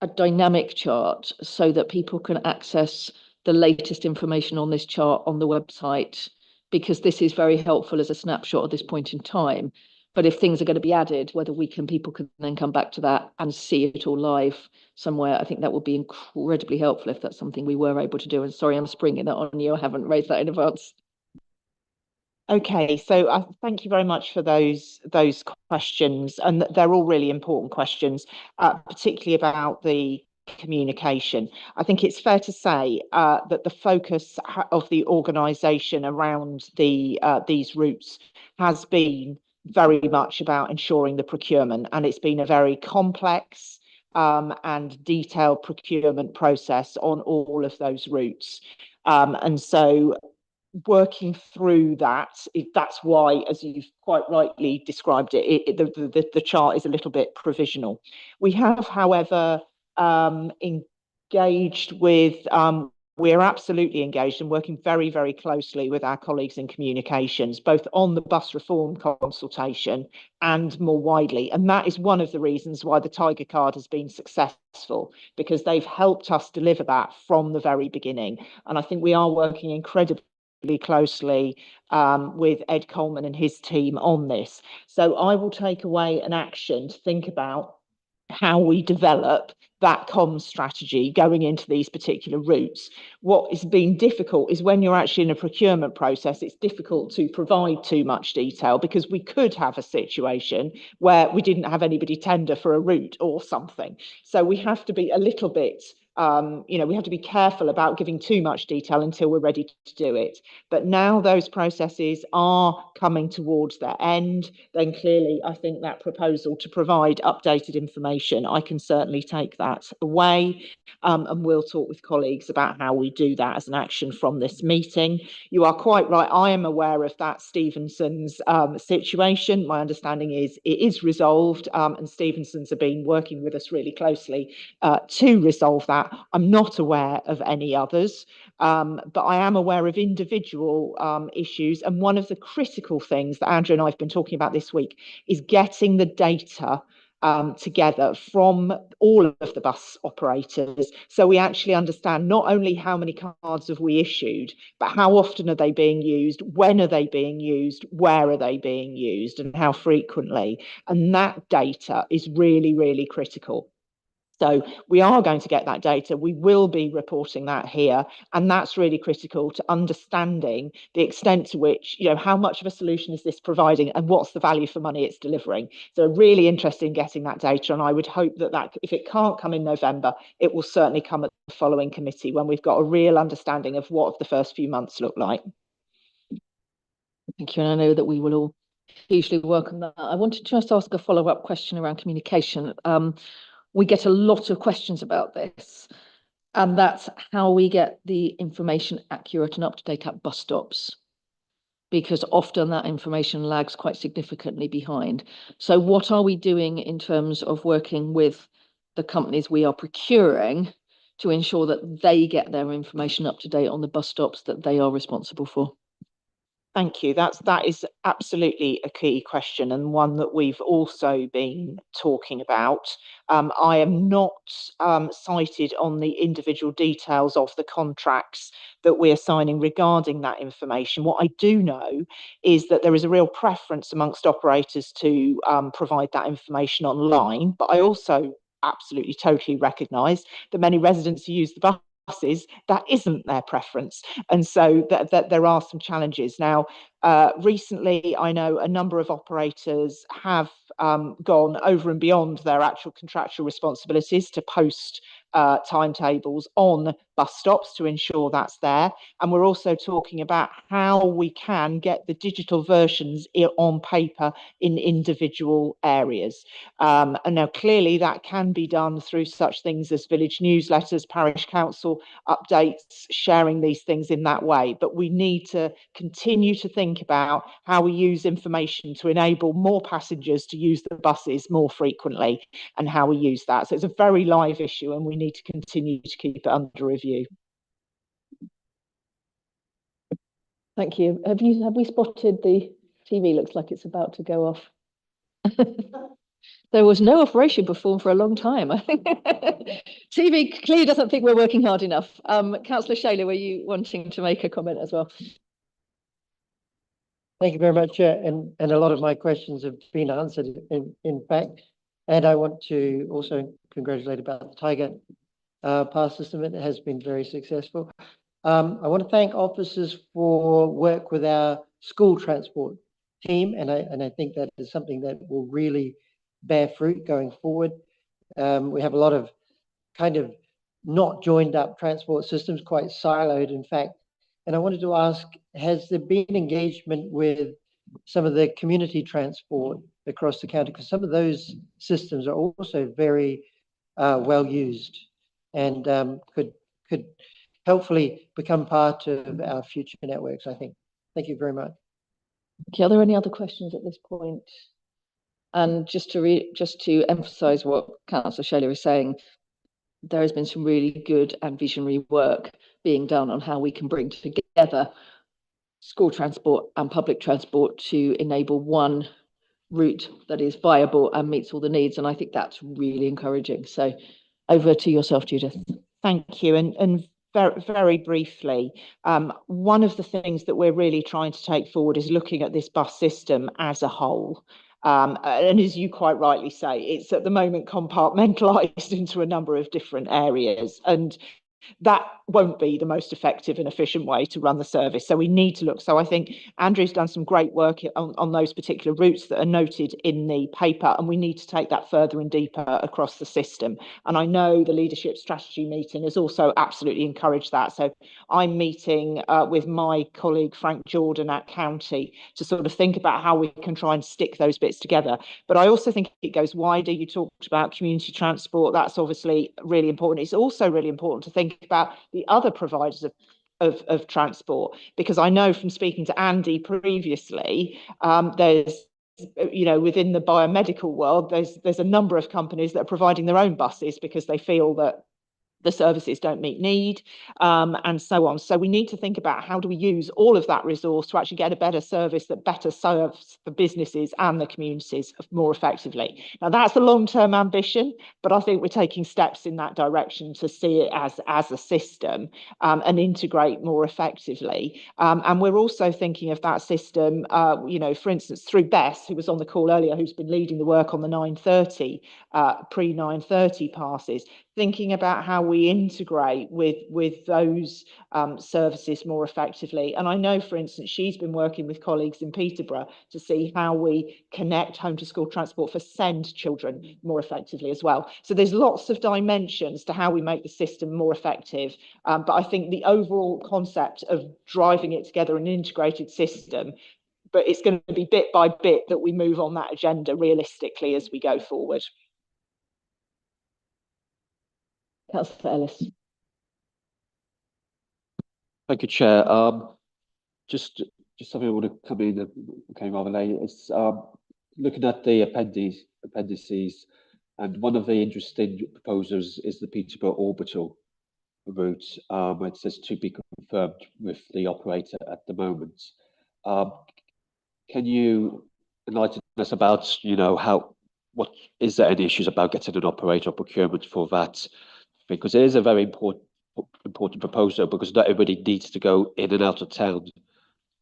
a dynamic chart so that people can access the latest information on this chart on the website, because this is very helpful as a snapshot at this point in time. But if things are going to be added, whether people can then come back to that and see it all live somewhere, I think that would be incredibly helpful if that's something we were able to do. And sorry, I'm springing that on you. I haven't raised that in advance. Okay, so thank you very much for those questions, and they're all really important questions, particularly about the communication. I think it's fair to say that the focus of the organisation around these routes has been very much about ensuring the procurement, and it's been a very complex and detailed procurement process on all of those routes. And so working through that's why, as you've quite rightly described it, the chart is a little bit provisional. We have, however, engaged with we're absolutely engaged and working very, very closely with our colleagues in communications, both on the bus reform consultation and more widely. And that is one of the reasons why the Tiger Card has been successful, because they've helped us deliver that from the very beginning. And I think we are working incredibly closely with Ed Coleman and his team on this. So I will take away an action to think about how we develop that comms strategy going into these particular routes. What has been difficult is when you're actually in a procurement process, it's difficult to provide too much detail, because we could have a situation where we didn't have anybody tender for a route or something. So we have to be a little bit, we have to be careful about giving too much detail until we're ready to do it. But now those processes are coming towards their end, then clearly I think that proposal to provide updated information, I can certainly take that away, and we'll talk with colleagues about how we do that as an action from this meeting. You are quite right, I am aware of that Stevenson's situation. My understanding is it is resolved, and Stevenson's have been working with us really closely to resolve that. I'm not aware of any others, but I am aware of individual issues, and one of the critical things that Andrew and I have been talking about this week is getting the data together from all of the bus operators, so we actually understand not only how many cards have we issued, but how often are they being used, when are they being used, where are they being used, and how frequently. And that data is really, really critical. So we are going to get that data. We will be reporting that here, and that's really critical to understanding the extent to which, how much of a solution is this providing and what's the value for money it's delivering. So really interested in getting that data, and I would hope that if it can't come in November, it will certainly come at the following committee when we've got a real understanding of what the first few months look like. Thank you, and I know that we will all hugely welcome that. I wanted to just ask a follow-up question around communication. We get a lot of questions about this, and that's how we get the information accurate and up to date at bus stops, because often that information lags quite significantly behind. So what are we doing in terms of working with the companies we are procuring to ensure that they get their information up to date on the bus stops that they are responsible for? Thank you. That is absolutely a key question, and one that we've also been talking about. I am not cited on the individual details of the contracts that we're signing regarding that information. What I do know is that there is a real preference amongst operators to provide that information online, but I also absolutely totally recognise that many residents who use the buses, that isn't their preference, and so that there are some challenges. Now, recently I know a number of operators have gone over and beyond their actual contractual responsibilities to post timetables on bus stops to ensure that's there, and we're also talking about how we can get the digital versions on paper in individual areas, and now clearly that can be done through such things as village newsletters, parish council updates, sharing these things in that way. But we need to continue to think about how we use information to enable more passengers to use the buses more frequently, and how we use that. So it's a very live issue, and we need to continue to keep it under review. Thank you. Have we spotted the TV? Looks like it's about to go off. There was no operation performed for a long time. I think TV clearly doesn't think we're working hard enough. Councillor Shaler, were you wanting to make a comment as well? Thank you very much, Chair. And a lot of my questions have been answered in fact. And I want to also congratulate about the Tiger pass system. It has been very successful. I want to thank officers for work with our school transport team, and I think that is something that will really bear fruit going forward. We have a lot of kind of not joined up transport systems, quite siloed in fact. And I wanted to ask, has there been engagement with some of the community transport across the county? Because some of those systems are also very well used, and could hopefully become part of our future networks, I think. Thank you very much. Okay, are there any other questions at this point? And just to emphasise what Councillor Shaler is saying, there has been some really good and visionary work being done on how we can bring together school transport and public transport to enable one route that is viable and meets all the needs. And I think that's really encouraging. So over to yourself, Judith. Thank you. And very, very briefly, one of the things that we're really trying to take forward is looking at this bus system as a whole. And as you quite rightly say, it's at the moment compartmentalised into a number of different areas, and that won't be the most effective and efficient way to run the service. So we need to look. So I think Andrew's done some great work on those particular routes that are noted in the paper, and we need to take that further and deeper across the system. And I know the leadership strategy meeting has also absolutely encouraged that. So I'm meeting with my colleague Frank Jordan at County to sort of think about how we can try and stick those bits together. But I also think it goes wider. You talked about community transport. That's obviously really important. It's also really important to think about the other providers of transport, because I know from speaking to Andy previously, there's, you know, within the biomedical world, there's a number of companies that are providing their own buses because they feel that the services don't meet need, and so on. So we need to think about how do we use all of that resource to actually get a better service that better serves the businesses and the communities more effectively. Now, that's a long-term ambition, but I think we're taking steps in that direction to see it as a system, and integrate more effectively. And we're also thinking of that system, you know, for instance, through Bess, who was on the call earlier, who's been leading the work on the 9:30, pre-9:30 passes, thinking about how we integrate with those services more effectively. And I know, for instance, she's been working with colleagues in Peterborough to see how we connect home to school transport for SEND children more effectively as well. So there's lots of dimensions to how we make the system more effective. But I think the overall concept of driving it together in an integrated system, but it's going to be bit by bit that we move on that agenda realistically as we go forward. Councillor Ellis. Thank you, Chair. Just something I want to come in that came rather late. It's looking at the appendices, and one of the interesting proposals is the Peterborough Orbital route, where it says to be confirmed with the operator at the moment. Can you enlighten us about, you know, what is there any issues about getting an operator procurement for that? Because it is a very important proposal, because not everybody needs to go in and out of town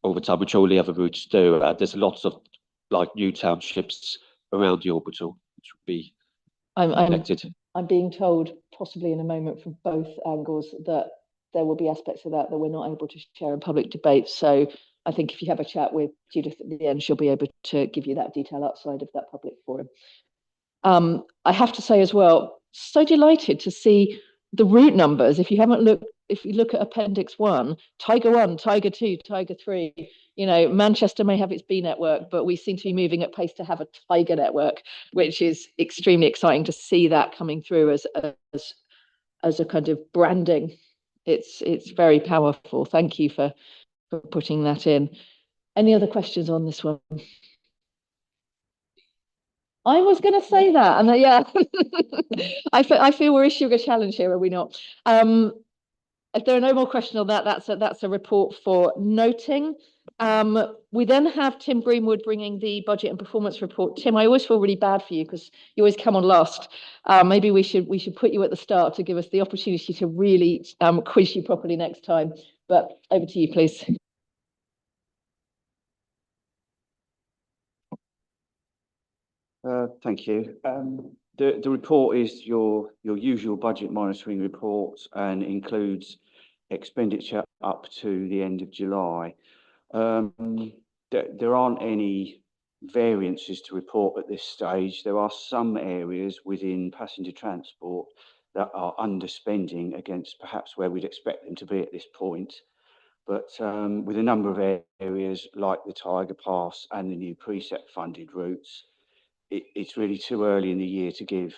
over time, which all the other routes do. There's lots of like new townships around the orbital, which would be connected. I'm being told, possibly in a moment from both angles, that there will be aspects of that we're not able to share in public debate. So I think if you have a chat with Judith at the end, she'll be able to give you that detail outside of that public forum. I have to say as well, so delighted to see the route numbers. If you look at Appendix 1, Tiger 1, Tiger 2, Tiger 3, you know, Manchester may have its B network, but we seem to be moving at pace to have a Tiger network, which is extremely exciting to see that coming through as a kind of branding. It's very powerful. Thank you for putting that in. Any other questions on this one? I was going to say that, and yeah, I feel we're issuing a challenge here, are we not? If there are no more questions on that, that's a report for noting. We then have Tim Greenwood bringing the budget and performance report. Tim, I always feel really bad for you because you always come on last. Maybe we should put you at the start to give us the opportunity to really quiz you properly next time. But over to you, please. Thank you. The report is your usual budget monitoring report and includes expenditure up to the end of July. There aren't any variances to report at this stage. There are some areas within passenger transport that are underspending against perhaps where we'd expect them to be at this point. But with a number of areas like the Tiger Pass and the new precept funded routes, it's really too early in the year to give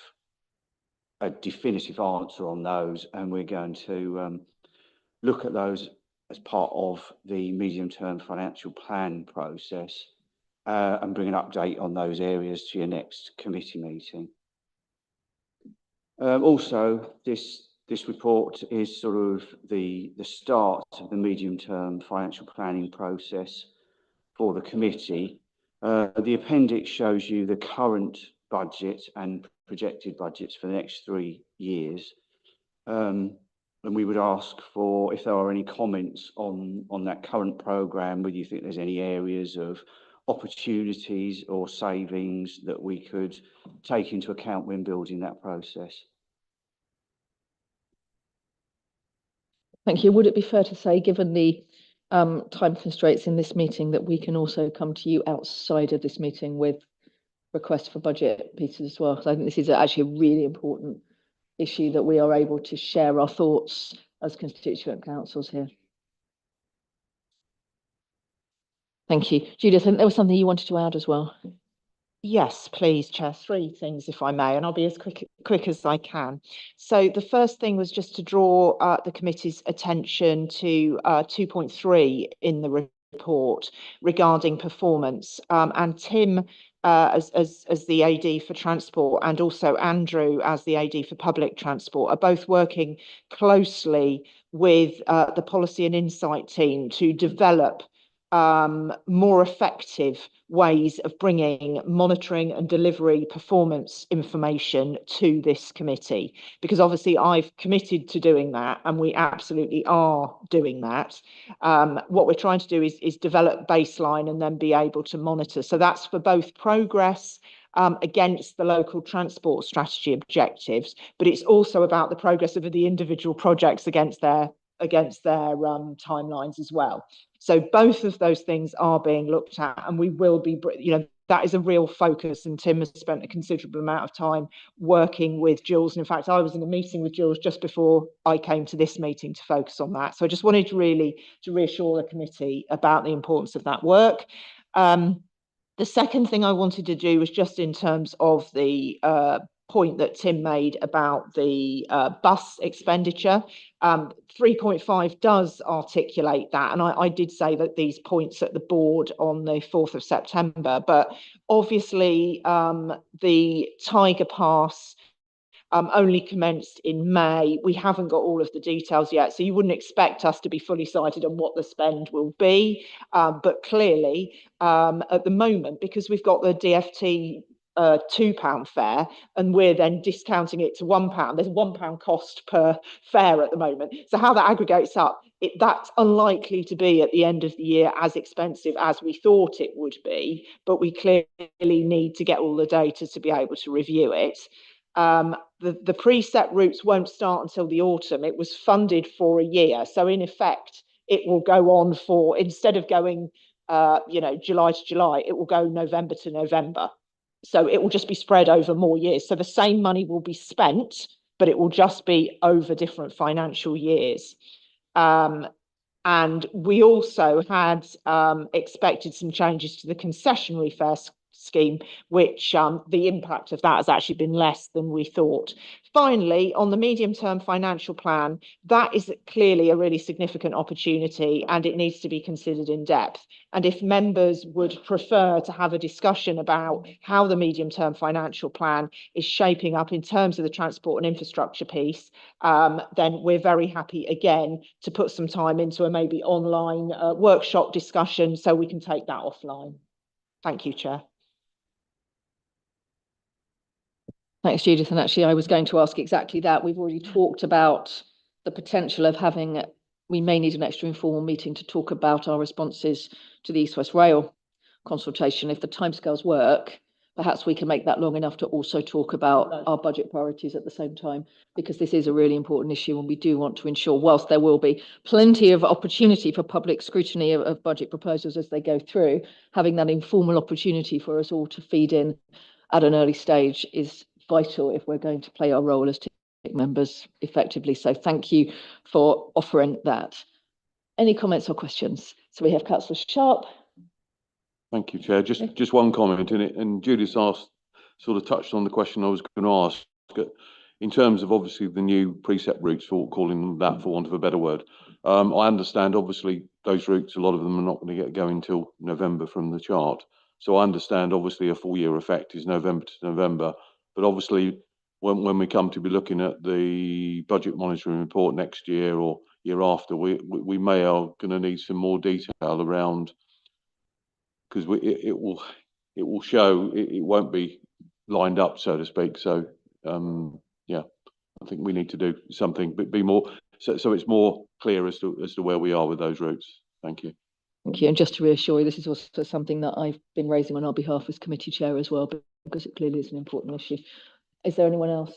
a definitive answer on those, and we're going to look at those as part of the medium-term financial plan process and bring an update on those areas to your next committee meeting. Also, this report is sort of the start of the medium-term financial planning process for the committee. The appendix shows you the current budget and projected budgets for the next 3 years. And we would ask for if there are any comments on that current programme, whether you think there's any areas of opportunities or savings that we could take into account when building that process. Thank you. Would it be fair to say, given the time constraints in this meeting, that we can also come to you outside of this meeting with requests for budget pieces as well? Because I think this is actually a really important issue that we are able to share our thoughts as constituent councils here. Thank you. Judith, I think there was something you wanted to add as well. Yes, please, Chair. 3 things, if I may, and I'll be as quick as I can. So the first thing was just to draw the committee's attention to 2.3 in the report regarding performance. And Tim, as the AD for Transport, and also Andrew as the AD for Public Transport, are both working closely with the Policy and Insight team to develop more effective ways of bringing monitoring and delivery performance information to this committee, because obviously I've committed to doing that and we absolutely are doing that. What we're trying to do is develop baseline and then be able to monitor. So that's for both progress against the local transport strategy objectives, but it's also about the progress of the individual projects against their timelines as well. So both of those things are being looked at, and we will be, that is a real focus, and Tim has spent a considerable amount of time working with Jules. And in fact, I was in a meeting with Jules just before I came to this meeting to focus on that. So I just wanted to reassure the committee about the importance of that work. The second thing I wanted to do was just in terms of the point that Tim made about the bus expenditure. 3.5 does articulate that, and I did say that these points at the board on the 4th of September, but obviously the Tiger Pass only commenced in May. We haven't got all of the details yet, so you wouldn't expect us to be fully sighted on what the spend will be, but clearly at the moment, because we've got the DfT £2 fare and we're then discounting it to £1, there's £1 cost per fare at the moment. So how that aggregates up, that's unlikely to be at the end of the year as expensive as we thought it would be, but we clearly need to get all the data to be able to review it. The preset routes won't start until the autumn. It was funded for a year, so in effect it will go on for, instead of going July to July, it will go November to November. So it will just be spread over more years. So the same money will be spent, but it will just be over different financial years. And we also had expected some changes to the concessionary fare scheme, which the impact of that has actually been less than we thought. Finally, on the medium-term financial plan, that is clearly a really significant opportunity and it needs to be considered in depth. And if members would prefer to have a discussion about how the medium-term financial plan is shaping up in terms of the transport and infrastructure piece, then we're very happy again to put some time into a maybe online workshop discussion so we can take that offline. Thank you, Chair. Thanks, Judith. And actually, I was going to ask exactly that. We've already talked about the potential of having, we may need an extra informal meeting to talk about our responses to the East West Rail consultation. If the timescales work, perhaps we can make that long enough to also talk about our budget priorities at the same time, because this is a really important issue and we do want to ensure, whilst there will be plenty of opportunity for public scrutiny of budget proposals as they go through, having that informal opportunity for us all to feed in at an early stage is vital if we're going to play our role as TIC members effectively. So thank you for offering that. Any comments or questions? So we have Councillor Sharp. Thank you, Chair. Just one comment in it, and Judith asked, sort of touched on the question I was going to ask. In terms of obviously the new preset routes, for calling them that for want of a better word, I understand obviously those routes, a lot of them are not going to get going until November from the chart. So I understand obviously a full year effect is November to November. But obviously, when we come to be looking at the budget monitoring report next year or year after, we may are going to need some more detail around, because it will show it won't be lined up, so to speak. So yeah, I think we need to do something, but be more so it's more clear as to where we are with those routes. Thank you. Thank you. And just to reassure you, this is also something that I've been raising on our behalf as committee chair as well, because it clearly is an important issue. Is there anyone else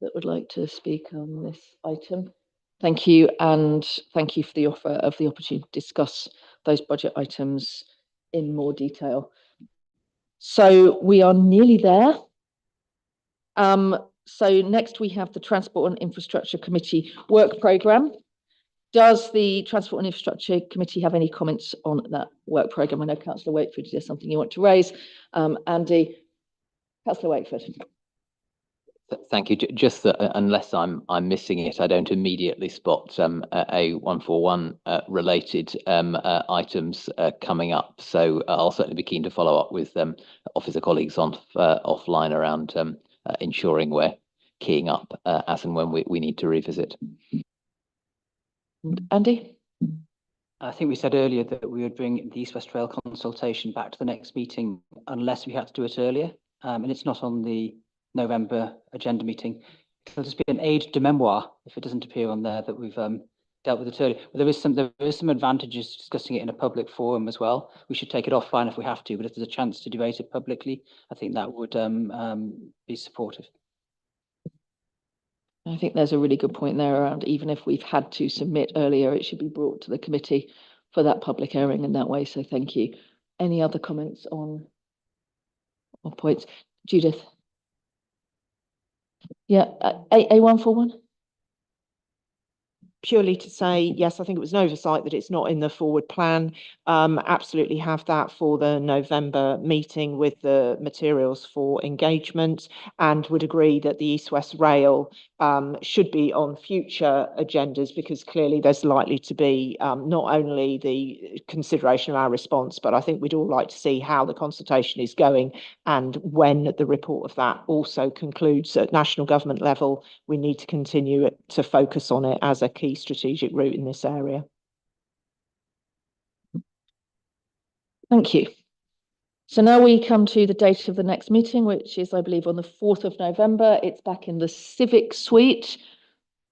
that would like to speak on this item? Thank you, and thank you for the offer of the opportunity to discuss those budget items in more detail. So we are nearly there. So next we have the Transport and Infrastructure Committee work programme. Does the Transport and Infrastructure Committee have any comments on that work programme? I know Councillor Wakeford, is there something you want to raise? Andy, Councillor Wakeford. Thank you. Just that unless I'm missing it, I don't immediately spot a 141 related items coming up. So I'll certainly be keen to follow up with officer colleagues on offline around ensuring we're keying up as and when we need to revisit. Andy? I think we said earlier that we would bring the East West Rail consultation back to the next meeting unless we had to do it earlier. And it's not on the November agenda meeting. It'll just be an aide de memoire if it doesn't appear on there that we've dealt with it earlier. But there is some advantages to discussing it in a public forum as well. We should take it offline if we have to, but if there's a chance to debate it publicly, I think that would be supportive. I think there's a really good point there around even if we've had to submit earlier, it should be brought to the committee for that public airing in that way. So thank you. Any other comments on points? Judith? Yeah, A141? Purely to say, yes, I think it was an oversight that it's not in the forward plan. Absolutely have that for the November meeting with the materials for engagement, and would agree that the East West Rail should be on future agendas, because clearly there's likely to be not only the consideration of our response, but I think we'd all like to see how the consultation is going, and when the report of that also concludes at national government level, we need to continue to focus on it as a key strategic route in this area. Thank you. So now we come to the date of the next meeting, which is, I believe, on the 4th of November. It's back in the Civic Suite.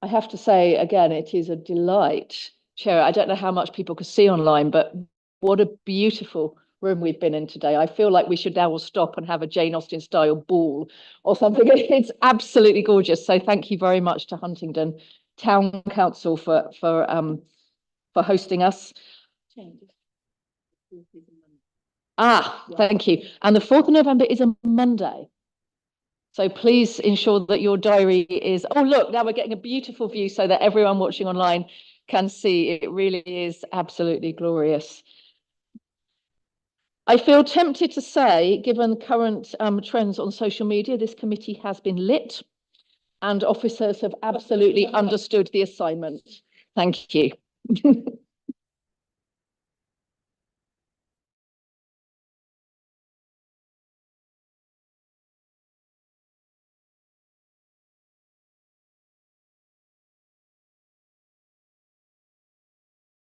I have to say, again, it is a delight. Chair, I don't know how much people could see online, but what a beautiful room we've been in today. I feel like we should now all stop and have a Jane Austen style ball or something. It's absolutely gorgeous. So thank you very much to Huntingdon Town Council for hosting us. Thank you. And the 4th of November is a Monday. So please ensure that your diary is, oh, look, now we're getting a beautiful view so that everyone watching online can see. It really is absolutely glorious. I feel tempted to say, given current trends on social media, this committee has been lit and officers have absolutely understood the assignment. Thank you.